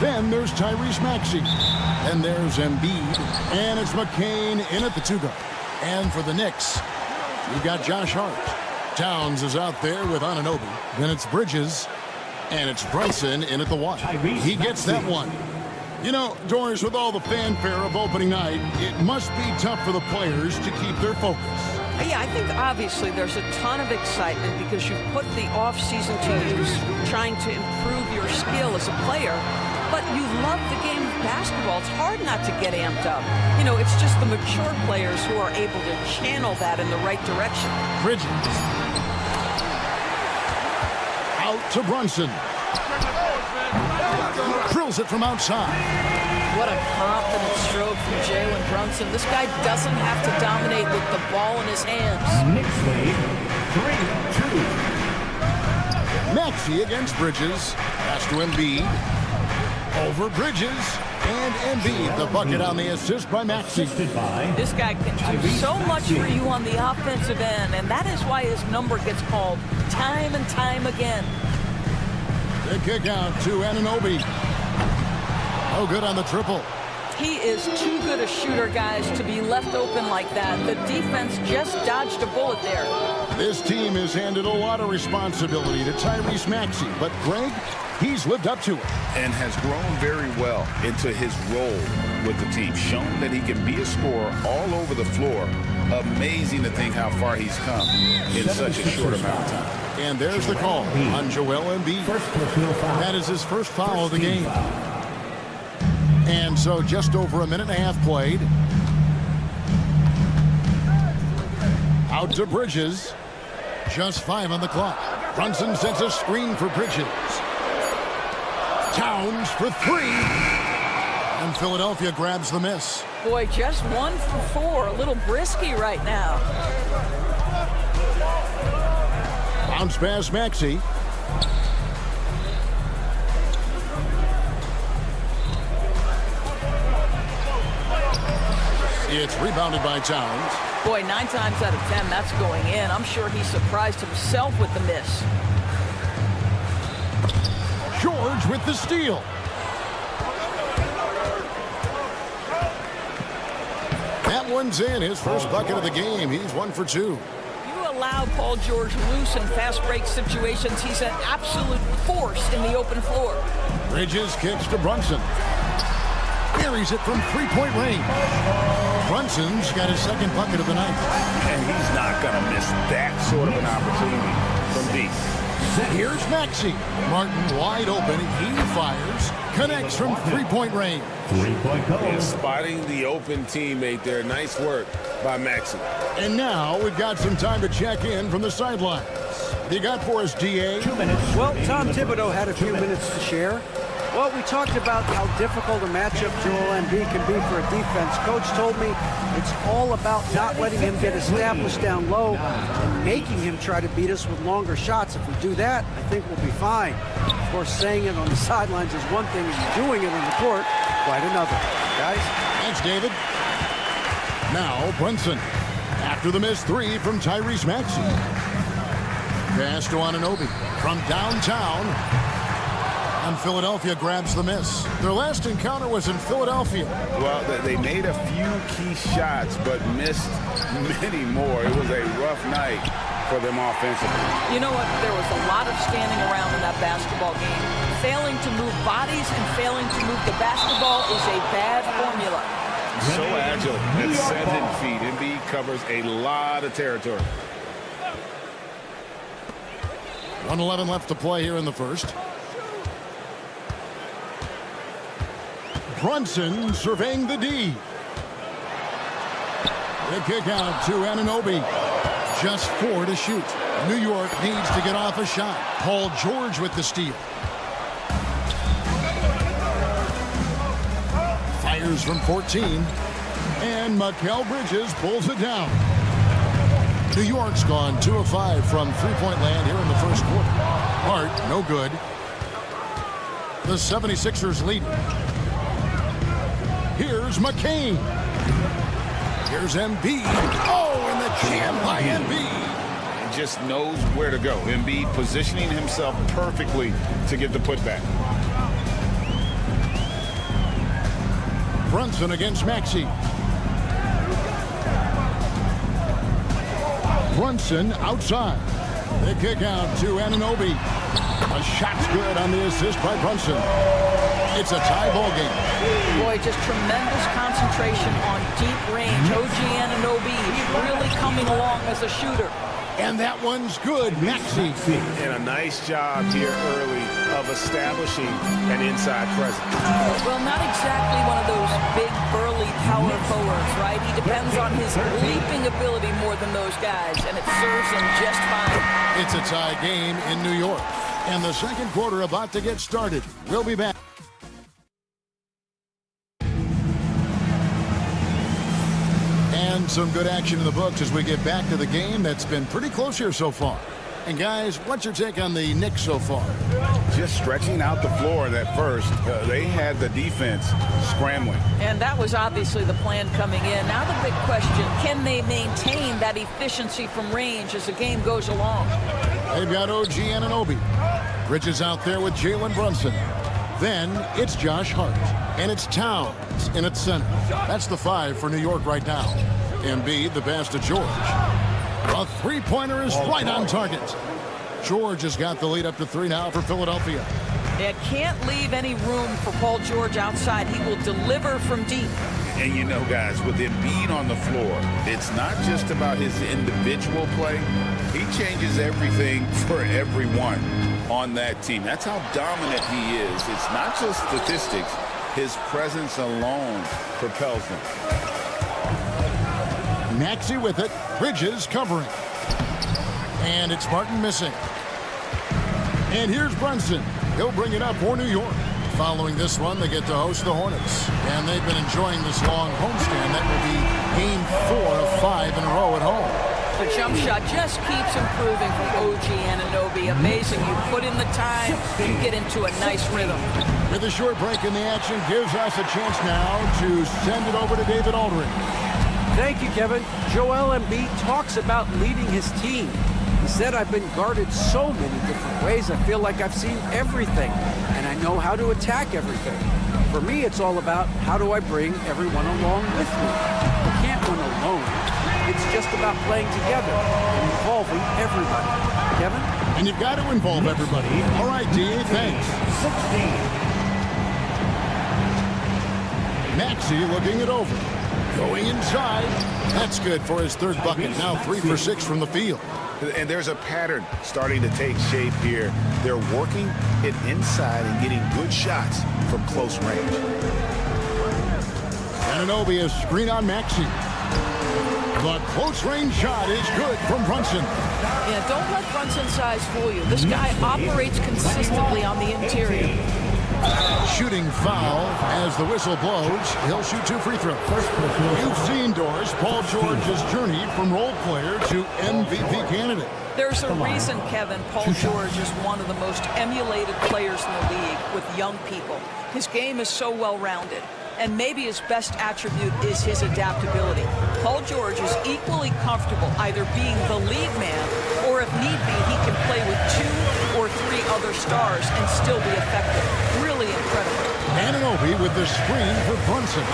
Then there's Tyrese Maxey. Then there's Embiid. And it's McCain in at the 2-guard. And for the Knicks, you've got Josh Hart. Towns is out there with Anunoby. Then it's Bridges. And it's Brunson in at the 1. He gets that one. You know, Doris, with all the fanfare of opening night, it must be tough for the players to keep their focus. Yeah, I think obviously there's a ton of excitement because you've put the off-season to use trying to improve your skill as a player. But you love the game of basketball. It's hard not to get amped up. You know, it's just the mature players who are able to channel that in the right direction. Bridges. Out to Brunson. Drills it from outside. What a confident stroke from Jalen Brunson. This guy doesn't have to dominate with the ball in his hands. Knicks lead 3-2. Maxey against Bridges. Pass to Embiid. Over Bridges. And Embiid, the bucket on the assist by Maxey. This guy can do so much for you on the offensive end, and that is why his number gets called time and time again. The kick out to Anunoby. No good on the triple. He is too good a shooter, guys, to be left open like that. The defense just dodged a bullet there. This team has handed a lot of responsibility to Tyrese Maxey, but Greg, he's lived up to it. And has grown very well into his role with the team. Shown that he can be a scorer all over the floor. Amazing to think how far he's come in such a short amount of time. And there's the call on Joel Embiid. That is his first foul of the game. And so just over a minute and a half played. Out to Bridges. Just 5 on the clock. Brunson sets a screen for Bridges. Towns for 3. And Philadelphia grabs the miss. Boy, just 1 for 4. A little brisky right now. Bounce pass Maxey. It's rebounded by Towns. Boy, 9 times out of 10, that's going in. I'm sure he surprised himself with the miss. George with the steal. That one's in. His first bucket of the game. He's 1 for 2. Allow Paul George loose in fast break situations. He's an absolute force in the open floor. Bridges kicks to Brunson. Buries it from 3-point range. Brunson's got his second bucket of the night. And he's not going to miss that sort of an opportunity from deep. Here's Maxey. Martin wide open. He fires. Connects from 3-point range. 3-point goal. And spotting the open teammate there. Nice work by Maxey. And now we've got some time to check in from the sidelines. What do you got for us, DA? 2 minutes. Well, Tom Thibodeau had a few minutes to share. Well, we talked about how difficult a matchup Joel Embiid can be for a defense. Coach told me it's all about not letting him get established down low and making him try to beat us with longer shots. If we do that, I think we'll be fine. Of course, saying it on the sidelines is one thing, and doing it on the court, quite another. Guys? Thanks, David. Now, Brunson. After the missed 3 from Tyrese Maxey. Pass to Anunoby from downtown. And Philadelphia grabs the miss. Their last encounter was in Philadelphia. Well, they made a few key shots, but missed many more. It was a rough night for them offensively. You know what? There was a lot of standing around in that basketball game. Failing to move bodies and failing to move the basketball is a bad formula. So agile at 7 feet. Embiid covers a lot of territory. 1:11 left to play here in the first. Brunson surveying the D. The kick out to Anunoby. Just 4 to shoot. New York needs to get off a shot. Paul George with the steal. Fires from 14. And Mikal Bridges pulls it down. New York's gone 2 of 5 from 3-point land here in the first quarter. Hart, no good. The 76ers lead. Here's McCain. Here's Embiid. Oh, and the jam by Embiid. He just knows where to go. Embiid positioning himself perfectly to get the putback. Brunson against Maxey. Brunson outside. They kick out to Anunoby. A shot's good on the assist by Brunson. It's a tie ball game. Boy, just tremendous concentration on deep range. OG Anunoby is really coming along as a shooter. And that one's good, Maxey. And a nice job here early of establishing an inside presence. Well, not exactly one of those big, burly power forwards, right? He depends on his leaping ability more than those guys, and it serves him just fine. It's a tie game in New York. And the second quarter about to get started. We'll be back. And some good action in the books as we get back to the game that's been pretty close here so far. And guys, what's your take on the Knicks so far? Just stretching out the floor that first. They had the defense scrambling. And that was obviously the plan coming in. Now the big question, can they maintain that efficiency from range as the game goes along? They've got OG Anunoby. Bridges out there with Jalen Brunson. Then it's Josh Hart. And it's Towns in its center. That's the 5 for New York right now. Embiid, the pass to George. A three-pointer is right on target. George has got the lead up to 3 now for Philadelphia. It can't leave any room for Paul George outside. He will deliver from deep. And you know, guys, with Embiid on the floor, it's not just about his individual play. He changes everything for everyone on that team. That's how dominant he is. It's not just statistics. His presence alone propels them. Maxey with it. Bridges covering. And it's Martin missing. And here's Brunson. He'll bring it up for New York. Following this one, they get to host the Hornets. And they've been enjoying this long homestand. That will be game 4 of 5 in a row at home. The jump shot just keeps improving from OG Anunoby. Amazing. You put in the time, you get into a nice rhythm. With a short break in the action, gives us a chance now to send it over to David Aldridge. Thank you, Kevin. Joel Embiid talks about leading his team. He said, I've been guarded so many different ways. I feel like I've seen everything, and I know how to attack everything. For me, it's all about how do I bring everyone along with me. You can't win alone. It's just about playing together and involving everybody. Kevin? And you've got to involve everybody. All right, D, thanks. Maxey looking it over. Going inside. That's good for his third bucket. Now 3 for 6 from the field. And there's a pattern starting to take shape here. They're working it inside and getting good shots from close range. Anunoby is screen on Maxey. The close-range shot is good from Brunson. Yeah, don't let Brunson's size fool you. This guy operates consistently on the interior. Shooting foul as the whistle blows. He'll shoot 2 free throws. You've seen, Doris, Paul George's journey from role player to MVP candidate. There's a reason, Kevin, Paul George is one of the most emulated players in the league with young people. His game is so well-rounded. And maybe his best attribute is his adaptability. Paul George is equally comfortable either being the lead man or, if need be, he can play with 2 or 3 other stars and still be effective. Really incredible. Anunoby with the screen for Brunson.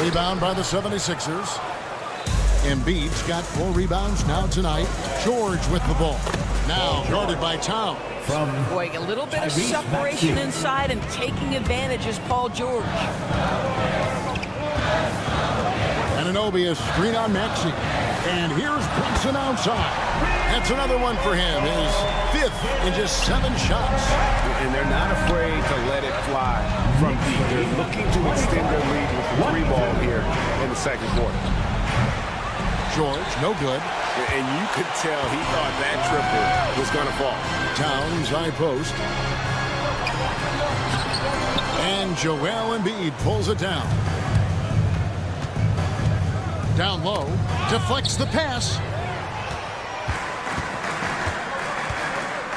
Rebound by the 76ers. Embiid's got 4 rebounds now tonight. George with the ball. Now guarded by Towns. Boy, a little bit of separation inside and taking advantage is Paul George. Anunoby is screen on Maxey. And here's Brunson outside. That's another one for him. His 5th in just 7 shots. And they're not afraid to let it fly from deep. They're looking to extend their lead with the 3 ball here in the second quarter. George, no good. And you could tell he thought that triple was going to fall. Towns high post. And Joel Embiid pulls it down. Down low. Deflects the pass.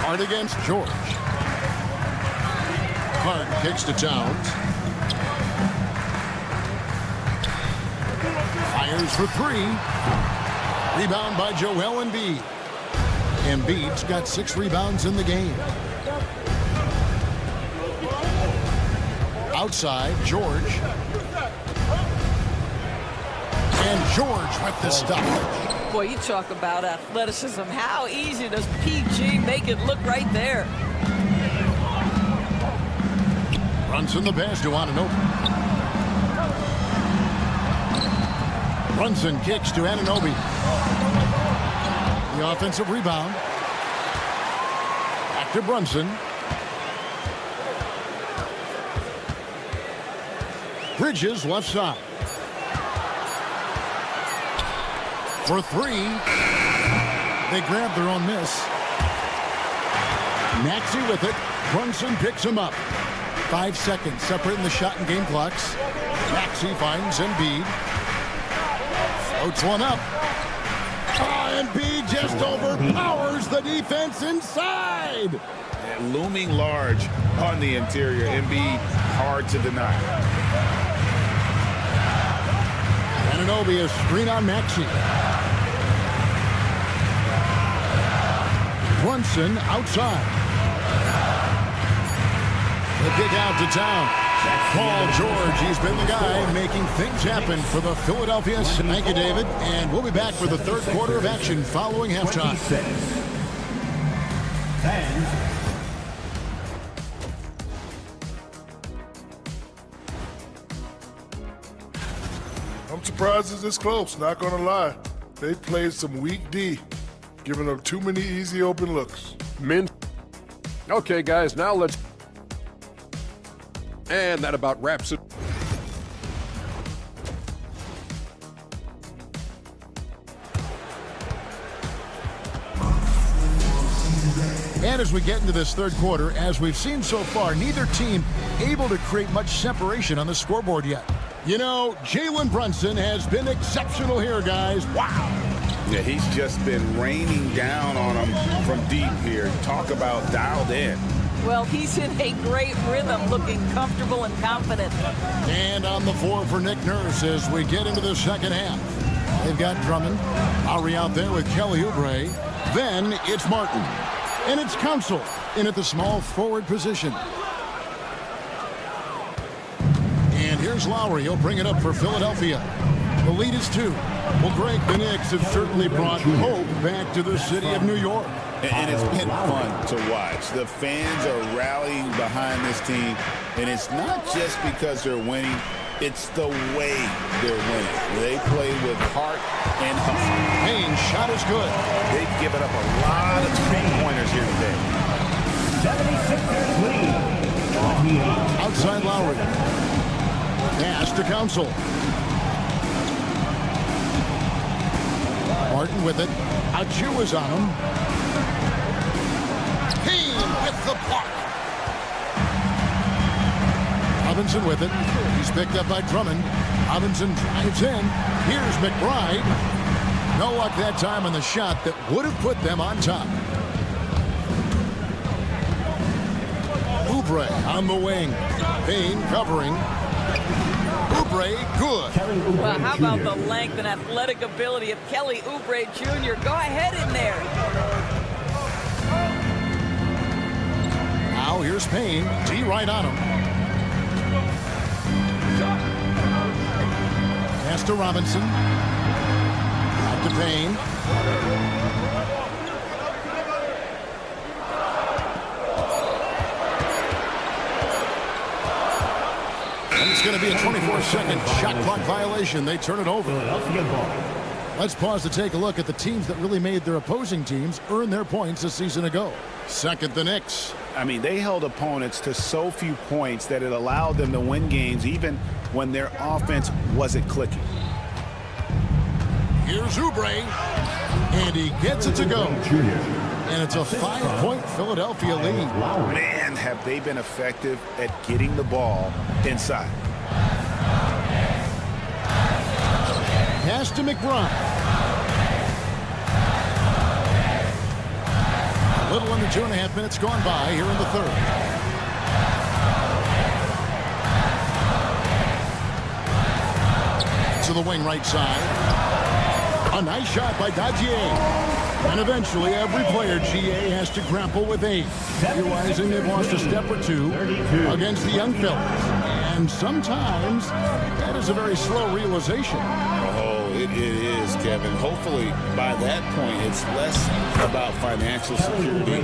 Hard against George. Hart kicks to Towns. Fires for 3. Rebound by Joel Embiid. Embiid's got 6 rebounds in the game. Outside, George. And George with the stop. Boy, you talk about athleticism. How easy does PG make it look right there? Brunson the pass to Anunoby. Brunson kicks to Anunoby. The offensive rebound. Back to Brunson. Bridges left side. For three. They grab their own miss. Maxey with it. Brunson picks him up. 5 seconds separating the shot and game clocks. Maxey finds Embiid. Floats one up. Embiid just overpowers the defense inside. And looming large on the interior. Embiid hard to deny. Anunoby a screen on Maxey. Brunson outside. The kick out to town. Paul George, he's been the guy making things happen for the Philadelphia. Thank you, David. And we'll be back for the third quarter of action following halftime. I'm surprised it's this close, not going to lie. They played some weak D, giving up too many easy open looks. Okay, guys, now let's... And that about wraps it. And as we get into this third quarter, as we've seen so far, neither team able to create much separation on the scoreboard yet. You know, Jalen Brunson has been exceptional here, guys. Wow. Yeah, he's just been raining down on them from deep here. Talk about dialed in. Well, he's in a great rhythm, looking comfortable and confident. And on the floor for Nick Nurse as we get into the second half. They've got Drummond. Lowry out there with Kelly Oubre. Then it's Martin. And it's Council in at the small forward position. And here's Lowry. He'll bring it up for Philadelphia. The lead is 2. Well, Greg, the Knicks have certainly brought hope back to the city of New York. And it's been fun to watch. The fans are rallying behind this team, and it's not just because they're winning, it's the way they're winning. They play with heart and hustle. Payne's shot is good. They've given up a lot of three-pointers here today. 76ers lead. Outside Lowry. Pass to Council. Martin with it. Achu is on him. With the block. Robinson with it. He's picked up by Drummond. Robinson drives in. Here's McBride. No luck that time on the shot that would have put them on top. Oubre on the wing. Payne covering. Oubre good. Well, how about the length and athletic ability of Kelly Oubre Jr.? Go ahead in there. Now here's Payne. D right on him. Pass to Robinson. Back to Payne. And it's going to be a 24-second shot clock violation. They turn it over. Let's pause to take a look at the teams that really made their opposing teams earn their points a season ago. Second, the Knicks. I mean, they held opponents to so few points that it allowed them to win games even when their offense wasn't clicking. Here's Oubre, and he gets it to go. And it's a 5-point Philadelphia lead. Man, have they been effective at getting the ball inside. Pass to McBride. A little under 2.5 minutes gone by here in the third. To the wing right side. A nice shot by Dagier. And eventually every player GA has to grapple with 8. Realizing they've lost a step or two against the young fellas. And sometimes that is a very slow realization. Oh, it is, Kevin. Hopefully, by that point, it's less about financial security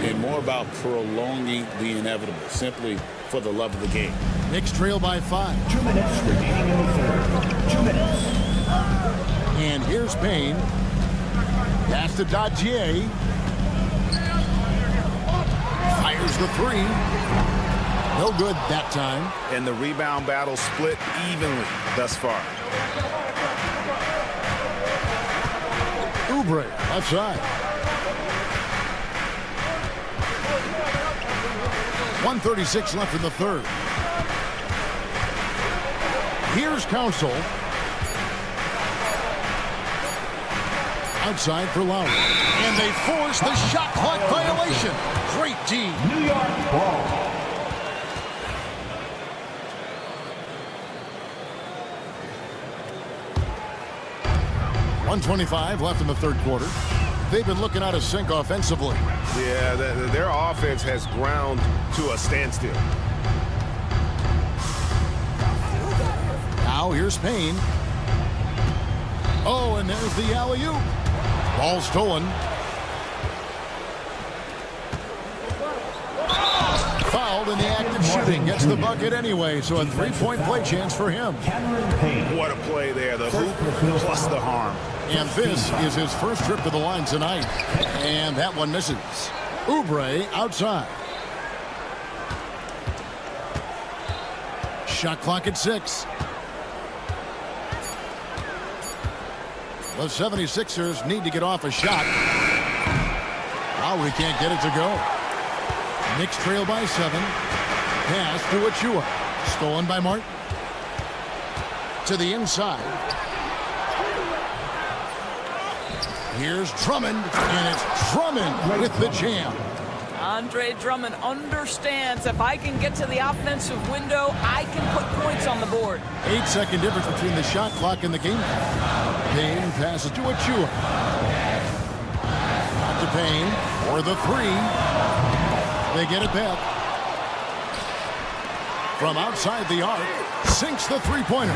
and more about prolonging the inevitable, simply for the love of the game. Knicks trail by 5. 2 minutes remaining in the third. 2 minutes. And here's Payne. Pass to Dadier. Fires the 3. No good that time. And the rebound battle split evenly thus far. Oubre, left side. 1:36 left in the third. Here's Council. Outside for Lowry. And they force the shot clock violation. Great D. New York ball. .125 left in the third quarter. They've been looking out of sync offensively. Yeah, their offense has ground to a standstill. Now here's Payne. Oh, and there's the alley-oop. Ball stolen. Fouled in the act of shooting. Gets the bucket anyway, so a three-point play chance for him. What a play there. The hoop plus the harm. And this is his first trip to the line tonight. And that one misses. Oubre outside. Shot clock at 6. The 76ers need to get off a shot. Lowry can't get it to go. Knicks trail by 7. Pass to Achua. Stolen by Martin. To the inside. Here's Drummond, and it's Drummond with the jam. Andre Drummond understands if I can get to the offensive window, I can put points on the board. 8-second difference between the shot clock and the game. Payne passes to Achua. Out to Payne for the 3. They get it back. From outside the arc, sinks the three-pointer.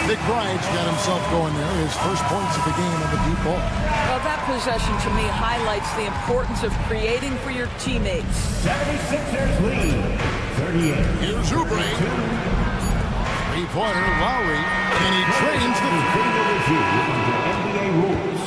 McBride's got himself going there. His first points of the game on the deep ball. Well, that possession to me highlights the importance of creating for your teammates. 76ers lead. 38. Here's Oubre. Three-pointer, Lowry, and he trains the review NBA rules.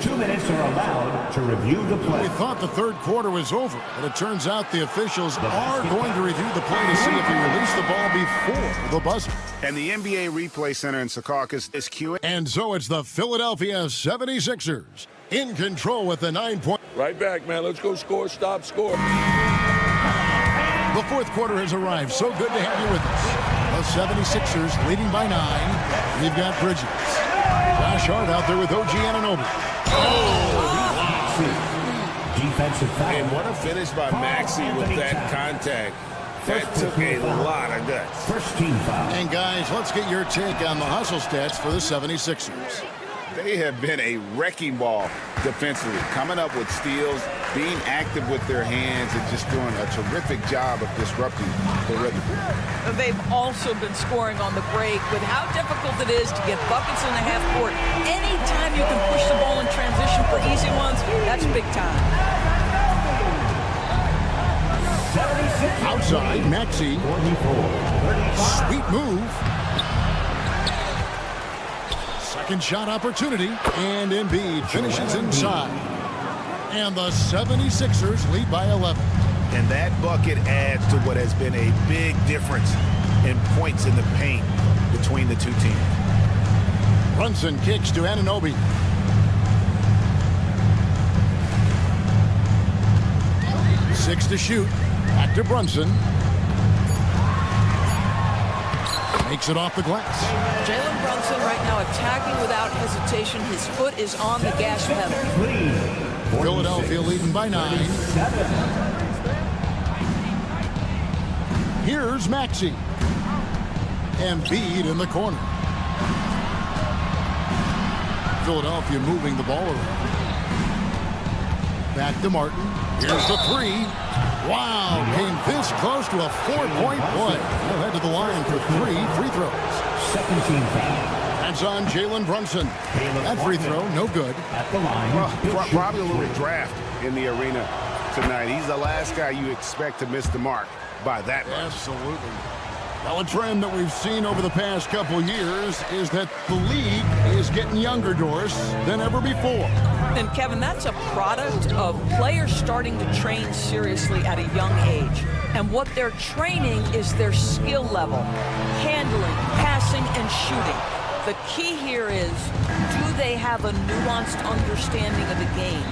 2 minutes are allowed to review the play. We thought the third quarter was over, but it turns out the officials are going to review the play to see if he released the ball before the buzzer. And the NBA Replay Center in Secaucus is queuing. And so it's the Philadelphia 76ers in control with the 9-point. Right back, man. Let's go score, stop, score. The fourth quarter has arrived. So good to have you with us. The 76ers leading by 9. We've got Bridges. Josh Hart out there with OG Anunoby. Defensive foul. And what a finish by Maxey with that contact. That took a lot of guts. First team foul. And guys, let's get your take on the hustle stats for the 76ers. They have been a wrecking ball defensively, coming up with steals, being active with their hands, and just doing a terrific job of disrupting the rhythm. They've also been scoring on the break. With how difficult it is to get buckets in the half court, anytime you can push the ball in transition for easy ones, that's big time. Outside, Maxey. Sweet move. Second shot opportunity, and Embiid finishes inside. And the 76ers lead by 11. And that bucket adds to what has been a big difference in points in the paint between the two teams. Brunson kicks to Anunoby. Six to shoot. Back to Brunson. Makes it off the glass. Jalen Brunson right now attacking without hesitation. His foot is on the gas pedal. Philadelphia leading by 9. Here's Maxey. Embiid in the corner. Philadelphia moving the ball around. Back to Martin. Here's the 3. Wow, came this close to a 4-point play. He'll head to the line for 3 free throws. 17 foul. That's on Jalen Brunson. That free throw, no good. At the line. Well, probably a little draft in the arena tonight. He's the last guy you expect to miss the mark by that much. Absolutely. Well, a trend that we've seen over the past couple years is that the league is getting younger, Doris, than ever before. And Kevin, that's a product of players starting to train seriously at a young age. And what they're training is their skill level, handling, passing, and shooting. The key here is, do they have a nuanced understanding of the game?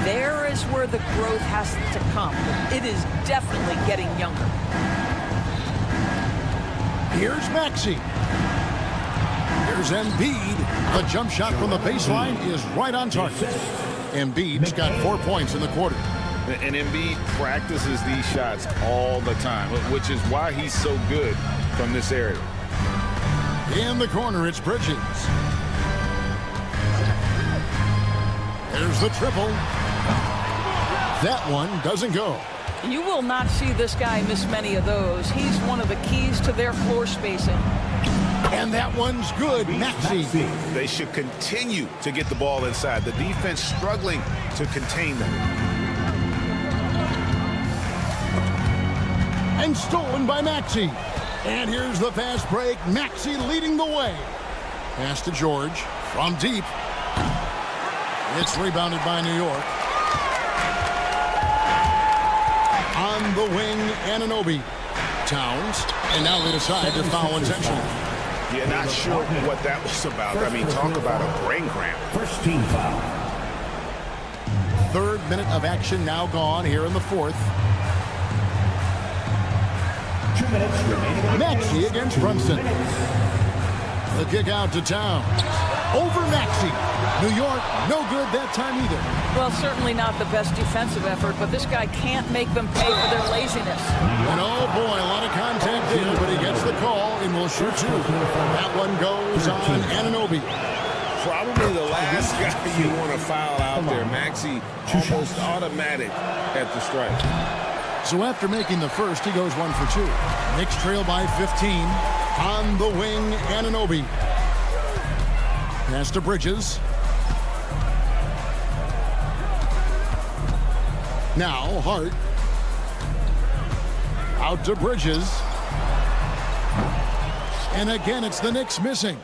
There is where the growth has to come. It is definitely getting younger. Here's Maxey. Here's Embiid. The jump shot from the baseline is right on target. Embiid's got 4 points in the quarter. And Embiid practices these shots all the time, which is why he's so good from this area. In the corner, it's Bridges. There's the triple. That one doesn't go. You will not see this guy miss many of those. He's one of the keys to their floor spacing. And that one's good. Maxey. They should continue to get the ball inside. The defense struggling to contain them. And stolen by Maxey. And here's the fast break. Maxey leading the way. Pass to George from deep. It's rebounded by New York. On the wing, Anunoby. Towns. And now they decide to foul intentionally. Yeah, not sure what that was about. I mean, talk about a brain cramp. First team foul. 3rd minute of action now gone here in the 4th. 2 minutes remaining. Maxey against Brunson. The kick out to Towns. Over Maxey. New York, no good that time either. Well, certainly not the best defensive effort, but this guy can't make them pay for their laziness. And oh boy, a lot of contact there, but he gets the call and will shoot 2. That one goes on Anunoby. Probably the last guy you want to foul out there. Maxey almost automatic at the strike. So after making the first, he goes 1 for 2. Knicks trail by 15. On the wing, Anunoby. Pass to Bridges. Now Hart. Out to Bridges. And again, it's the Knicks missing.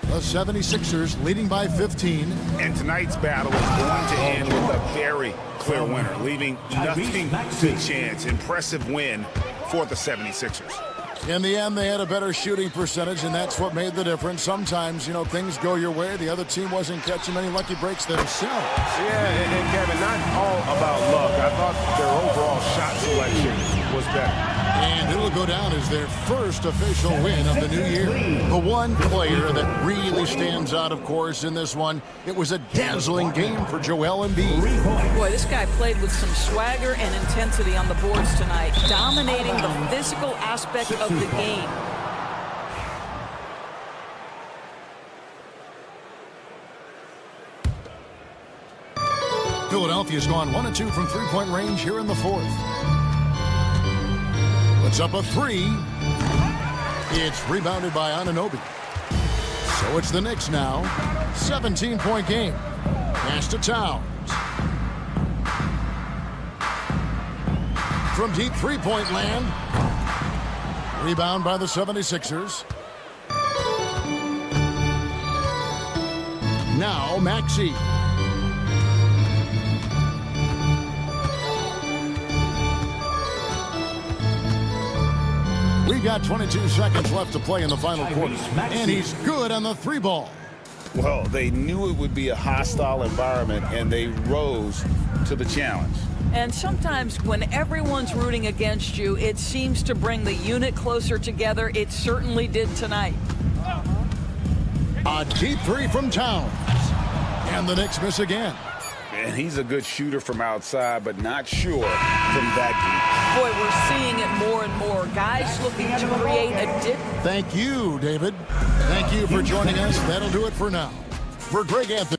The 76ers leading by 15. And tonight's battle is going to end with a very clear winner, leaving nothing to chance. Impressive win for the 76ers. In the end, they had a better shooting percentage, and that's what made the difference. Sometimes, you know, things go your way. The other team wasn't catching many lucky breaks themselves. Yeah, and Kevin, not all about luck. I thought their overall shot selection was better. And it'll go down as their first official win of the new year. The one player that really stands out, of course, in this one, it was a dazzling game for Joel Embiid. Boy, this guy played with some swagger and intensity on the boards tonight, dominating the physical aspect of the game. Philadelphia's gone 1-2 from three-point range here in the 4th. It's up a 3. It's rebounded by Anunoby. So it's the Knicks now. 17-point game. Pass to Towns. From deep three-point land. Rebound by the 76ers. Now Maxey. We've got 22 seconds left to play in the final quarter. And he's good on the 3-ball. Well, they knew it would be a hostile environment, and they rose to the challenge. And sometimes when everyone's rooting against you, it seems to bring the unit closer together. It certainly did tonight. A deep 3 from Towns. And the Knicks miss again. And he's a good shooter from outside, but not sure from that Boy, we're seeing it more and more. Guys looking to create a dip. Thank you, David. Thank you for joining us. That'll do it for now. For Greg Anthony.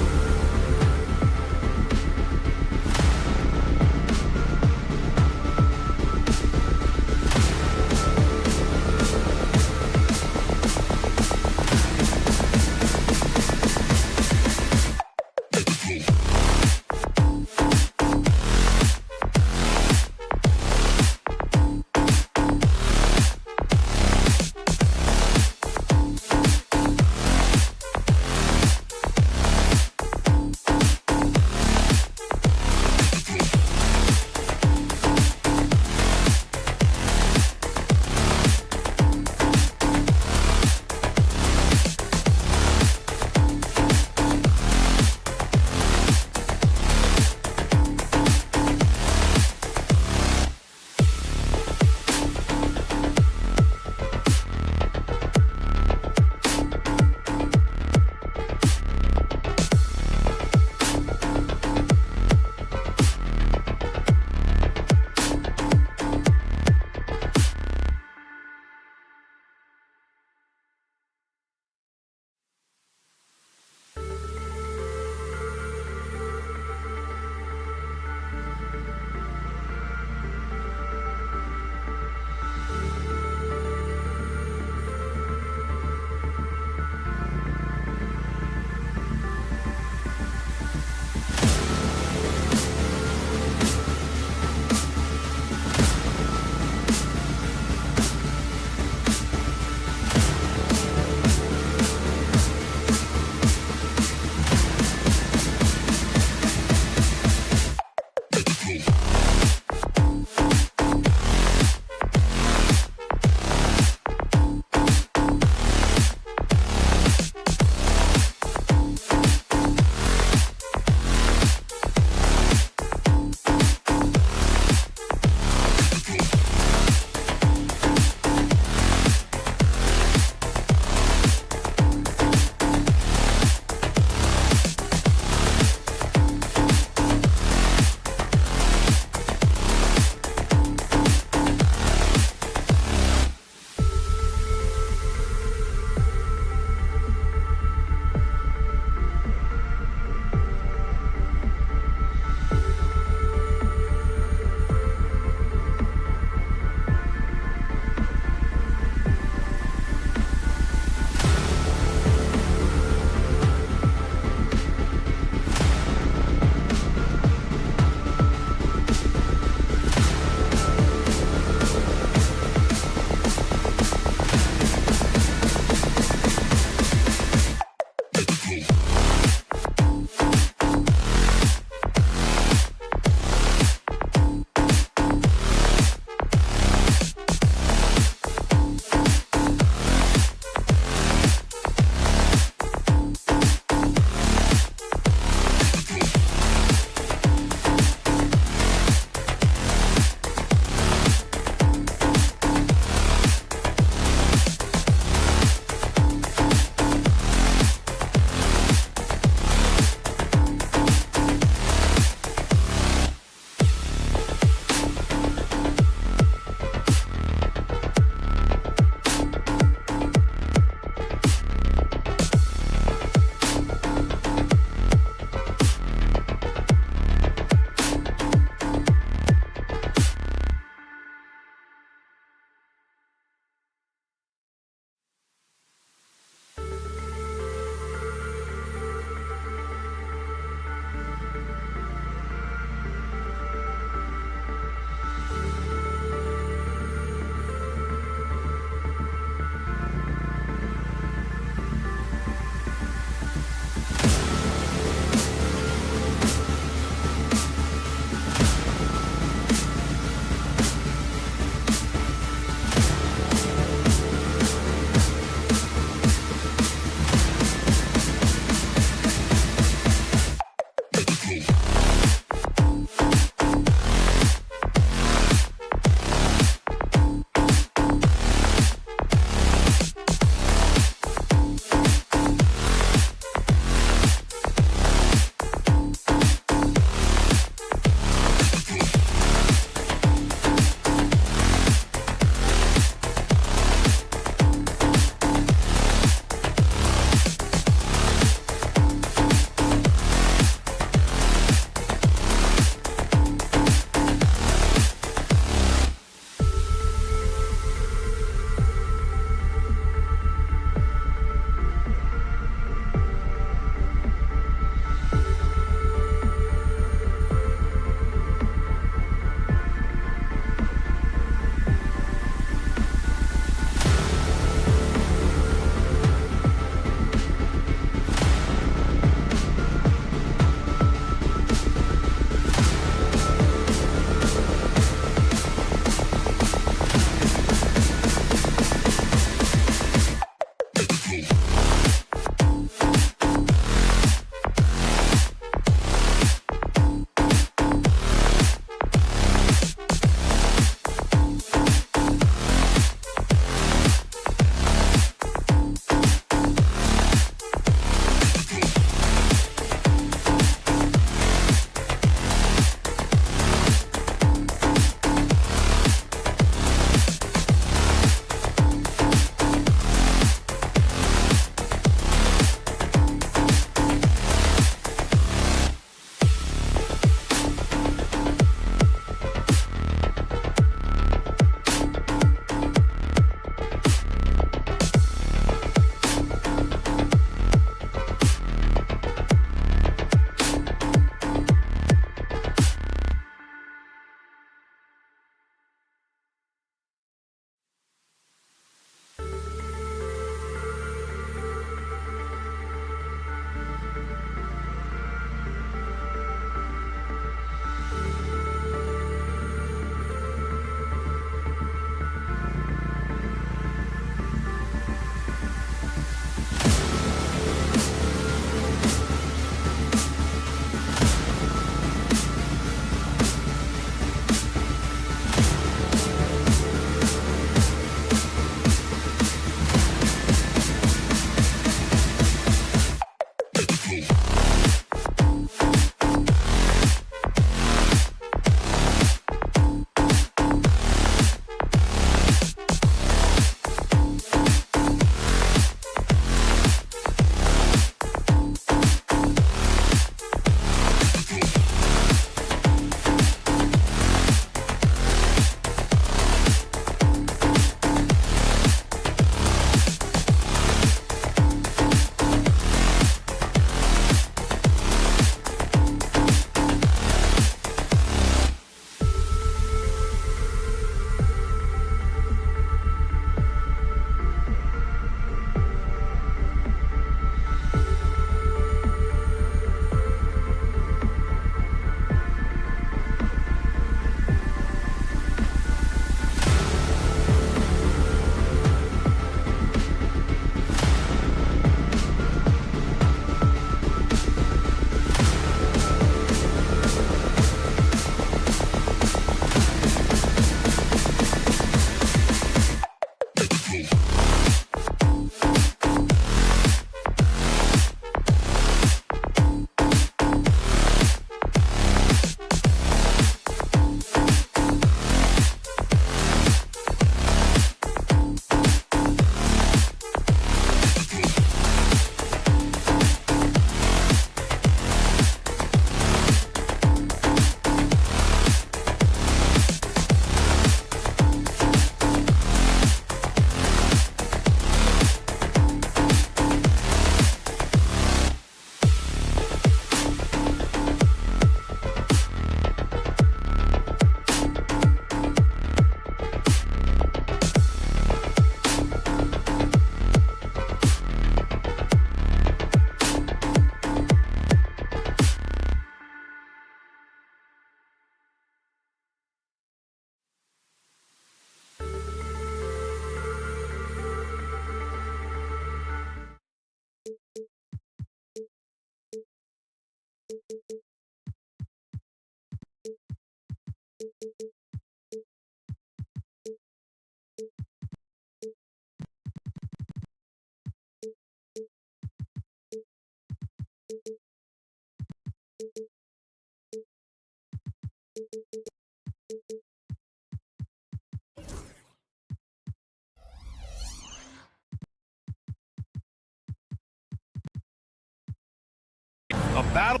Battle.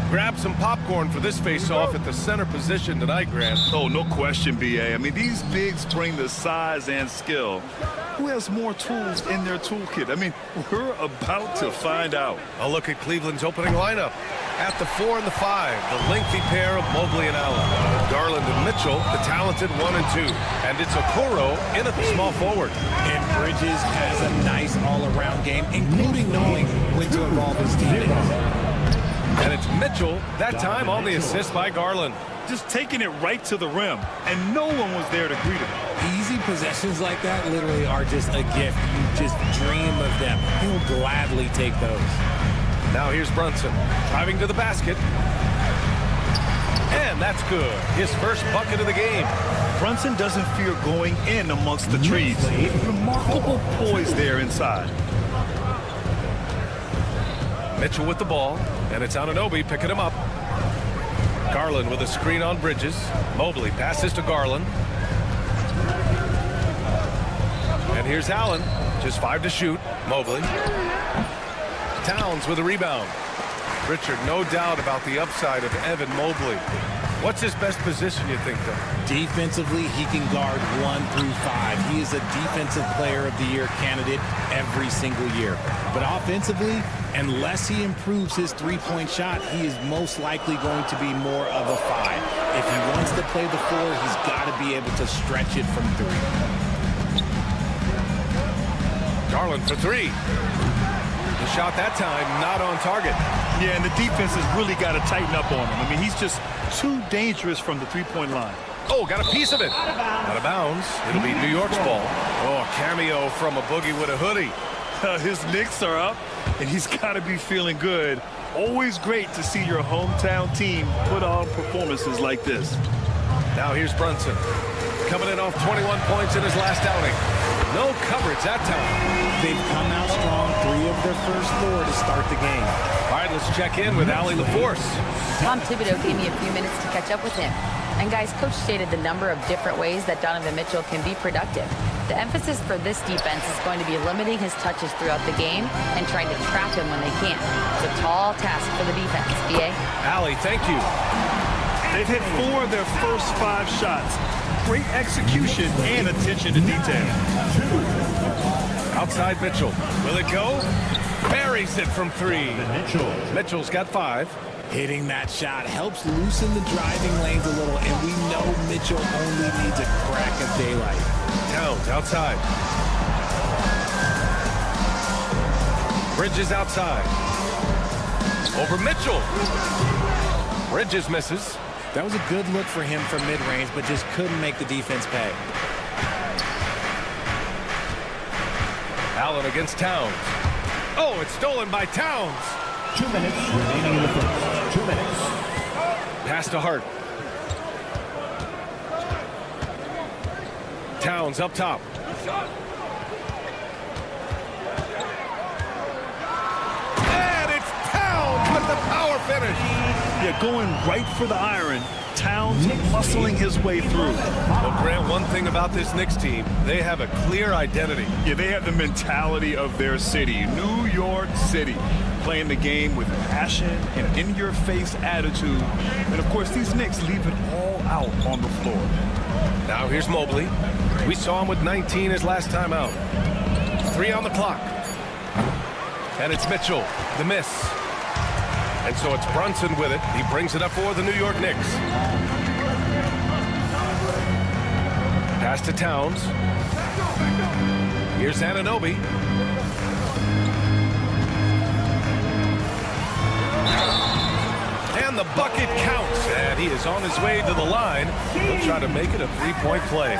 Grab some popcorn for this face-off at the center position tonight, Grant. Oh, no question, B.A. I mean, these bigs bring the size and skill. Who has more tools in their toolkit? I mean, we're about to find out. A look at Cleveland's opening lineup. At the 4 and the 5, the lengthy pair of Mobley and Allen. Garland and Mitchell, the talented 1 and 2. And it's Okoro in at the small forward. And Bridges has a nice all-around game, including knowing when to involve his teammates. And it's Mitchell, that time on the assist by Garland. Just taking it right to the rim, and no one was there to greet him. Easy possessions like that literally are just a gift. You just dream of them. He'll gladly take those. Now here's Brunson, driving to the basket. And that's good. His first bucket of the game. Brunson doesn't fear going in amongst the trees. Remarkable poise there inside. Mitchell with the ball, and it's Anunoby picking him up. Garland with a screen on Bridges. Mobley passes to Garland. And here's Allen, just 5 to shoot. Mobley. Towns with a rebound. Richard, no doubt about the upside of Evan Mobley. What's his best position, you think, though? Defensively, he can guard 1 through 5. He is a Defensive Player of the Year candidate every single year. But offensively, unless he improves his three-point shot, he is most likely going to be more of a 5. If he wants to play the 4, he's got to be able to stretch it from 3. Garland for 3. The shot that time not on target. Yeah, and the defense has really got to tighten up on him. I mean, he's just too dangerous from the three-point line. Oh, got a piece of it. Out of bounds. It'll be New York's ball. Oh, cameo from a boogie with a hoodie. His Knicks are up, and he's got to be feeling good. Always great to see your hometown team put on performances like this. Now here's Brunson. Coming in off 21 points in his last outing. No coverage that time. They've come out strong, 3 of their first 4 to start the game. All right, let's check in with Allie LaForce. Tom Thibodeau gave me a few minutes to catch up with him. And guys, Coach stated the number of different ways that Donovan Mitchell can be productive. The emphasis for this defense is going to be limiting his touches throughout the game and trying to trap him when they can. It's a tall task for the defense, B.A. Allie, thank you. They've hit 4 of their first 5 shots. Great execution and attention to detail. Outside Mitchell. Will it go? Buries it from 3. Mitchell's got 5. Hitting that shot helps loosen the driving lanes a little, and we know Mitchell only needs a crack of daylight. Towns outside. Bridges outside. Over Mitchell. Bridges misses. That was a good look for him from mid-range, but just couldn't make the defense pay. Allen against Towns. Oh, it's stolen by Towns. 2 minutes remaining in the first. 2 minutes. Pass to Hart. Towns up top. And it's Towns with the power finish. Yeah, going right for the iron. Towns muscling his way through. Well, Grant, one thing about this Knicks team, they have a clear identity. Yeah, they have the mentality of their city, New York City. Playing the game with passion and in-your-face attitude. And, of course, these Knicks leave it all out on the floor. Now here's Mobley. We saw him with 19 his last time out. 3 on the clock. And it's Mitchell, the miss. And so it's Brunson with it. He brings it up for the New York Knicks. Pass to Towns. Here's Anunoby. bucket counts, and he is on his way to the line. He'll try to make it a three-point play.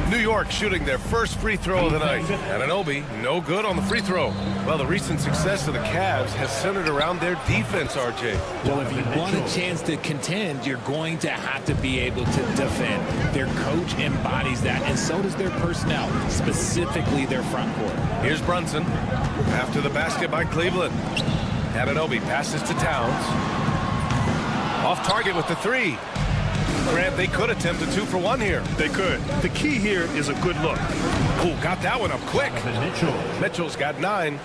New York shooting their first free throw of the night. Anunoby, no good on the free throw. Well, the recent success of the Cavs has centered around their defense, RJ. Well, if you want a chance to contend, you're going to have to be able to defend. Their coach embodies that, and so does their personnel, specifically their front court. Here's Brunson after the basket by Cleveland. Anunoby passes to Towns. Off target with the three. Grant, they could attempt a 2-for-1 here. They could. The key here is a good look. Ooh, got that one up quick. Mitchell's got 9.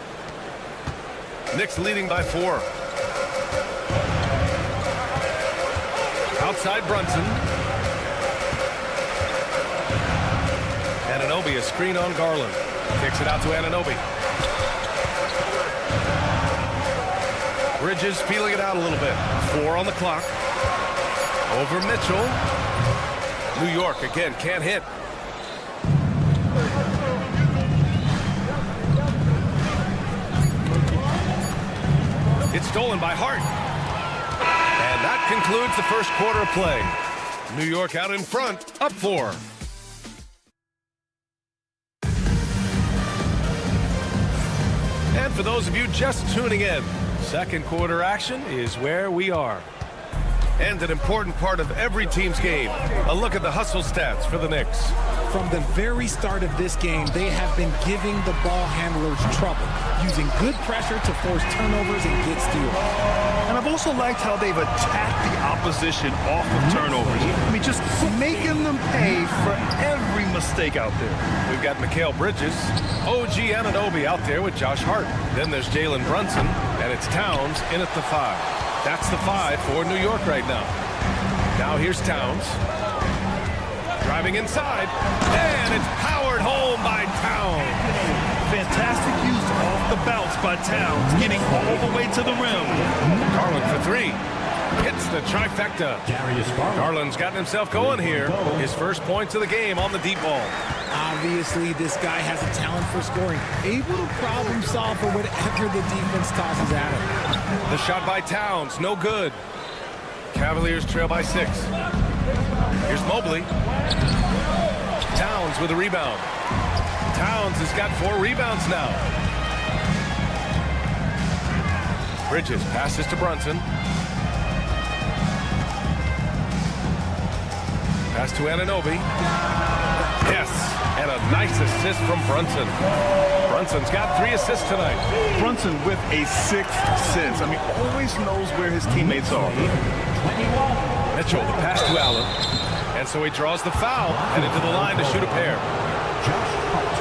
Knicks leading by 4. Outside Brunson. Anunoby, a screen on Garland. Kicks it out to Anunoby. Bridges feeling it out a little bit. 4 on the clock. Over Mitchell. New York again can't hit. It's stolen by Hart. And that concludes the first quarter of play. New York out in front, up 4. And for those of you just tuning in, second quarter action is where we are. And an important part of every team's game, a look at the hustle stats for the Knicks. From the very start of this game, they have been giving the ball handlers trouble, using good pressure to force turnovers and get steals. And I've also liked how they've attacked the opposition off of turnovers. I mean, just making them pay for every mistake out there. We've got Mikal Bridges, OG Anunoby out there with Josh Hart. Then there's Jalen Brunson, and it's Towns in at the 5. That's the 5 for New York right now. Now here's Towns. Driving inside, and it's powered home by Towns. Fantastic use off the bounce by Towns, getting all the way to the rim. Garland for 3. Hits the trifecta. Garland's gotten himself going here. His first points of the game on the deep ball. Obviously, this guy has a talent for scoring, able to problem solve for whatever the defense tosses at him. The shot by Towns, no good. Cavaliers trail by 6. Here's Mobley. Towns with a rebound. Towns has got 4 rebounds now. Bridges passes to Brunson. Pass to Anunoby. Yes, and a nice assist from Brunson. Brunson's got 3 assists tonight. Brunson with a 6th sense. I mean, always knows where his teammates are. Mitchell, the pass to Allen. And so he draws the foul, headed to the line to shoot a pair.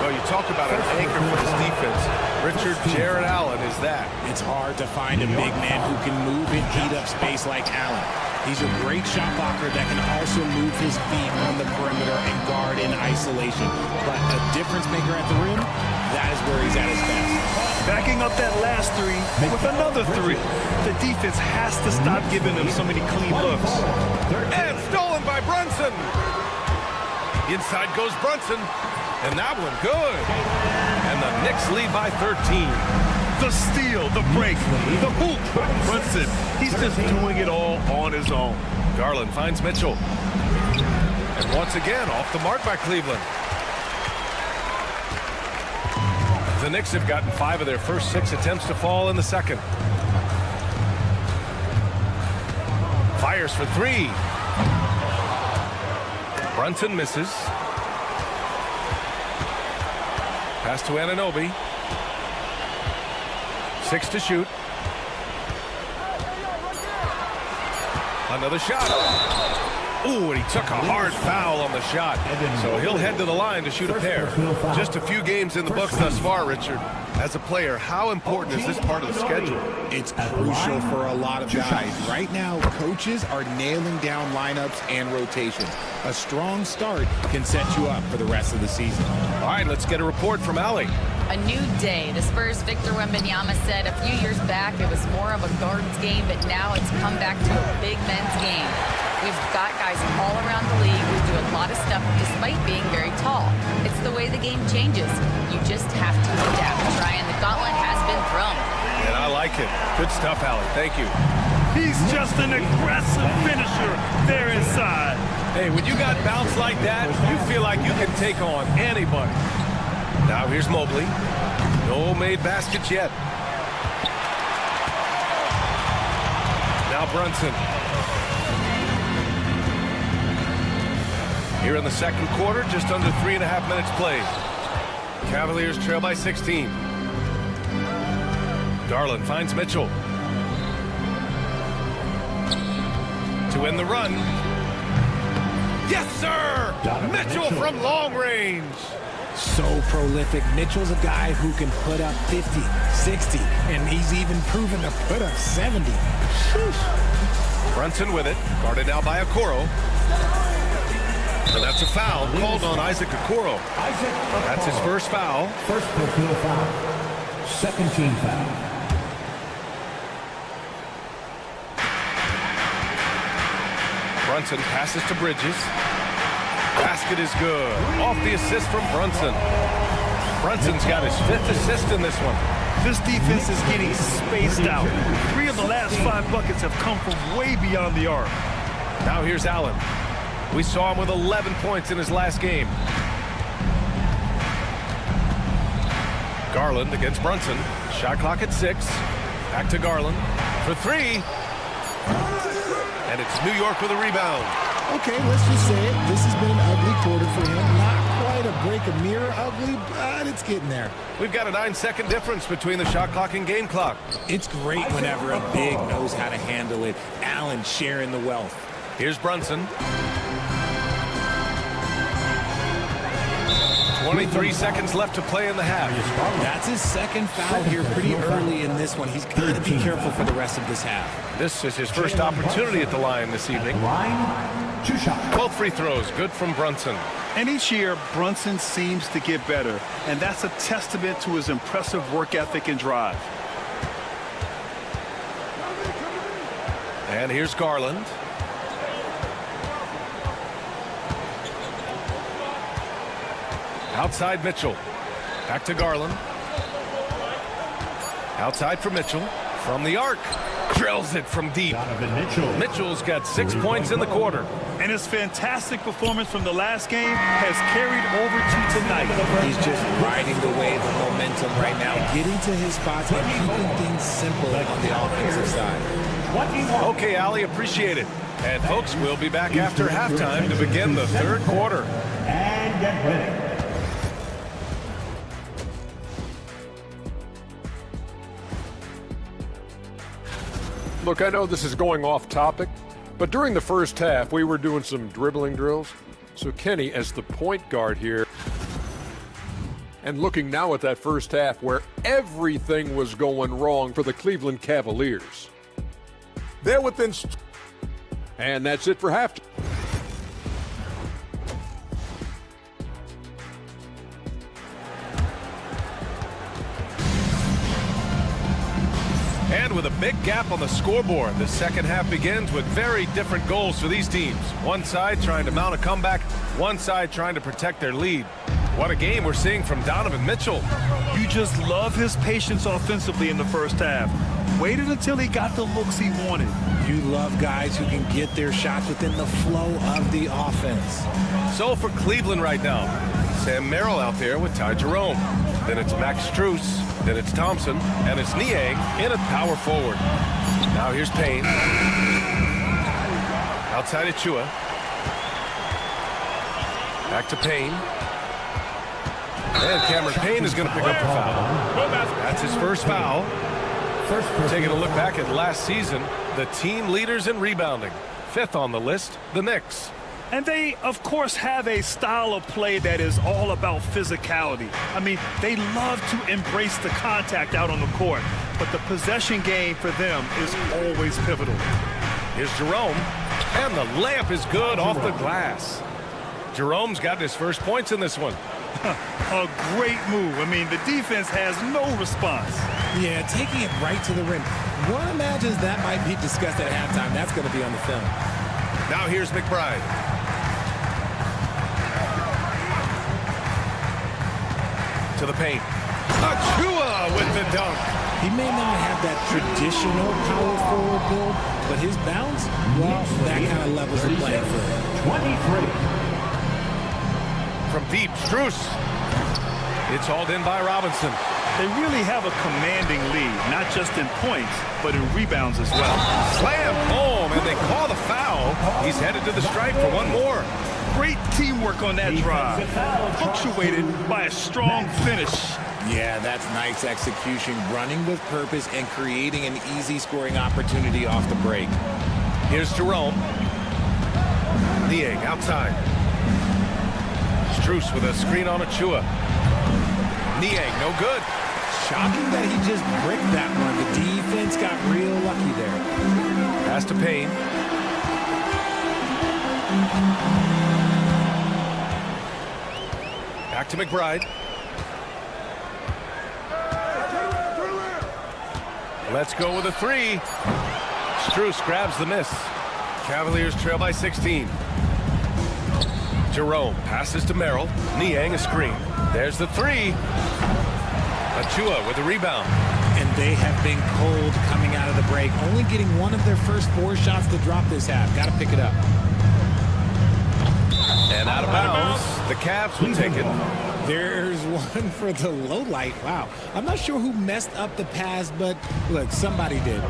So you talk about an anchor for this defense. Richard Jared Allen is that. It's hard to find a big man who can move and eat up space like Allen. He's a great shot blocker that can also move his feet on the perimeter and guard in isolation. But a difference maker at the rim, that is where he's at his best. Backing up that last 3 with another 3. The defense has to stop giving them so many clean looks. And stolen by Brunson. Inside goes Brunson. And that one good. And the Knicks lead by 13. The steal, the break, the hoop. Brunson, he's just doing it all on his own. Garland finds Mitchell. And once again, off the mark by Cleveland. The Knicks have gotten 5 of their first 6 attempts to fall in the second. Fires for 3. Brunson misses. Pass to Anunoby. 6 to shoot. Another shot. Ooh, and he took a hard foul on the shot. So he'll head to the line to shoot a pair. Just a few games in the books thus far, Richard. As a player, how important is this part of the schedule? It's crucial for a lot of guys. Right now, coaches are nailing down lineups and rotation. A strong start can set you up for the rest of the season. All right, let's get a report from Allie. A new day. The Spurs' Victor Wembanyama said a few years back it was more of a guards game, but now it's come back to a big men's game. We've got guys all around the league who do a lot of stuff despite being very tall. It's the way the game changes. You just have to adapt. Ryan, the gauntlet has been thrown. And I like it. Good stuff, Allie. Thank you. He's just an aggressive finisher there inside. Hey, when you got bounce like that, you feel like you can take on anybody. Now here's Mobley. No made baskets yet. Now Brunson. Here in the second quarter, just under 3.5 minutes played. Cavaliers trail by 16. Garland finds Mitchell. To win the run. Yes, sir! Mitchell from long range. So prolific. Mitchell's a guy who can put up 50, 60, and he's even proven to put up 70. Sheesh. Brunson with it, guarded now by Okoro. And that's a foul called on Isaac Okoro. That's his first foul. First personal foul. Second team foul. Brunson passes to Bridges. Basket is good. Off the assist from Brunson. Brunson's got his 5th assist in this one. This defense is getting spaced out. 3 of the last 5 buckets have come from way beyond the arc. Now here's Allen. We saw him with 11 points in his last game. Garland against Brunson. Shot clock at 6. Back to Garland for 3. And it's New York with a rebound. Okay, let's just say it. This has been an ugly quarter for him. Not quite a break a mirror ugly, but it's getting there. We've got a 9-second difference between the shot clock and game clock. It's great whenever a big knows how to handle it. Allen sharing the wealth. Here's Brunson. 23 seconds left to play in the half. That's his second foul here pretty early in this one. He's got to be careful for the rest of this half. This is his first opportunity at the line this evening. Both free throws, good from Brunson. And each year, Brunson seems to get better, and that's a testament to his impressive work ethic and drive. And here's Garland. Outside Mitchell. Back to Garland. Outside for Mitchell. From the arc. Drills it from deep. Mitchell's got 6 points in the quarter. And his fantastic performance from the last game has carried over to tonight. He's just riding the wave of momentum right now, getting to his spots and keeping things simple on the offensive side. Okay, Ali, appreciate it. And folks, we'll be back after halftime to begin the third quarter. And get ready. Look, I know this is going off topic, but during the first half, we were doing some dribbling drills. So Kenny, as the point guard here, and looking now at that first half where everything was going wrong for the Cleveland Cavaliers. They're within... And that's it for halftime. And with a big gap on the scoreboard, the second half begins with very different goals for these teams. One side trying to mount a comeback, one side trying to protect their lead. What a game we're seeing from Donovan Mitchell. You just love his patience offensively in the first half. Waited until he got the looks he wanted. You love guys who can get their shots within the flow of the offense. So for Cleveland right now, Sam Merrill out there with Ty Jerome. Then it's Max Strus. Then it's Thompson. And it's Niang in at power forward. Now here's Payne. Outside Achua. Back to Payne. And Cameron Payne is going to pick up the foul. That's his first foul. Taking a look back at last season, the team leaders in rebounding. 5th on the list, the Knicks. And they, of course, have a style of play that is all about physicality. I mean, they love to embrace the contact out on the court, but the possession game for them is always pivotal. Here's Jerome, and the layup is good off the glass. Jerome's got his first points in this one. A great move. I mean, the defense has no response. Yeah, taking it right to the rim. One imagines that might be discussed at halftime. That's going to be on the film. Now here's McBride. To the paint. Achua with the dunk. He may not have that traditional power forward build, but his bounce, well, that kind of levels the playing field. 23. From deep, Strus. It's hauled in by Robinson. They really have a commanding lead, not just in points, but in rebounds as well. Slam home, and they call the foul. He's headed to the stripe for one more. Great teamwork on that drive, punctuated by a strong finish. Yeah, that's nice execution, running with purpose and creating an easy scoring opportunity off the break. Here's Jerome. Niang outside. Strus with a screen on Achua. Niang, no good. Shocking that he just bricked that one. The defense got real lucky there. Pass to Payne. Back to McBride. Let's go with a three. Strus grabs the miss. Cavaliers trail by 16. Jerome passes to Merrill. Niang a screen. There's the three. Achua with a rebound. And they have been cold coming out of the break. Only getting one of their first 4 shots to drop this half. Got to pick it up. And out of bounds. The Cavs will take it. There's one for the low light. Wow. I'm not sure who messed up the pass, but look, somebody did.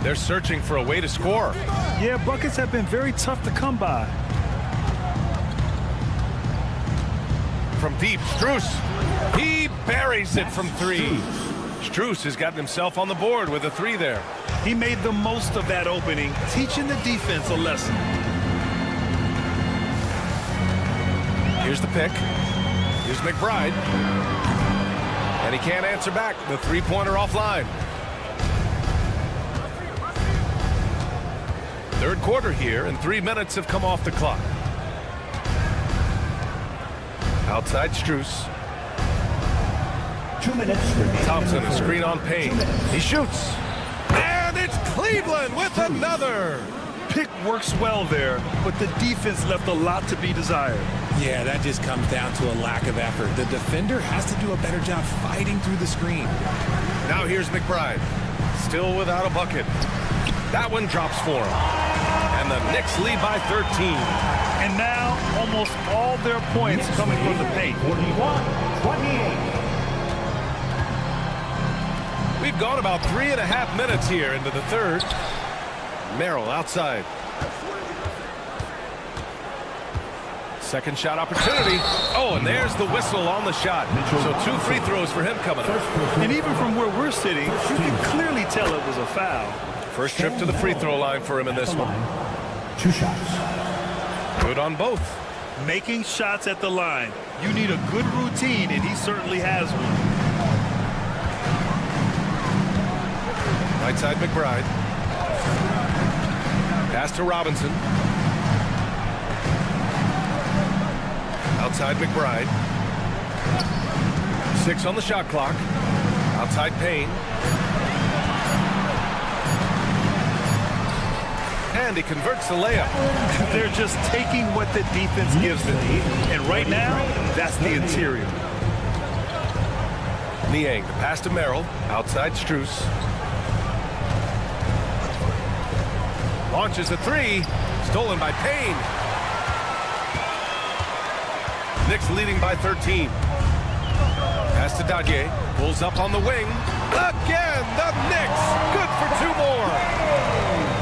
They're searching for a way to score. Yeah, buckets have been very tough to come by. From deep, Strus. He buries it from 3. Strus has gotten himself on the board with a 3 there. He made the most of that opening, teaching the defense a lesson. Here's the pick. Here's McBride. And he can't answer back. The three-pointer offline. Third quarter here, and 3 minutes have come off the clock. Outside Strus. 2 minutes. Thompson, a screen on Payne. He shoots. And it's Cleveland with another. Pick works well there, but the defense left a lot to be desired. Yeah, that just comes down to a lack of effort. The defender has to do a better job fighting through the screen. Now here's McBride. Still without a bucket. That one drops for him. And the Knicks lead by 13. And now almost all their points coming from the paint. 41-28. We've gone about 3.5 minutes here into the third. Merrill outside. Second shot opportunity. Oh, and there's the whistle on the shot. So 2 free throws for him coming up. And even from where we're sitting, you can clearly tell it was a foul. First trip to the free throw line for him in this one. 2 shots. Good on both. Making shots at the line. You need a good routine, and he certainly has one. Right side McBride. Pass to Robinson. Outside McBride. 6 on the shot clock. Outside Payne. And he converts the layup. They're just taking what the defense gives them. And right now, that's the interior. Niang, the pass to Merrill. Outside Strus. Launches a 3. Stolen by Payne. Knicks leading by 13. Pass to Dadye. Pulls up on the wing. Again, the Knicks. Good for 2 more.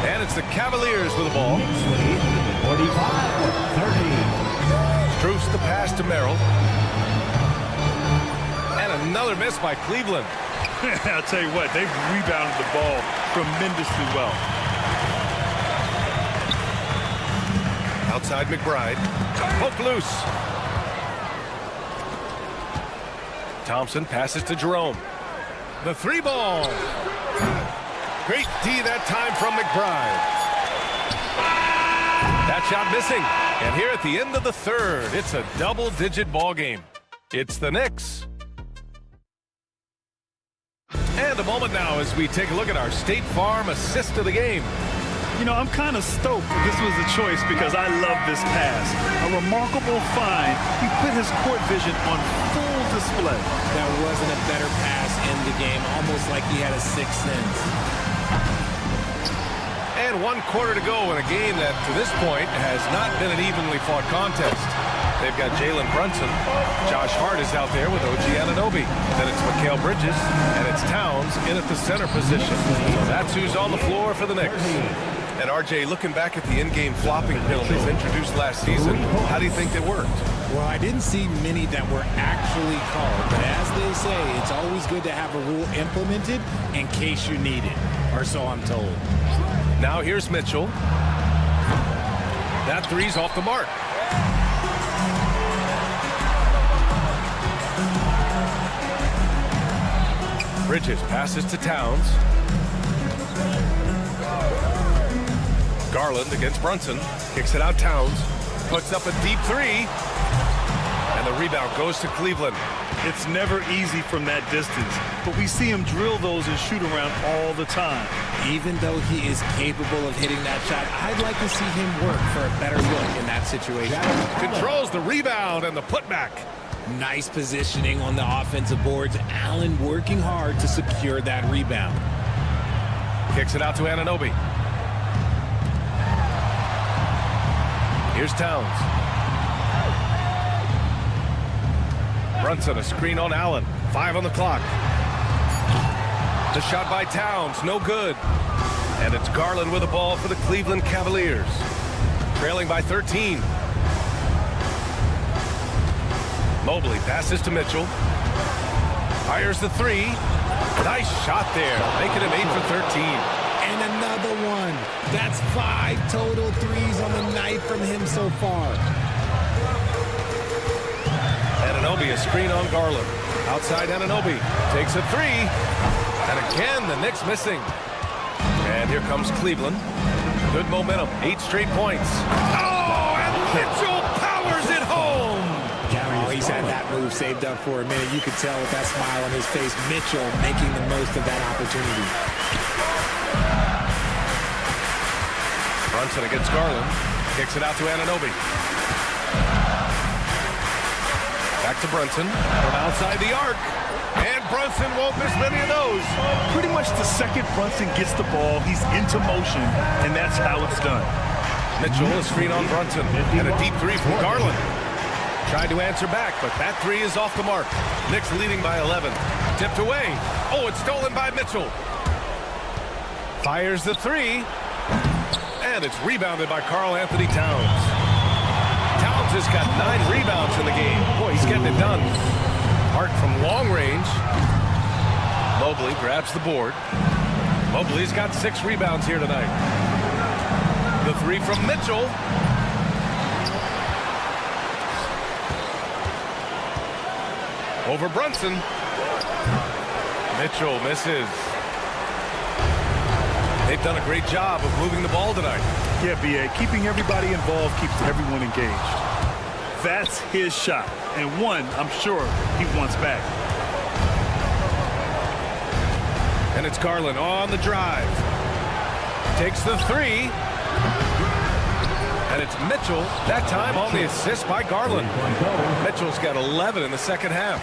And it's the Cavaliers with the ball. 45-30. Strus the pass to Merrill. And another miss by Cleveland. I'll tell you what, they've rebounded the ball tremendously well. Outside McBride. Poke loose. Thompson passes to Jerome. The 3 ball. Great D that time from McBride. That shot missing. And here at the end of the third, it's a double-digit ball game. It's the Knicks. And a moment now as we take a look at our State Farm assist of the game. You know, I'm kind of stoked this was a choice because I love this pass. A remarkable find. He put his court vision on full display. That wasn't a better pass in the game, almost like he had a sixth sense. And 1 quarter to go in a game that, to this point, has not been an evenly fought contest. They've got Jalen Brunson. Josh Hart is out there with OG Anunoby. Then it's Mikal Bridges, and it's Towns in at the center position. So that's who's on the floor for the Knicks. And RJ, looking back at the in-game flopping penalties introduced last season, how do you think they worked? Well, I didn't see many that were actually called, but as they say, it's always good to have a rule implemented in case you need it, or so I'm told. Now here's Mitchell. That three's off the mark. Bridges passes to Towns. Garland against Brunson. Kicks it out Towns. Puts up a deep three. And the rebound goes to Cleveland. It's never easy from that distance, but we see him drill those and shoot around all the time. Even though he is capable of hitting that shot, I'd like to see him work for a better look in that situation. Controls the rebound and the putback. Nice positioning on the offensive boards. Allen working hard to secure that rebound. Kicks it out to Anunoby. Here's Towns. Brunson, a screen on Allen. 5 on the clock. The shot by Towns, no good. And it's Garland with the ball for the Cleveland Cavaliers. Trailing by 13. Mobley passes to Mitchell. Fires the three. Nice shot there, making him 8 for 13. And another one. That's 5 total threes on the night from him so far. Anunoby, a screen on Garland. Outside Anunoby. Takes a three. And again, the Knicks missing. And here comes Cleveland. Good momentum. 8 straight points. Oh, and Mitchell powers it home. Oh, he's had that move saved up for a minute. You could tell with that smile on his face, Mitchell making the most of that opportunity. Brunson against Garland. Kicks it out to Anunoby. Back to Brunson from outside the arc. And Brunson won't miss many of those. Pretty much the second Brunson gets the ball, he's into motion, and that's how it's done. Mitchell, a screen on Brunson. And a deep three from Garland. Tried to answer back, but that three is off the mark. Knicks leading by 11. Tipped away. Oh, it's stolen by Mitchell. Fires the three. And it's rebounded by Karl Anthony Towns. Towns has got 9 rebounds in the game. Boy, he's getting it done. Hart from long range. Mobley grabs the board. Mobley's got 6 rebounds here tonight. The three from Mitchell. Over Brunson. Mitchell misses. They've done a great job of moving the ball tonight. Yeah, B.A., keeping everybody involved keeps everyone engaged. That's his shot, and one I'm sure he wants back. And it's Garland on the drive. Takes the three. And it's Mitchell, that time on the assist by Garland. Mitchell's got 11 in the second half.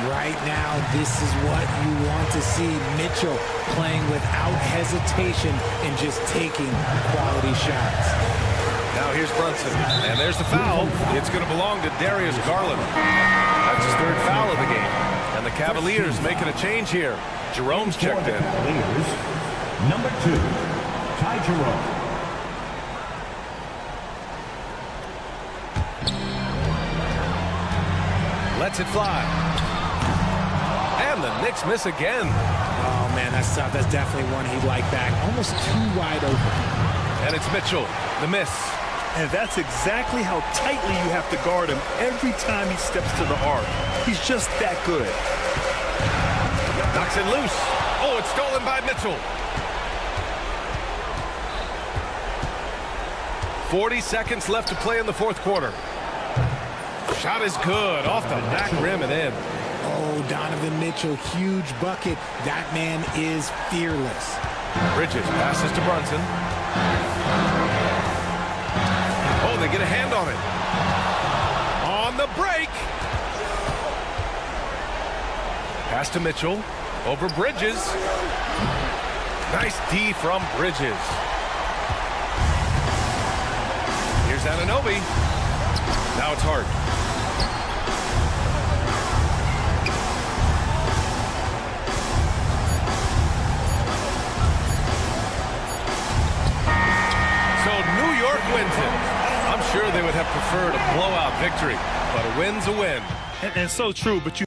Right now, this is what you want to see. Mitchell playing without hesitation and just taking quality shots. Now here's Brunson, and there's the foul. It's going to belong to Darius Garland. That's his 3rd foul of the game. And the Cavaliers making a change here. Jerome's checked in. Number 2, Ty Jerome. Lets it fly. And the Knicks miss again. Oh, man, that's tough. That's definitely one he'd like back. Almost too wide open. And it's Mitchell, the miss. And that's exactly how tightly you have to guard him every time he steps to the arc. He's just that good. Knocks it loose. Oh, it's stolen by Mitchell. 40 seconds left to play in the 4th quarter. Shot is good. Off the back rim and in. Oh, Donovan Mitchell, huge bucket. That man is fearless. Bridges passes to Brunson. Oh, they get a hand on it. On the break. Pass to Mitchell. Over Bridges. Nice D from Bridges. Here's Anunoby. Now it's Hart. So New York wins it. I'm sure they would have preferred a blowout victory, but a win's a win. And so true, but you